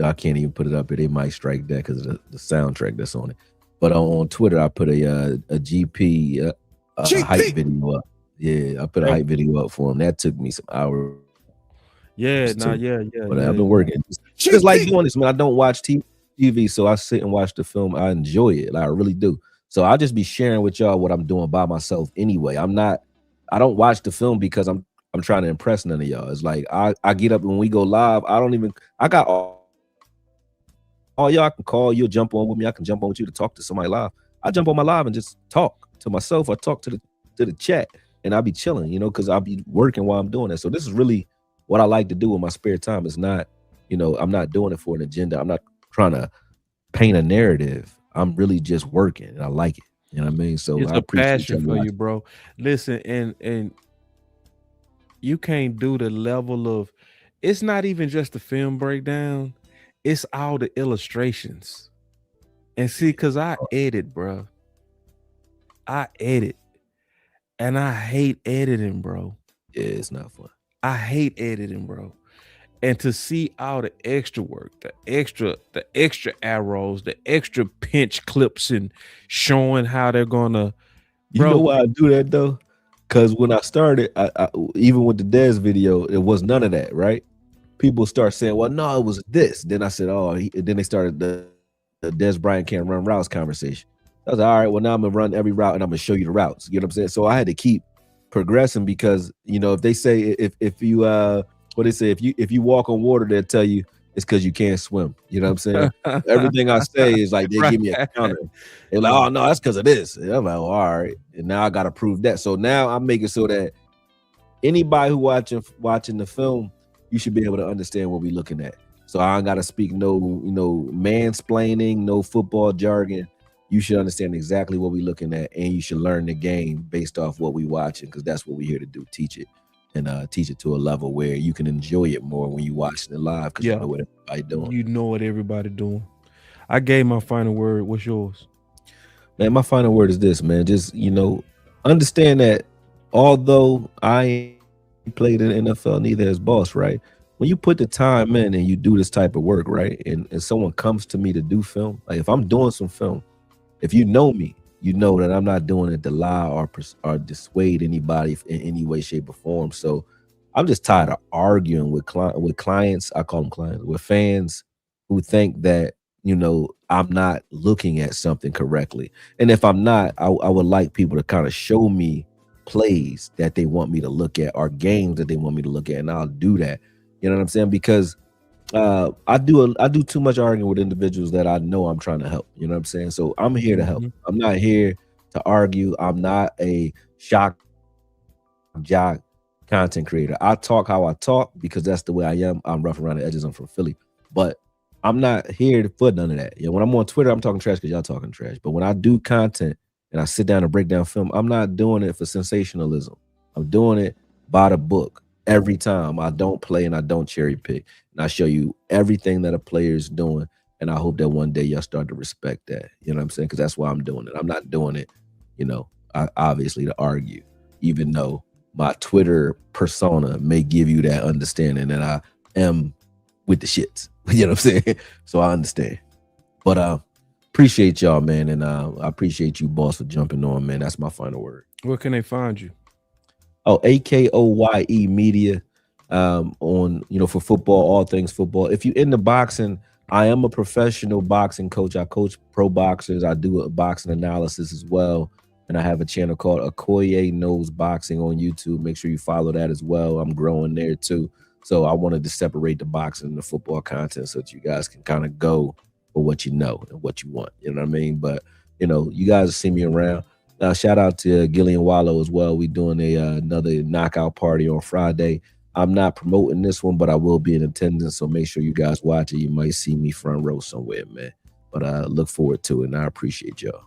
I can't even put it up here. They might strike that because of the soundtrack that's on it. But on Twitter, I put a GP hype video up. Yeah, I put a hype video up for him. That took me some hours. Yeah, but I've been working. Just like doing this, man. I don't watch TV, so I sit and watch the film. I enjoy it. Like, I really do. So I'll just be sharing with y'all what I'm doing by myself anyway. I don't watch the film because I'm trying to impress none of y'all. It's like I get up when we go live. I got all y'all. I can call. You'll jump on with me. I can jump on with you to talk to somebody live. I jump on my live and just talk to myself or talk to the chat, and I'll be chilling, because I'll be working while I'm doing it. So this is really what I like to do in my spare time. It's not, I'm not doing it for an agenda. I'm not trying to paint a narrative. I'm really just working, and I like it. You know what I mean? So it's a passion for you, bro. Listen, and you can't do the level of, it's not even just the film breakdown, it's all the illustrations. And see, because I edit, bro. I edit. And I hate editing, bro. Yeah, it's not fun. I hate editing, bro. And to see all the extra work, the extra arrows, the extra pinch clips and showing how they're gonna, bro. You know why I do that though? Because when I started, I even with the Dez video, it was none of that, right? People start saying, well, no, it was this. Then I said, then they started the Dez Bryant can't run routes conversation. I was like, all right, well, now I'm going to run every route and I'm going to show you the routes. You know what I'm saying? So I had to keep progressing because if they say if you what they say if you walk on water, they'll tell you it's because you can't swim. You know what I'm saying? Everything I say is like they give me a counter. They're like, oh no, that's because of this. And I'm like, well, all right. And now I gotta prove that. So now I'm making so that anybody who watching the film, you should be able to understand what we're looking at. So I ain't gotta speak no mansplaining, no football jargon. You should understand exactly what we're looking at, and you should learn the game based off what we watching, because that's what we're here to do, teach it. And teach it to a level where you can enjoy it more when you watching it live, because you know what everybody doing. You know what everybody doing. I gave my final word. What's yours? Man, my final word is this, man. Just, understand that although I ain't played in the NFL, neither has Boss, right? When you put the time in and you do this type of work, right? And someone comes to me to do film, like if I'm doing some film, if you know me, you know that I'm not doing it to lie or dissuade anybody in any way, shape, or form. So I'm just tired of arguing with clients. I call them clients, with fans who think that, I'm not looking at something correctly. And if I'm not, I would like people to kind of show me plays that they want me to look at or games that they want me to look at, and I'll do that. You know what I'm saying? Because I do too much arguing with individuals that I know I'm trying to help. You know what I'm saying? So I'm here to help. I'm not here to argue. I'm not a shock jock content creator. I talk how I talk because that's the way I am. I'm rough around the edges. I'm from Philly, but I'm not here for none of that. When I'm on Twitter, I'm talking trash because y'all talking trash. But when I do content and I sit down and break down film, I'm not doing it for sensationalism. I'm doing it by the book. Every time. I don't play and I don't cherry pick. And I show you everything that a player is doing. And I hope that one day y'all start to respect that. You know what I'm saying? Because that's why I'm doing it. I'm not doing it, obviously to argue, even though my Twitter persona may give you that understanding that I am with the shits. You know what I'm saying? So I understand. But appreciate y'all, man. And I appreciate you, Boss, for jumping on, man. That's my final word. Where can they find you? Oh, Akoye Media on, for football, all things football. If you're into boxing, I am a professional boxing coach. I coach pro boxers. I do a boxing analysis as well. And I have a channel called Akoye Knows Boxing on YouTube. Make sure you follow that as well. I'm growing there too. So I wanted to separate the boxing and the football content so that you guys can kind of go for what you know and what you want. You know what I mean? But, you guys see me around. Shout out to Gillian Wallow as well. We're doing another knockout party on Friday. I'm not promoting this one, but I will be in attendance. So make sure you guys watch it. You might see me front row somewhere, man. But I look forward to it, and I appreciate y'all.